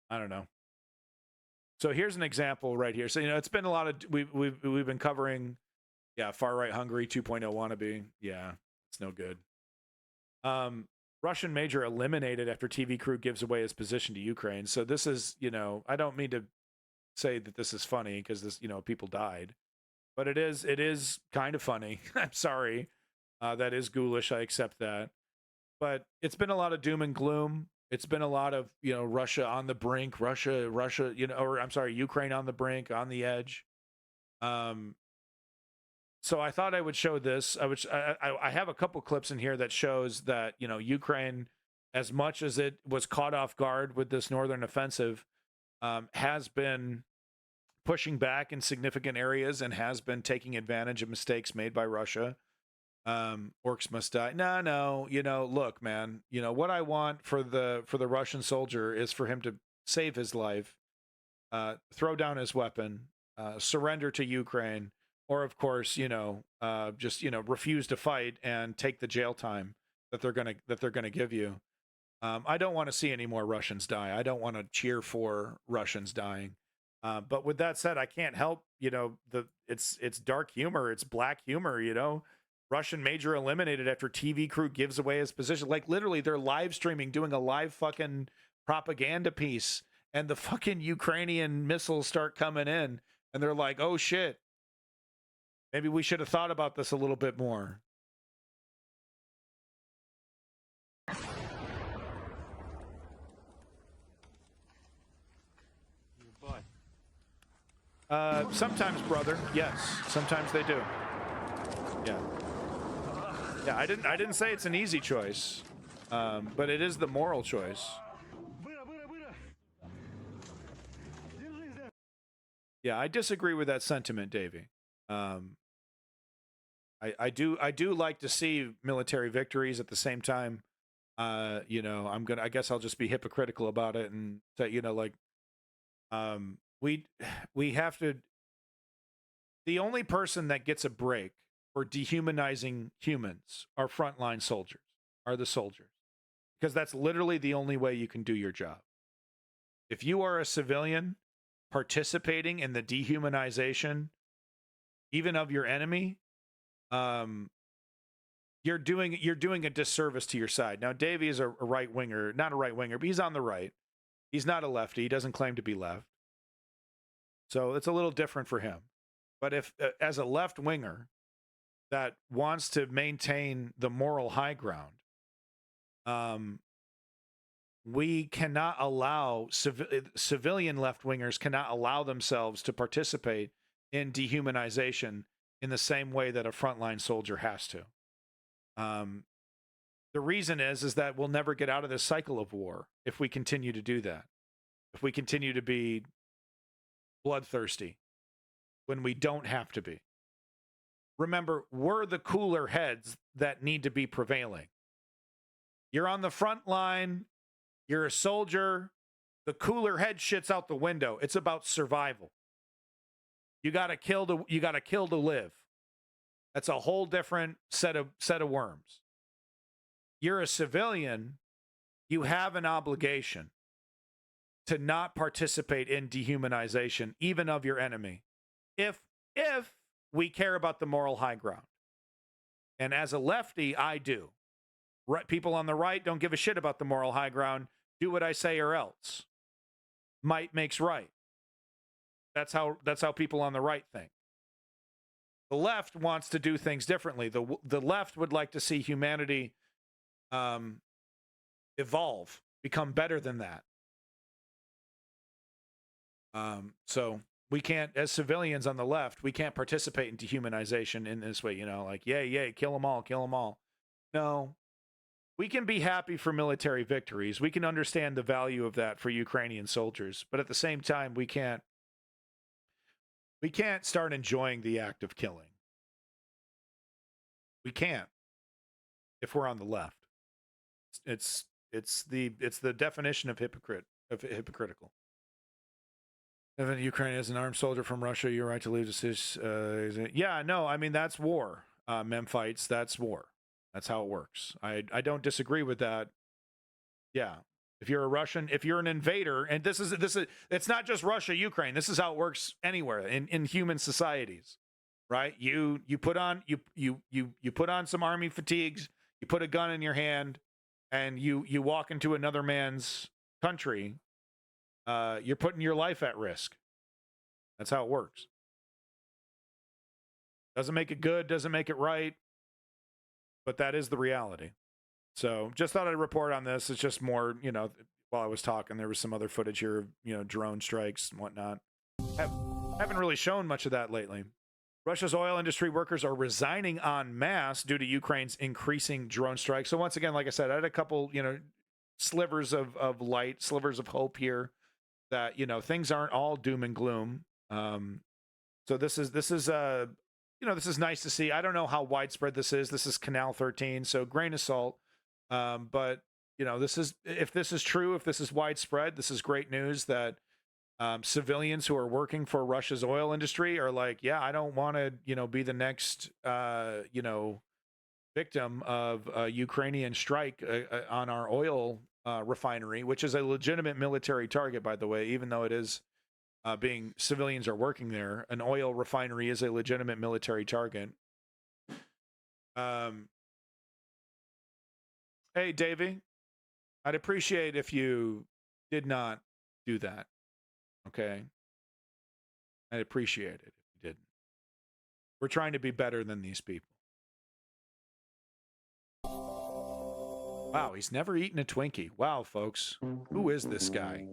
I don't know. So here's an example right here. So it's been a lot of we've been covering, far right Hungary 2.0 wannabe. Yeah, it's no good. Russian major eliminated after TV crew gives away his position to Ukraine. So this is I don't mean to say that this is funny because this people died, but it is kind of funny. I'm sorry. That is ghoulish. I accept that. But it's been a lot of doom and gloom. It's been a lot of, Russia on the brink, Ukraine on the brink, on the edge. So I thought I would show this. I have a couple clips in here that shows that, Ukraine, as much as it was caught off guard with this northern offensive, has been pushing back in significant areas and has been taking advantage of mistakes made by Russia. Orcs must die. No, look, man, what I want for the Russian soldier is for him to save his life, throw down his weapon, surrender to Ukraine, or of course, just refuse to fight and take the jail time that they're gonna give you. I don't want to see any more Russians die. I don't want to cheer for Russians dying. But with that said, I can't help, it's dark humor, it's black humor, Russian major eliminated after TV crew gives away his position. Like literally they're live streaming, doing a live fucking propaganda piece, and the fucking Ukrainian missiles start coming in and they're like, oh shit, maybe we should have thought about this a little bit more. Sometimes, brother. Yes, sometimes they do. Yeah. Yeah, I didn't say it's an easy choice, but it is the moral choice. Yeah, I disagree with that sentiment, Davey. I do like to see military victories. At the same time, you know, I guess I'll just be hypocritical about it and say, you know, like, we have to. The only person that gets a break for dehumanizing humans are frontline soldiers, are the soldiers, because that's literally the only way you can do your job. If you are a civilian participating in the dehumanization, even of your enemy, you're doing a disservice to your side. Now, Davey is a right winger, not a right winger, but he's on the right. He's not a lefty. He doesn't claim to be left, so it's a little different for him. But if, as a left winger that wants to maintain the moral high ground, we cannot allow civilian left wingers cannot allow themselves to participate in dehumanization in the same way that a frontline soldier has to. The reason is that we'll never get out of this cycle of war if we continue to do that. If we continue to be bloodthirsty when we don't have to be. Remember, we're the cooler heads that need to be prevailing. You're on the front line. You're a soldier. The cooler head shit's out the window. It's about survival. You got to kill to live. That's a whole different set of worms. You're a civilian. You have an obligation to not participate in dehumanization, even of your enemy, if we care about the moral high ground. And as a lefty, I do. Right, people on the right don't give a shit about the moral high ground. Do what I say or else. Might makes right. That's how people on the right think. The left wants to do things differently. The left would like to see humanity evolve, become better than that. So we can't, as civilians on the left, we can't participate in dehumanization in this way, you know, like, yay, kill them all, kill them all. No, we can be happy for military victories. We can understand the value of that for Ukrainian soldiers. But at the same time, we can't start enjoying the act of killing. We can't if we're on the left. It's the definition of hypocritical. If Ukraine is an armed soldier from Russia, you're right to leave the yeah, no, I mean, that's war. Fights, that's war. That's how it works. I don't disagree with that. Yeah. If you're a Russian, if you're an invader, and this is it's not just Russia, Ukraine. This is how it works anywhere in human societies. Right? You put on some army fatigues, you put a gun in your hand, and you walk into another man's country. You're putting your life at risk. That's how it works. Doesn't make it good, doesn't make it right, but that is the reality. So just thought I'd report on this. It's just more, you know, while I was talking, there was some other footage here of, you know, drone strikes and whatnot. Haven't really shown much of that lately. Russia's oil industry workers are resigning en masse due to Ukraine's increasing drone strikes. So once again, like I said, I had a couple, you know, slivers of light, slivers of hope here that, you know, things aren't all doom and gloom. So this is you know, this is nice to see. I don't know how widespread this is. This is Canal 13, so grain of salt. But you know, if this is true, if this is widespread, this is great news that civilians who are working for Russia's oil industry are like, yeah, I don't want to, you know, be the next, you know, victim of a Ukrainian strike on our oil refinery, which is a legitimate military target, by the way, even though it is being civilians are working there. An oil refinery is a legitimate military target. Hey, Davey, I'd appreciate if you did not do that. Okay. I'd appreciate it if you didn't. We're trying to be better than these people. Wow, he's never eaten a Twinkie. Wow, folks. Who is this guy?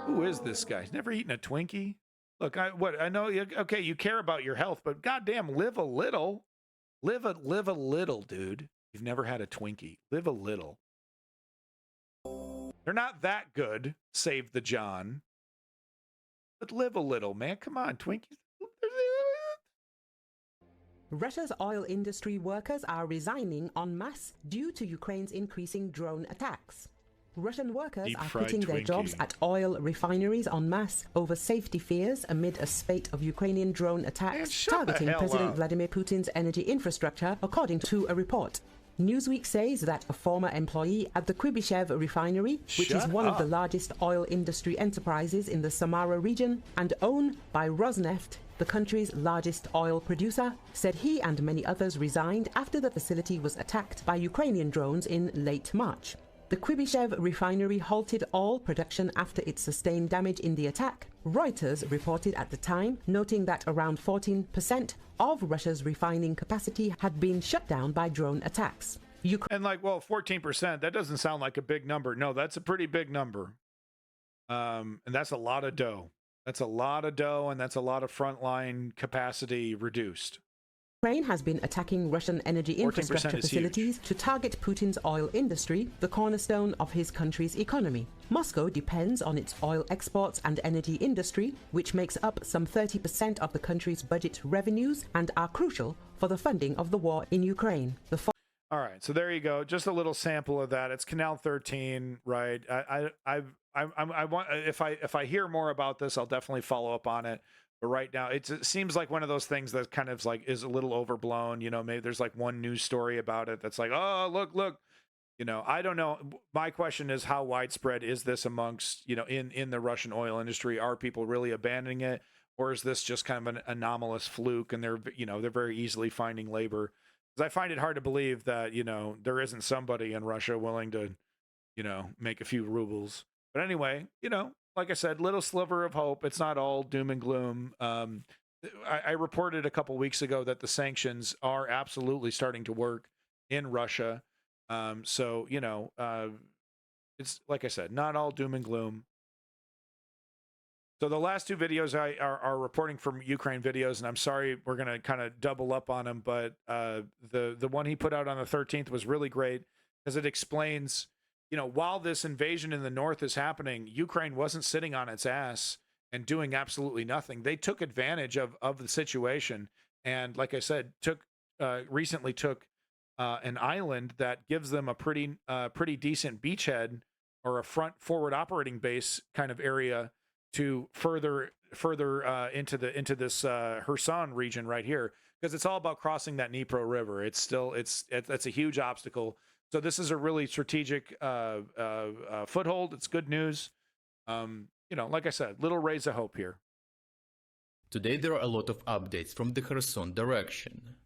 Who is this guy? He's never eaten a Twinkie? Look, I know, okay, you care about your health, but goddamn, live a little. Live a little, dude. You've never had a Twinkie. Live a little. They're not that good, save the John. But live a little, man. Come on, Twinkies. Russia's oil industry workers are resigning en masse due to Ukraine's increasing drone attacks. Russian workers are quitting their jobs at oil refineries en masse over safety fears amid a spate of Ukrainian drone attacks targeting President Vladimir Putin's energy infrastructure, according to a report. Newsweek says that a former employee at the Kuibyshev refinery, which is one of the largest oil industry enterprises in the Samara region and owned by Rosneft, the country's largest oil producer, said he and many others resigned after the facility was attacked by Ukrainian drones in late March. The Kuibyshev refinery halted all production after it sustained damage in the attack, Reuters reported at the time, noting that around 14% of Russia's refining capacity had been shut down by drone attacks. And 14%, that doesn't sound like a big number. No, that's a pretty big number. And that's a lot of dough. That's a lot of dough, and that's a lot of frontline capacity reduced. Ukraine has been attacking Russian energy infrastructure facilities to target Putin's oil industry, the cornerstone of his country's economy. Moscow depends on its oil exports and energy industry, which makes up some 30% of the country's budget revenues and are crucial for the funding of the war in Ukraine. All right, so there you go. Just a little sample of that. It's Canal 13, right? I want if I hear more about this, I'll definitely follow up on it. But right now, it seems like one of those things that kind of is a little overblown. You know, maybe there's one news story about it that's like, oh, look. You know, I don't know. My question is, how widespread is this amongst, in the Russian oil industry? Are people really abandoning it? Or is this just kind of an anomalous fluke and they're very easily finding labor? Because I find it hard to believe that, there isn't somebody in Russia willing to, make a few rubles. But anyway, like I said, little sliver of hope. It's not all doom and gloom. I reported a couple weeks ago that the sanctions are absolutely starting to work in Russia. So, it's like I said, not all doom and gloom. So the last two videos are reporting from Ukraine videos, and I'm sorry we're going to kind of double up on them, but the one he put out on the 13th was really great because it explains, while this invasion in the north is happening, Ukraine wasn't sitting on its ass and doing absolutely nothing. They took advantage of the situation, and like I said, recently took an island that gives them a pretty decent beachhead or a forward operating base kind of area to further into this Kherson region right here, because it's all about crossing that Dnipro River. It's a huge obstacle. So this is a really strategic foothold. It's good news. Like I said, little rays of hope here. Today there are a lot of updates from the Kherson direction.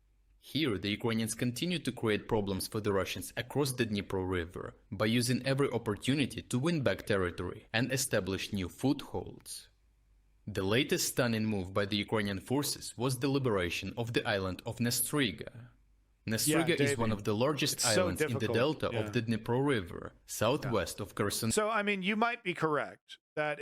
Here, the Ukrainians continue to create problems for the Russians across the Dnipro River by using every opportunity to win back territory and establish new footholds. The latest stunning move by the Ukrainian forces was the liberation of the island of Nestriga. Nestriga is one of the largest islands in the delta of the Dnipro River, southwest of Kherson. So, I mean, you might be correct that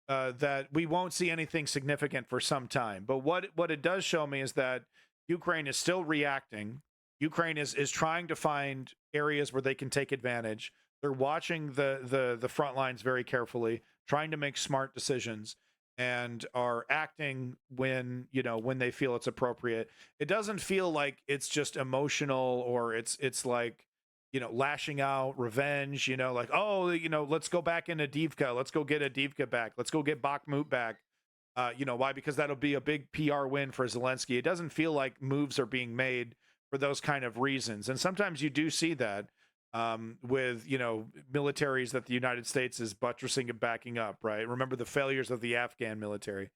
that we won't see anything significant for some time. But what it does show me is that Ukraine is still reacting. Ukraine is trying to find areas where they can take advantage. They're watching the front lines very carefully, trying to make smart decisions, and are acting when they feel it's appropriate. It doesn't feel like it's just emotional or it's like, lashing out, revenge, let's go back into Avdiivka. Let's go get Avdiivka back. Let's go get Bakhmut back. Why? Because that'll be a big PR win for Zelensky. It doesn't feel like moves are being made for those kind of reasons. And sometimes you do see that with, militaries that the United States is buttressing and backing up, right? Remember the failures of the Afghan military.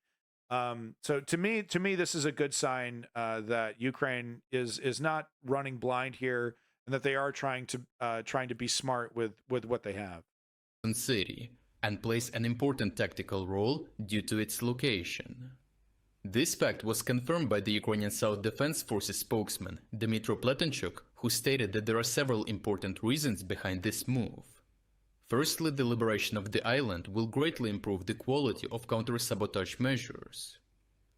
So to me, this is a good sign that Ukraine is not running blind here and that they are trying to be smart with what they have. City and plays an important tactical role due to its location. This fact was confirmed by the Ukrainian South Defense Forces spokesman Dmytro Pletenchuk, who stated that there are several important reasons behind this move. Firstly, the liberation of the island will greatly improve the quality of counter-sabotage measures.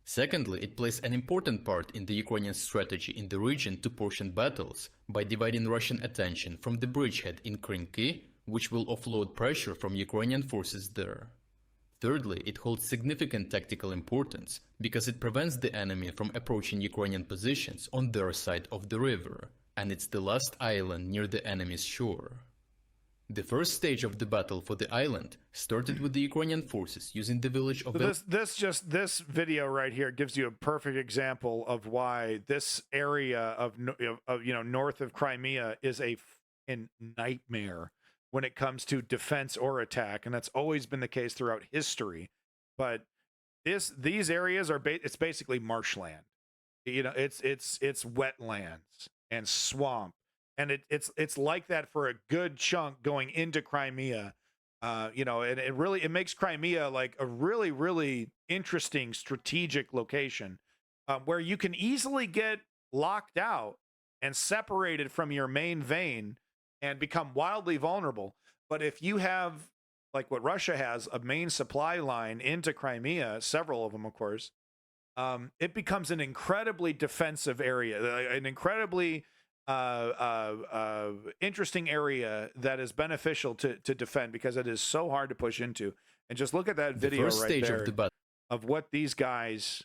Secondly, it plays an important part in the Ukrainian strategy in the region to portion battles by dividing Russian attention from the bridgehead in Krinky, which will offload pressure from Ukrainian forces there. Thirdly, it holds significant tactical importance because it prevents the enemy from approaching Ukrainian positions on their side of the river, and it's the last island near the enemy's shore. The first stage of the battle for the island started with the Ukrainian forces using the village of... This video right here gives you a perfect example of why this area of north of Crimea is a nightmare when it comes to defense or attack, and that's always been the case throughout history. But these areas are it's basically marshland. It's wetlands and swamp. And it's like that for a good chunk going into Crimea, and it makes Crimea like a really, really interesting strategic location where you can easily get locked out and separated from your main vein and become wildly vulnerable. But if you have, like what Russia has, a main supply line into Crimea, several of them, of course, it becomes an incredibly defensive area, an incredibly interesting area that is beneficial to defend because it is so hard to push into. And just look at that video right there of what these guys.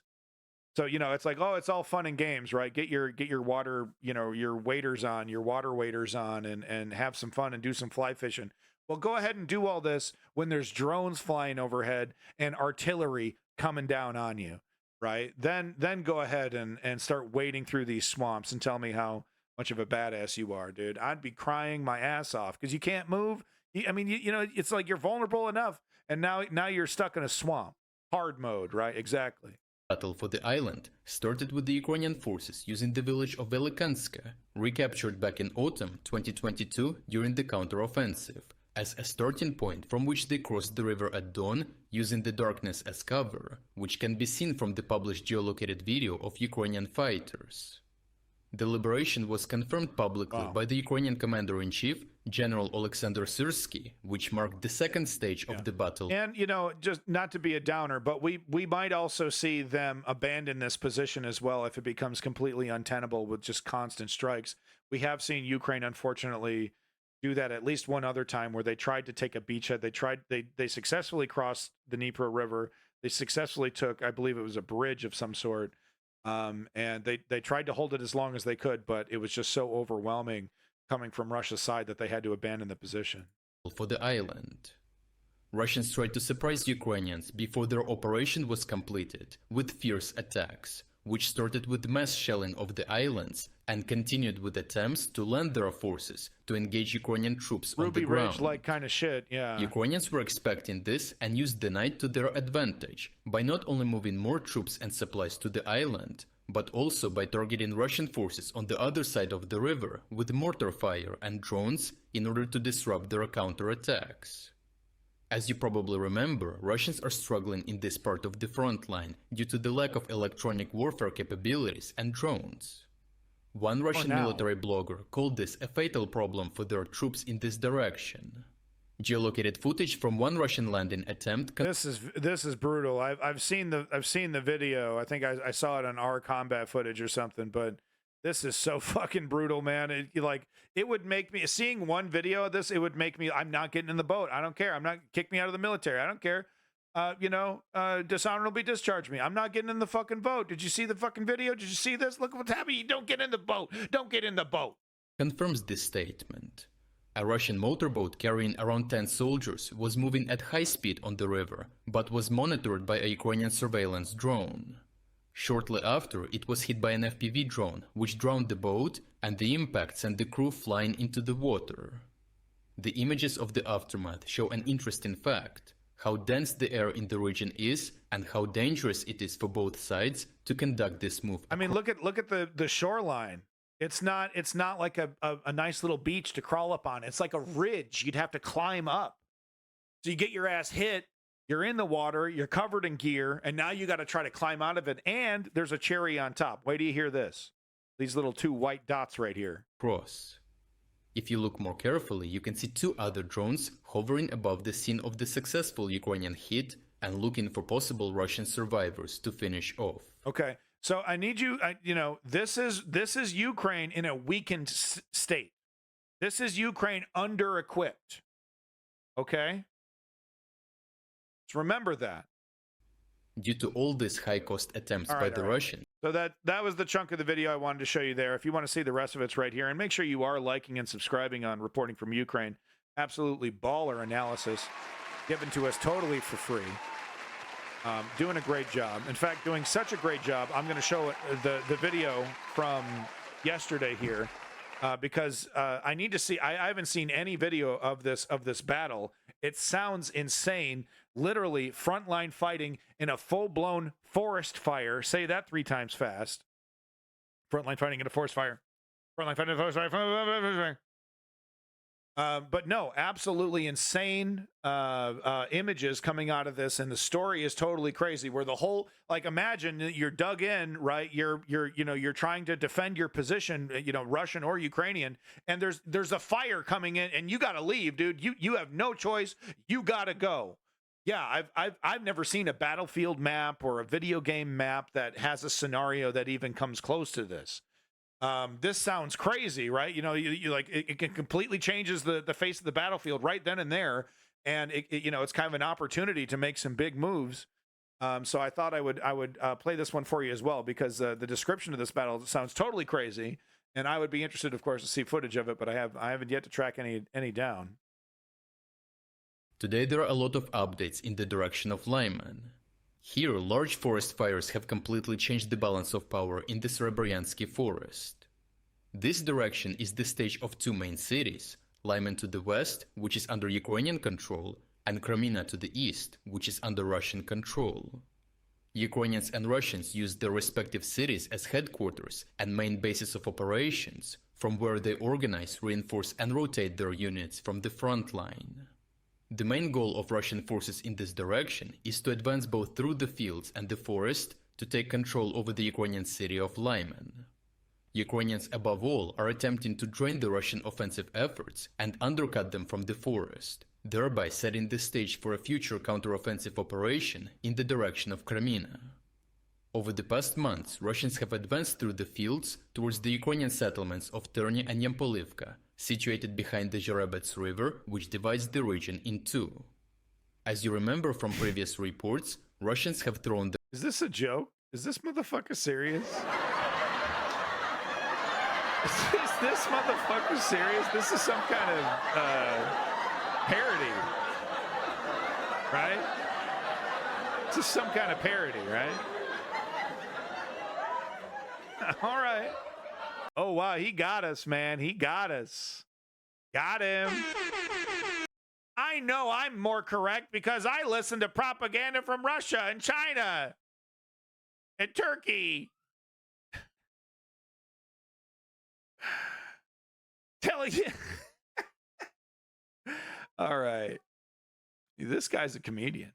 So it's like, oh, it's all fun and games, right? Get your water, your waders on, your water waders on, and have some fun and do some fly fishing. Well, go ahead and do all this when there's drones flying overhead and artillery coming down on you, right? Then go ahead and start wading through these swamps and tell me how much of a badass you are, dude. I'd be crying my ass off because you can't move. It's like you're vulnerable enough, and now you're stuck in a swamp. Hard mode, right? Exactly. Battle for the island started with the Ukrainian forces using the village of Velikanska, recaptured back in autumn 2022 during the counteroffensive, as a starting point from which they crossed the river at dawn using the darkness as cover, which can be seen from the published geolocated video of Ukrainian fighters. The liberation was confirmed publicly by the Ukrainian commander-in-chief, General Alexander Syrsky, which marked the second stage of the battle. And, just not to be a downer, but we might also see them abandon this position as well if it becomes completely untenable with just constant strikes. We have seen Ukraine, unfortunately, do that at least one other time where they tried to take a beachhead. They successfully crossed the Dnieper River. They successfully took, I believe it was a bridge of some sort. And they tried to hold it as long as they could, but it was just so overwhelming coming from Russia's side that they had to abandon the position. For the island, Russians tried to surprise Ukrainians before their operation was completed with fierce attacks, which started with mass shelling of the islands and continued with attempts to land their forces to engage Ukrainian troops on the ground. Ruby Ridge-like kind of shit, yeah. Ukrainians were expecting this and used the night to their advantage by not only moving more troops and supplies to the island, but also by targeting Russian forces on the other side of the river with mortar fire and drones in order to disrupt their counterattacks. As you probably remember, Russians are struggling in this part of the front line due to the lack of electronic warfare capabilities and drones. One Russian military blogger called this a fatal problem for their troops in this direction. Geolocated footage from one Russian landing attempt. This is brutal. I've seen the video. I think I saw it on our combat footage or something. But this is so fucking brutal, man. It would make me, seeing one video of this, it would make me. I'm not getting in the boat. I don't care. Kick me out of the military. I don't care. Dishonorably discharge me. I'm not getting in the fucking boat. Did you see the fucking video? Did you see this? Look what's happening. Don't get in the boat. Don't get in the boat. Confirms this statement. A Russian motorboat carrying around 10 soldiers was moving at high speed on the river, but was monitored by a Ukrainian surveillance drone. Shortly after, it was hit by an FPV drone, which drowned the boat, and the impact sent the crew flying into the water. The images of the aftermath show an interesting fact: how dense the air in the region is and how dangerous it is for both sides to conduct this move. I mean, look at the shoreline. It's not like a nice little beach to crawl up on. It's like a ridge you'd have to climb up. So you get your ass hit, you're in the water, you're covered in gear, and now you got to try to climb out of it. And there's a cherry on top. Wait till you hear this. These little two white dots right here. Cross. If you look more carefully, you can see two other drones hovering above the scene of the successful Ukrainian hit and looking for possible Russian survivors to finish off. Okay, so I need you. This is Ukraine in a weakened state. This is Ukraine under-equipped. Okay, so remember that. Due to all these high-cost attempts by the Russians. So that was the chunk of the video I wanted to show you there. If you want to see the rest of it's right here, and make sure you are liking and subscribing on Reporting from Ukraine. Absolutely baller analysis given to us totally for free. Doing a great job. In fact, doing such a great job, I'm going to show the video from yesterday here because I need to see. I haven't seen any video of this battle. It sounds insane. Literally frontline fighting in a full-blown forest fire. Say that 3 times fast. Frontline fighting in a forest fire. Frontline fighting in a forest fire. But no, absolutely insane images coming out of this, and the story is totally crazy. Where the whole, like, imagine you're dug in, right? You're trying to defend your position, Russian or Ukrainian, and there's a fire coming in, and you got to leave, dude. You have no choice. You got to go. Yeah, I've never seen a battlefield map or a video game map that has a scenario that even comes close to this. This sounds crazy, right? You like it completely changes the face of the battlefield right then and there, and it's kind of an opportunity to make some big moves. So I thought I would play this one for you as well, because the description of this battle sounds totally crazy, and I would be interested, of course, to see footage of it, but I haven't yet to track any down. Today there are a lot of updates in the direction of Lyman. Here, large forest fires have completely changed the balance of power in the Srebryansky forest. This direction is the stage of 2 main cities, Lyman to the west, which is under Ukrainian control, and Kreminna to the east, which is under Russian control. Ukrainians and Russians use their respective cities as headquarters and main bases of operations, from where they organize, reinforce and rotate their units from the front line. The main goal of Russian forces in this direction is to advance both through the fields and the forest to take control over the Ukrainian city of Lyman. Ukrainians above all are attempting to drain the Russian offensive efforts and undercut them from the forest, thereby setting the stage for a future counteroffensive operation in the direction of Kreminna. Over the past months, Russians have advanced through the fields towards the Ukrainian settlements of Terny and Yampolivka, situated behind the Zherebets River, which divides the region in 2. As you remember from previous reports, Russians have thrown the— Is this a joke? Is this motherfucker serious? Is this motherfucker serious? This is some kind of parody, right? This is some kind of parody, right? All right. Oh, wow. He got us, man. He got us. Got him. I know I'm more correct because I listen to propaganda from Russia and China and Turkey. Telling you. All right. This guy's a comedian.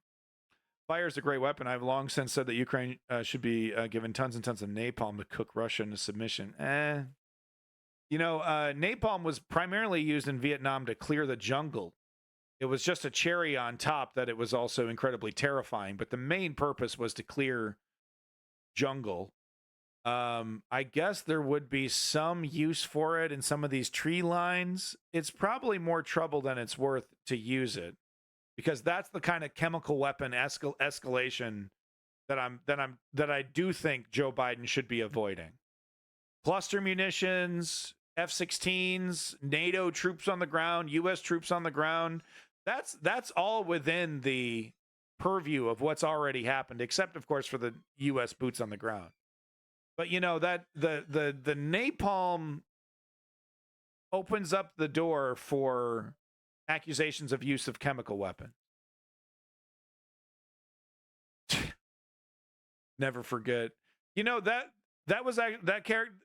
Fire is a great weapon. I've long since said that Ukraine should be given tons and tons of napalm to cook Russia into submission. Napalm was primarily used in Vietnam to clear the jungle. It was just a cherry on top that it was also incredibly terrifying. But the main purpose was to clear jungle. I guess there would be some use for it in some of these tree lines. It's probably more trouble than it's worth to use it, because that's the kind of chemical weapon escalation that I do think Joe Biden should be avoiding. Cluster munitions, F-16s, NATO troops on the ground, U.S. troops on the ground. That's all within the purview of what's already happened, except of course for the U.S. boots on the ground. But that the napalm opens up the door for accusations of use of chemical weapon. Never forget. That character,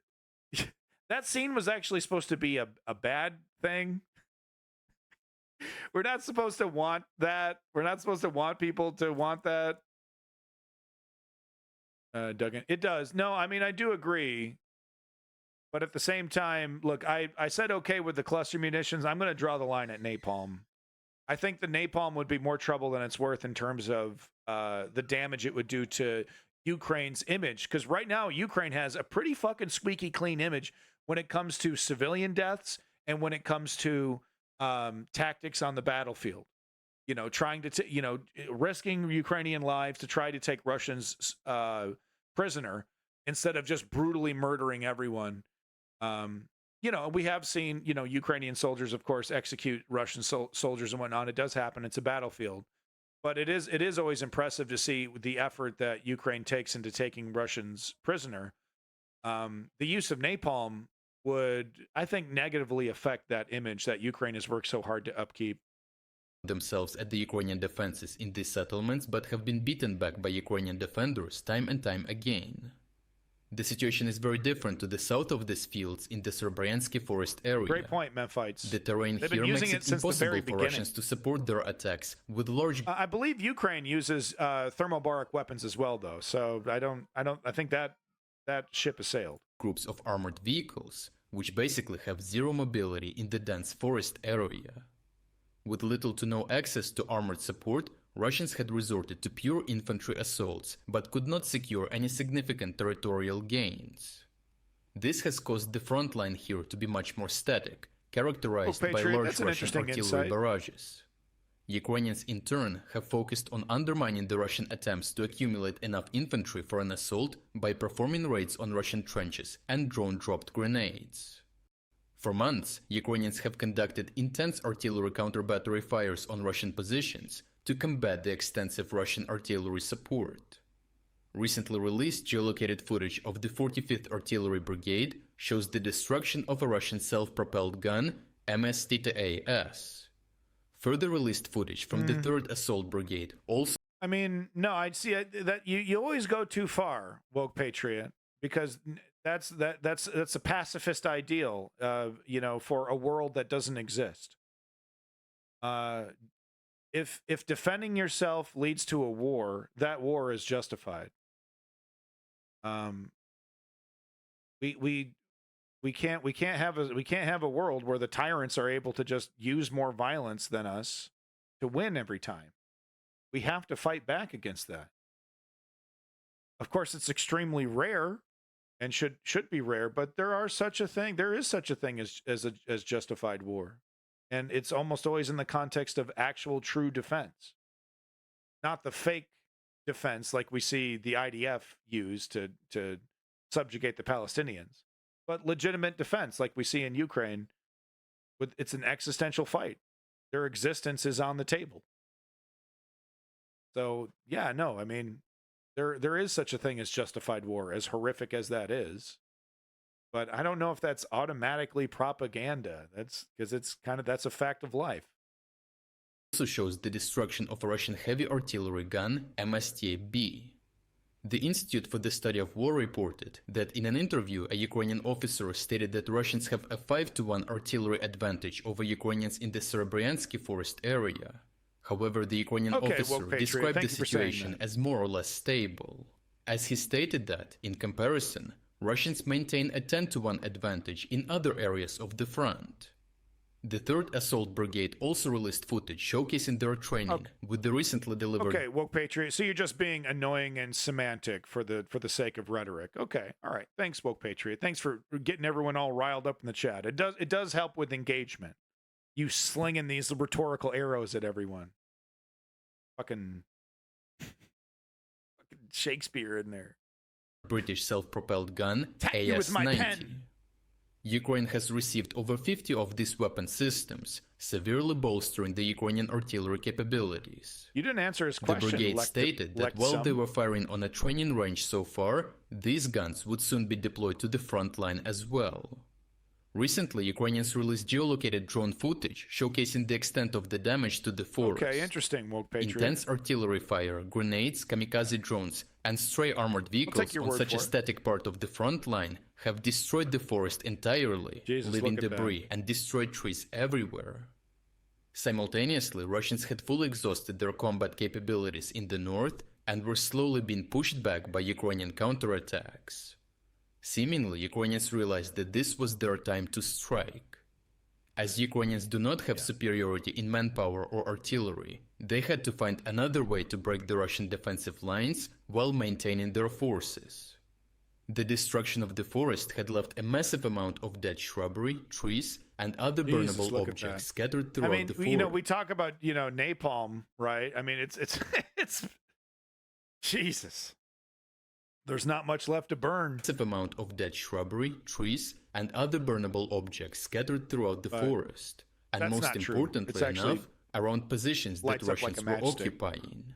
that scene was actually supposed to be a bad thing. We're not supposed to want that. We're not supposed to want people to want that. Duggan, it does. No, I mean, I do agree. But at the same time, look, I said okay with the cluster munitions. I'm going to draw the line at napalm. I think the napalm would be more trouble than it's worth in terms of the damage it would do to Ukraine's image. Because right now, Ukraine has a pretty fucking squeaky clean image when it comes to civilian deaths and when it comes to tactics on the battlefield. You know, trying to, risking Ukrainian lives to try to take Russians prisoner instead of just brutally murdering everyone. We have seen, Ukrainian soldiers, of course, execute Russian soldiers and whatnot. It does happen. It's a battlefield. But it is always impressive to see the effort that Ukraine takes into taking Russians prisoner. The use of napalm would, I think, negatively affect that image that Ukraine has worked so hard to upkeep. Themselves at the Ukrainian defenses in these settlements, but have been beaten back by Ukrainian defenders time and time again. The situation is very different to the south of these fields in the Srebreensky forest area. Great point, Memphites. The terrain here makes it impossible for Russians to support their attacks with large... I believe Ukraine uses thermobaric weapons as well, though. So I think that ship has sailed. Groups of armored vehicles, which basically have zero mobility in the dense forest area. With little to no access to armored support, Russians had resorted to pure infantry assaults, but could not secure any significant territorial gains. This has caused the front line here to be much more static, characterized by large Russian artillery barrages. Ukrainians in turn have focused on undermining the Russian attempts to accumulate enough infantry for an assault by performing raids on Russian trenches and drone-dropped grenades. For months, Ukrainians have conducted intense artillery counter-battery fires on Russian positions to combat the extensive Russian artillery support. Recently released geolocated footage of the 45th Artillery Brigade shows the destruction of a Russian self-propelled gun, MS-TTAS. Further released footage from the 3rd Assault Brigade also... I mean, no, I'd see that you always go too far, woke patriot, because that's a pacifist ideal, for a world that doesn't exist. If defending yourself leads to a war, that war is justified. We can't have a world where the tyrants are able to just use more violence than us to win every time. We have to fight back against that. Of course, it's extremely rare and should be rare, but there is such a thing as justified war. And it's almost always in the context of actual true defense, not the fake defense like we see the IDF use to subjugate the Palestinians, but legitimate defense like we see in Ukraine. It's an existential fight. Their existence is on the table. So, yeah, no, I mean, there is such a thing as justified war, as horrific as that is. But I don't know if that's automatically propaganda. That's because that's a fact of life. Also shows the destruction of a Russian heavy artillery gun, MST-B. The Institute for the Study of War reported that in an interview, a Ukrainian officer stated that Russians have a 5-to-1 artillery advantage over Ukrainians in the Srebreensky forest area. However, the Ukrainian officer described the situation as more or less stable, as he stated that, in comparison, Russians maintain a 10-to-1 advantage in other areas of the front. The 3rd Assault Brigade also released footage showcasing their training with the recently delivered... Okay, woke patriot. So you're just being annoying and semantic for the sake of rhetoric. Okay, all right. Thanks, woke patriot. Thanks for getting everyone all riled up in the chat. It does help with engagement. You slinging these rhetorical arrows at everyone. Fucking Shakespeare in there. British self-propelled gun, AS-90. Ukraine has received over 50 of these weapon systems, severely bolstering the Ukrainian artillery capabilities. You didn't answer his question. The brigade stated that while they were firing on a training range so far, these guns would soon be deployed to the front line as well. Recently, Ukrainians released geolocated drone footage showcasing the extent of the damage to the forest. Okay, interesting, woke patriot. Intense artillery fire, grenades, kamikaze drones, and stray armored vehicles on such a static part of the front line have destroyed the forest entirely, leaving debris and destroyed trees everywhere. Simultaneously, Russians had fully exhausted their combat capabilities in the north and were slowly being pushed back by Ukrainian counterattacks. Seemingly, Ukrainians realized that this was their time to strike. As Ukrainians do not have superiority in manpower or artillery, they had to find another way to break the Russian defensive lines while maintaining their forces. The destruction of the forest had left a massive amount of dead shrubbery, trees, and other burnable objects scattered throughout the forest. You know, we talk about, you know, napalm, right? I mean, it's Jesus. There's not much left to burn. Massive amount of dead shrubbery, trees, and other burnable objects scattered throughout the forest. And most importantly enough, around positions that Russians were occupying.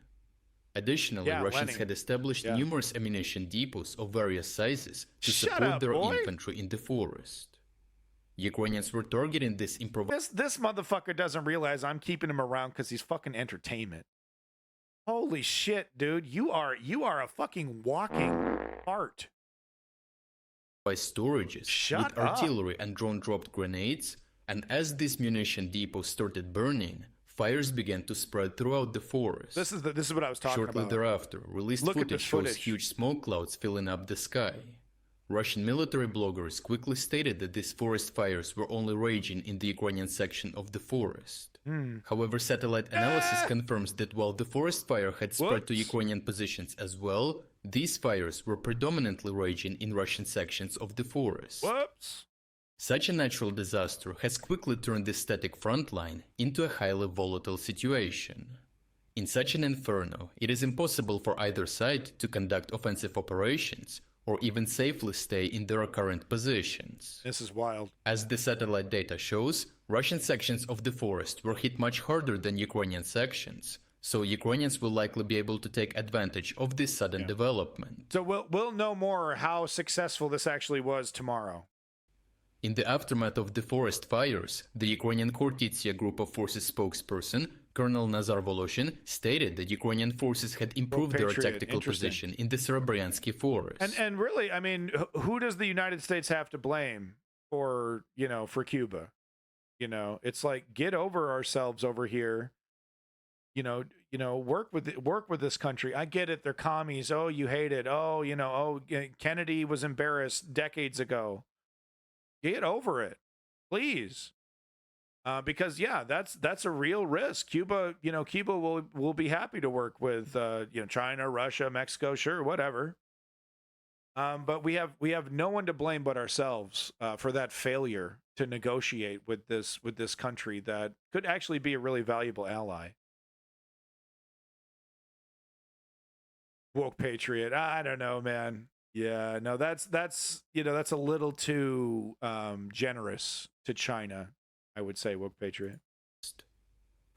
Additionally, Russians had established numerous ammunition depots of various sizes to support their infantry in the forest. Ukrainians were targeting this improvised... This motherfucker doesn't realize I'm keeping him around because he's fucking entertainment. Holy shit, dude. You are a fucking walking art. By storages with artillery and drone-dropped grenades, and as these munition depots started burning, fires began to spread throughout the forest. This is what I was talking about. Shortly thereafter, released footage shows huge smoke clouds filling up the sky. Russian military bloggers quickly stated that these forest fires were only raging in the Ukrainian section of the forest. However, satellite analysis confirms that while the forest fire had spread to Ukrainian positions as well, these fires were predominantly raging in Russian sections of the forest. Such a natural disaster has quickly turned the static front line into a highly volatile situation. In such an inferno, it is impossible for either side to conduct offensive operations or even safely stay in their current positions. This is wild. As the satellite data shows, Russian sections of the forest were hit much harder than Ukrainian sections, so Ukrainians will likely be able to take advantage of this sudden development. So we'll know more how successful this actually was tomorrow. In the aftermath of the forest fires, the Ukrainian Khortytsia Group of Forces spokesperson, Colonel Nazar Voloshin, stated that Ukrainian forces had improved their tactical position in the Serebryansky forest. And really, I mean, who does the United States have to blame for, you know, for Cuba? You know, it's like, get over ourselves over here. You know, work with this country. I get it. They're commies. Oh, you hate it. Oh, you know, oh, Kennedy was embarrassed decades ago. Get over it, please. Because yeah, that's a real risk. Cuba, you know, Cuba will be happy to work with you know, China, Russia, Mexico, sure, whatever. But we have no one to blame but ourselves for that failure to negotiate with this country that could actually be a really valuable ally. Woke patriot, I don't know, man. Yeah, no, that's you know, that's a little too generous to China, I would say, woke patriot.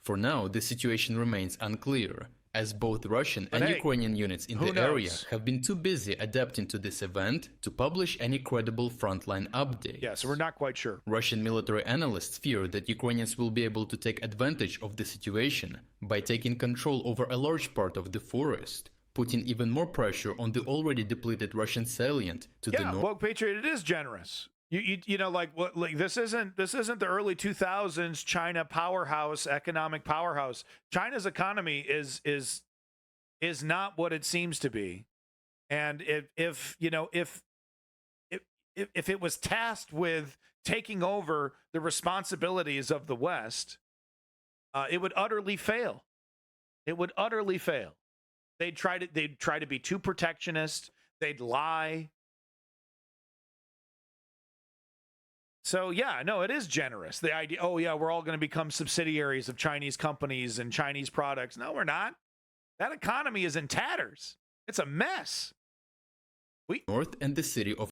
For now, the situation remains unclear, as both Russian and Ukrainian units in the area have been too busy adapting to this event to publish any credible frontline updates. Yeah, so we're not quite sure. Russian military analysts fear that Ukrainians will be able to take advantage of the situation by taking control over a large part of the forest, putting even more pressure on the already depleted Russian salient to the north. Yeah, woke patriot, it is generous. You know, like what, like this isn't the early 2000s China powerhouse, economic powerhouse. China's economy is not what it seems to be. And if it was tasked with taking over the responsibilities of the West, it would utterly fail. It would utterly fail. They'd try to be too protectionist. They'd lie. So yeah, no, it is generous. The idea, oh yeah, we're all going to become subsidiaries of Chinese companies and Chinese products. No, we're not. That economy is in tatters. It's a mess. North and the city of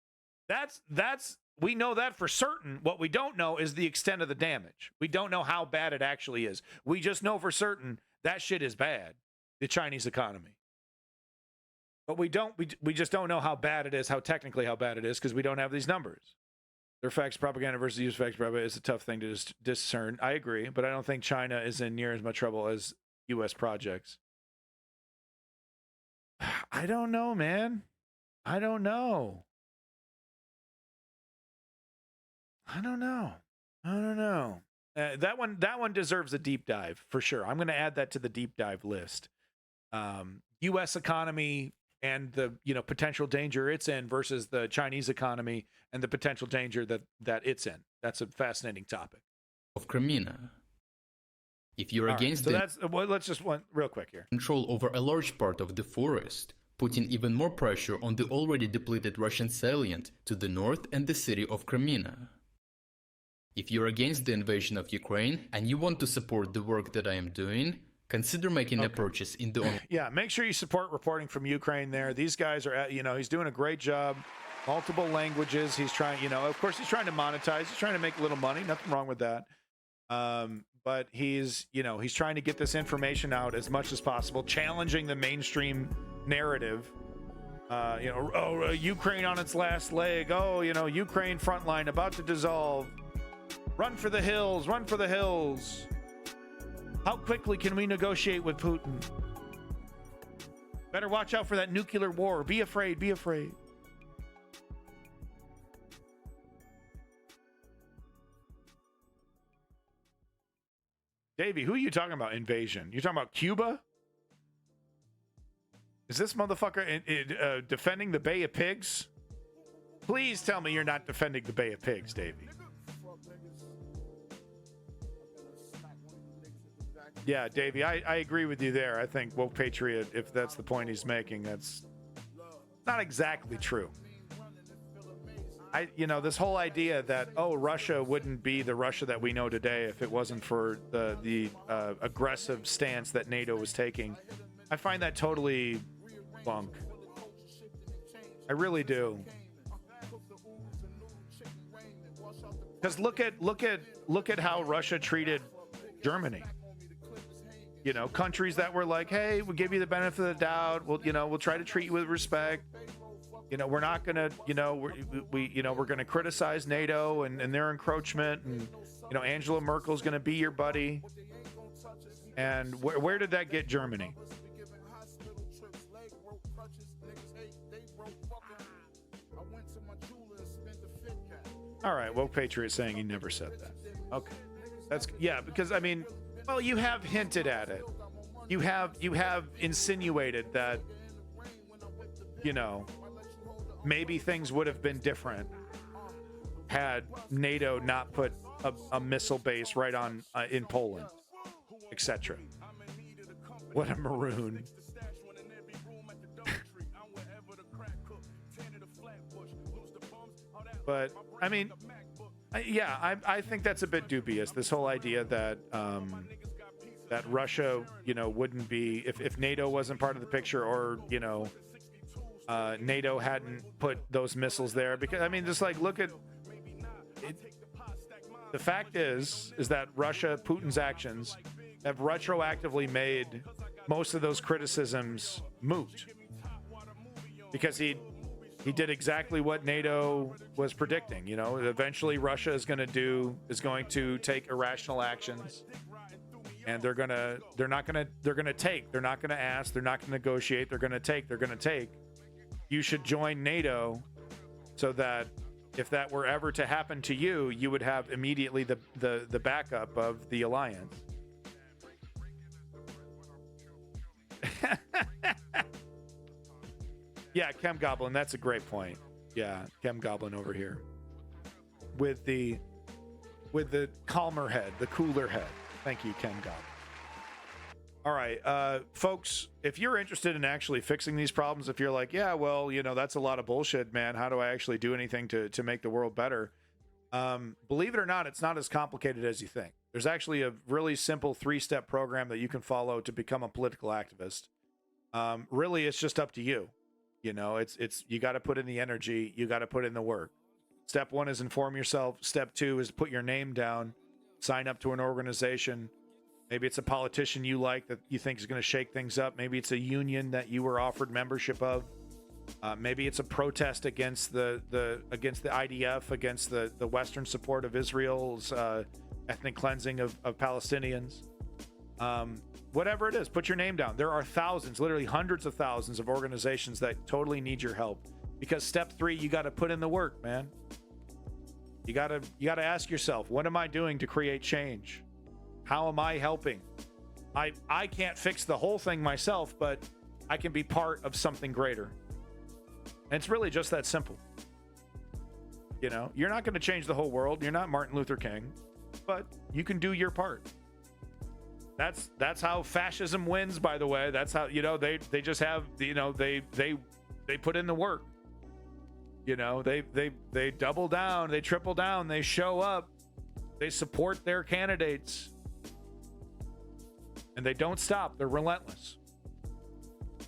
we know that for certain. What we don't know is the extent of the damage. We don't know how bad it actually is. We just know for certain that shit is bad. The Chinese economy. But we just don't know how bad it is, how bad it is, because we don't have these numbers. Their facts propaganda versus use facts propaganda is a tough thing to discern. I agree, but I don't think China is in near as much trouble as U.S. projects. I don't know, man. I don't know. That one deserves a deep dive for sure. I'm going to add that to the deep dive list. U.S. economy and the potential danger it's in versus the Chinese economy and the potential danger that it's in. That's a fascinating topic. of Crimea. If you're against that's well, let's just one real quick here. Control over a large part of the forest, putting even more pressure on the already depleted Russian salient to the north and the city of Crimea. If you're against the invasion of Ukraine and you want to support the work that I am doing, consider making a purchase in the Yeah, make sure you support reporting from Ukraine there. These guys are, he's doing a great job. Multiple languages. He's trying, of course he's trying to monetize. He's trying to make a little money. Nothing wrong with that. But he's trying to get this information out as much as possible, challenging the mainstream narrative. Ukraine on its last leg. Ukraine frontline about to dissolve. Run for the hills. Run for the hills. How quickly can we negotiate with Putin? Better watch out for that nuclear war. Be afraid. Be afraid. Davey, who are you talking about? Invasion? You talking about Cuba? Is this motherfucker defending the Bay of Pigs? Please tell me you're not defending the Bay of Pigs, Davey. Yeah, Davey, I agree with you there. I think woke patriot, if that's the point he's making, that's not exactly true. This whole idea that, Russia wouldn't be the Russia that we know today if it wasn't for the aggressive stance that NATO was taking. I find that totally bunk. I really do. Because look at how Russia treated Germany. Countries that were like, hey, we'll give you the benefit of the doubt. We'll try to treat you with respect. We're not gonna, we're gonna criticize NATO and their encroachment, and Angela Merkel's gonna be your buddy. And where did that get Germany? All right, woke patriot saying he never said that. Okay, because you have hinted at it. You have insinuated that, maybe things would have been different had NATO not put a missile base right on in Poland, etc. What a maroon. But I think that's a bit dubious. This whole idea that that Russia, wouldn't be if NATO wasn't part of the picture, or NATO hadn't put those missiles there, because just like look at it. The fact is that Russia, Putin's actions have retroactively made most of those criticisms moot, because he did exactly what NATO was predicting. Eventually Russia is going to take irrational actions, and they're going to take, they're not going to ask, they're not going to negotiate, they're going to take. You should join NATO so that if that were ever to happen to you, you would have immediately the backup of the alliance. Yeah, Chem Goblin, that's a great point. Yeah, Chem Goblin over here. With the calmer head, the cooler head. Thank you, Chem Goblin. All right, folks, if you're interested in actually fixing these problems, if you're like, yeah, well, that's a lot of bullshit, man. How do I actually do anything to make the world better? Believe it or not, it's not as complicated as you think. There's actually a really simple 3-step program that you can follow to become a political activist. Really, it's just up to you. It's you got to put in the energy. You got to put in the work. Step 1 is inform yourself. Step 2 is put your name down, sign up to an organization. Maybe it's a politician you like that you think is going to shake things up. Maybe it's a union that you were offered membership of. Maybe it's a protest against the IDF, against the Western support of Israel's ethnic cleansing of Palestinians. Whatever it is, put your name down. There are thousands, literally hundreds of thousands of organizations that totally need your help. Because step 3, you got to put in the work, man. You got to ask yourself, what am I doing to create change? How am I helping? I can't fix the whole thing myself, but I can be part of something greater. And it's really just that simple. You're not going to change the whole world. You're not Martin Luther King. but you can do your part. That's how fascism wins, by the way. That's how, they just have, they put in the work. They double down, they triple down, they show up, they support their candidates. And they don't stop. They're relentless.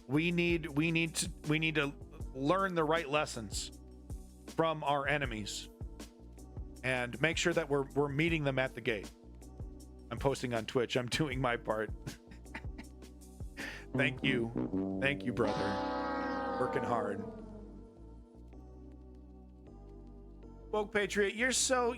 We need to learn the right lessons from our enemies and make sure that we're meeting them at the gate. I'm posting on Twitch. I'm doing my part. Thank you, brother. Working hard. Woke Patriot, you're so,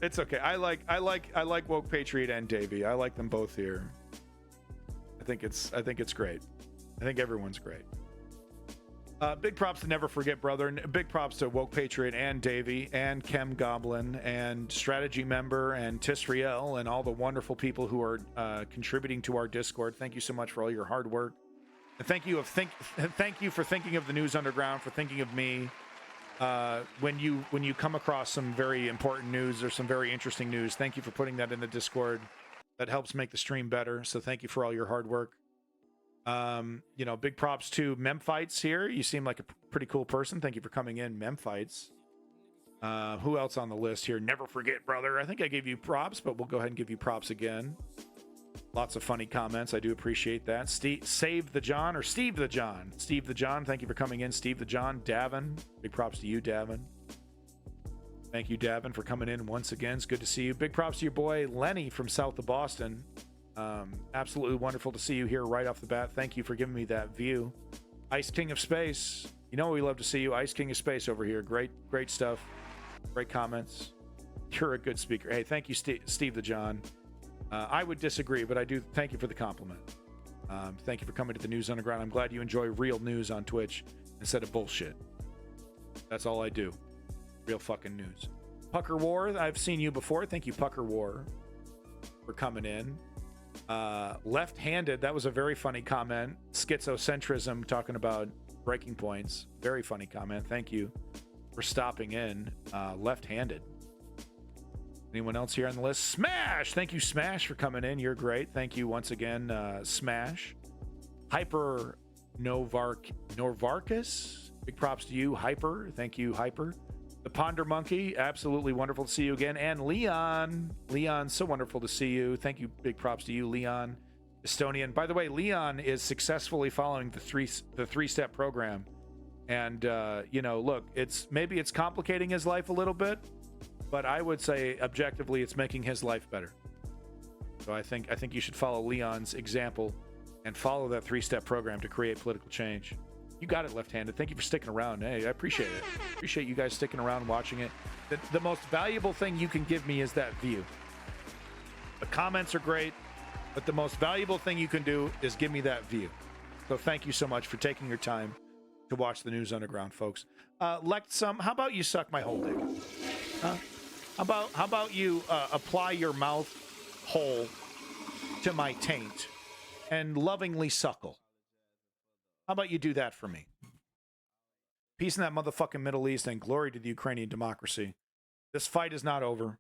It's okay. I like Woke Patriot and Davey. I like them both here. I think it's great. I think everyone's great. Big props to Never Forget Brother. And big props to Woke Patriot and Davey and Chem Goblin and Strategy Member and Tisriel and all the wonderful people who are contributing to our Discord. Thank you so much for all your hard work. And thank you for thinking of the News Underground, for thinking of me. When you come across some very important news or some very interesting news, thank you for putting that in the Discord. That helps make the stream better. So thank you for all your hard work. Big props to Memphites here. You seem like a pretty cool person. Thank you for coming in, Memphites. Who else on the list here? Never Forget Brother. I think I gave you props, but we'll go ahead and give you props again. Lots of funny comments. I do appreciate that. Steve the John, thank you for coming in. Steve the John. Davin, big props to you, Davin. Thank you, Davin, for coming in once again. It's good to see you. Big props to your boy Lenny from south of Boston. Absolutely wonderful to see you here right off the bat. Thank you for giving me that view. Ice King of Space, we love to see you. Ice King of Space over here. Great stuff. Great comments. You're a good speaker. Hey, thank you, Steve the John. I would disagree, but I do thank you for the compliment. Thank you for coming to the News Underground. I'm glad you enjoy real news on Twitch instead of bullshit. That's all I do. Real fucking news. Pucker War, I've seen you before. Thank you, Pucker War, for coming in. Left-handed, that was a very funny comment. Schizocentrism, talking about breaking points. Very funny comment. Thank you for stopping in. Left-handed. Anyone else here on the list? Smash! Thank you, Smash, for coming in. You're great. Thank you once again, Smash. Hyper Novarkus. Big props to you, Hyper. Thank you, Hyper. The Ponder Monkey. Absolutely wonderful to see you again. And Leon. Leon, so wonderful to see you. Thank you. Big props to you, Leon. Estonian. By the way, Leon is successfully following the three-step program. And, look, maybe it's complicating his life a little bit, but I would say objectively it's making his life better. So I think you should follow Leon's example and follow that three-step program to create political change. You got it, Left-Handed. Thank you for sticking around. Hey, I appreciate it. Appreciate you guys sticking around, watching it. The most valuable thing you can give me is that view. The comments are great, but the most valuable thing you can do is give me that view. So thank you so much for taking your time to watch the News Underground, folks. How about you suck my whole dick? How about you apply your mouth hole to my taint and lovingly suckle? How about you do that for me? Peace in that motherfucking Middle East and glory to the Ukrainian democracy. This fight is not over.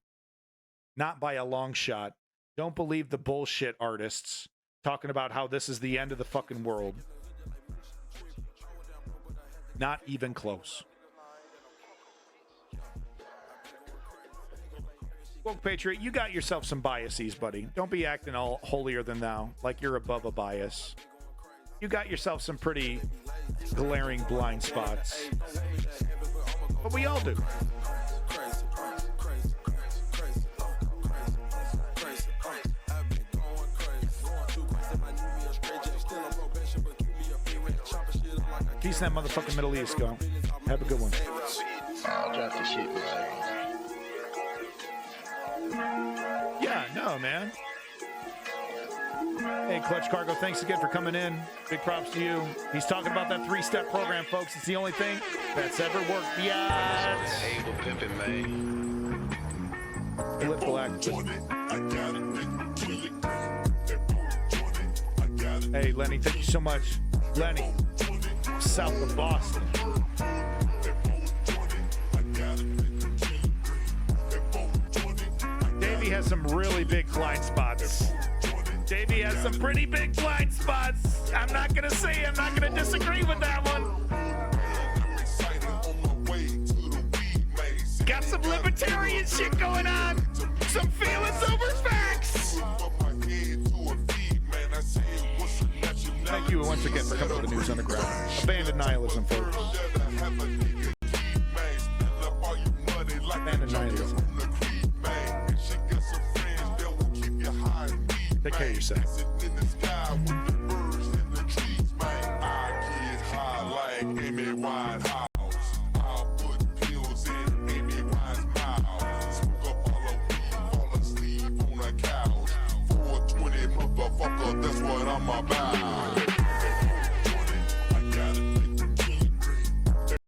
Not by a long shot. Don't believe the bullshit artists talking about how this is the end of the fucking world. Not even close. Woke Patriot, you got yourself some biases, buddy. Don't be acting all holier than thou, like you're above a bias. You got yourself some pretty glaring blind spots. But we all do. Peace in that motherfucking Middle East, go. Have a good one. I'll drop the shit. Yeah, no, man. Hey, Clutch Cargo, thanks again for coming in. Big props to you. He's talking about that three-step program, folks. It's the only thing that's ever worked. Yeah. Flip black. Hey, Lenny, thank you so much. Lenny, south of Boston. Davey has some really big blind spots. Davey has some pretty big blind spots. I'm not going to disagree with that one. Got some libertarian shit going on. Some feelings over facts. Thank you once again for coming to the News Underground. Abandon nihilism, folks. Abandon nihilism. Take care of yourself. That's what I'm about.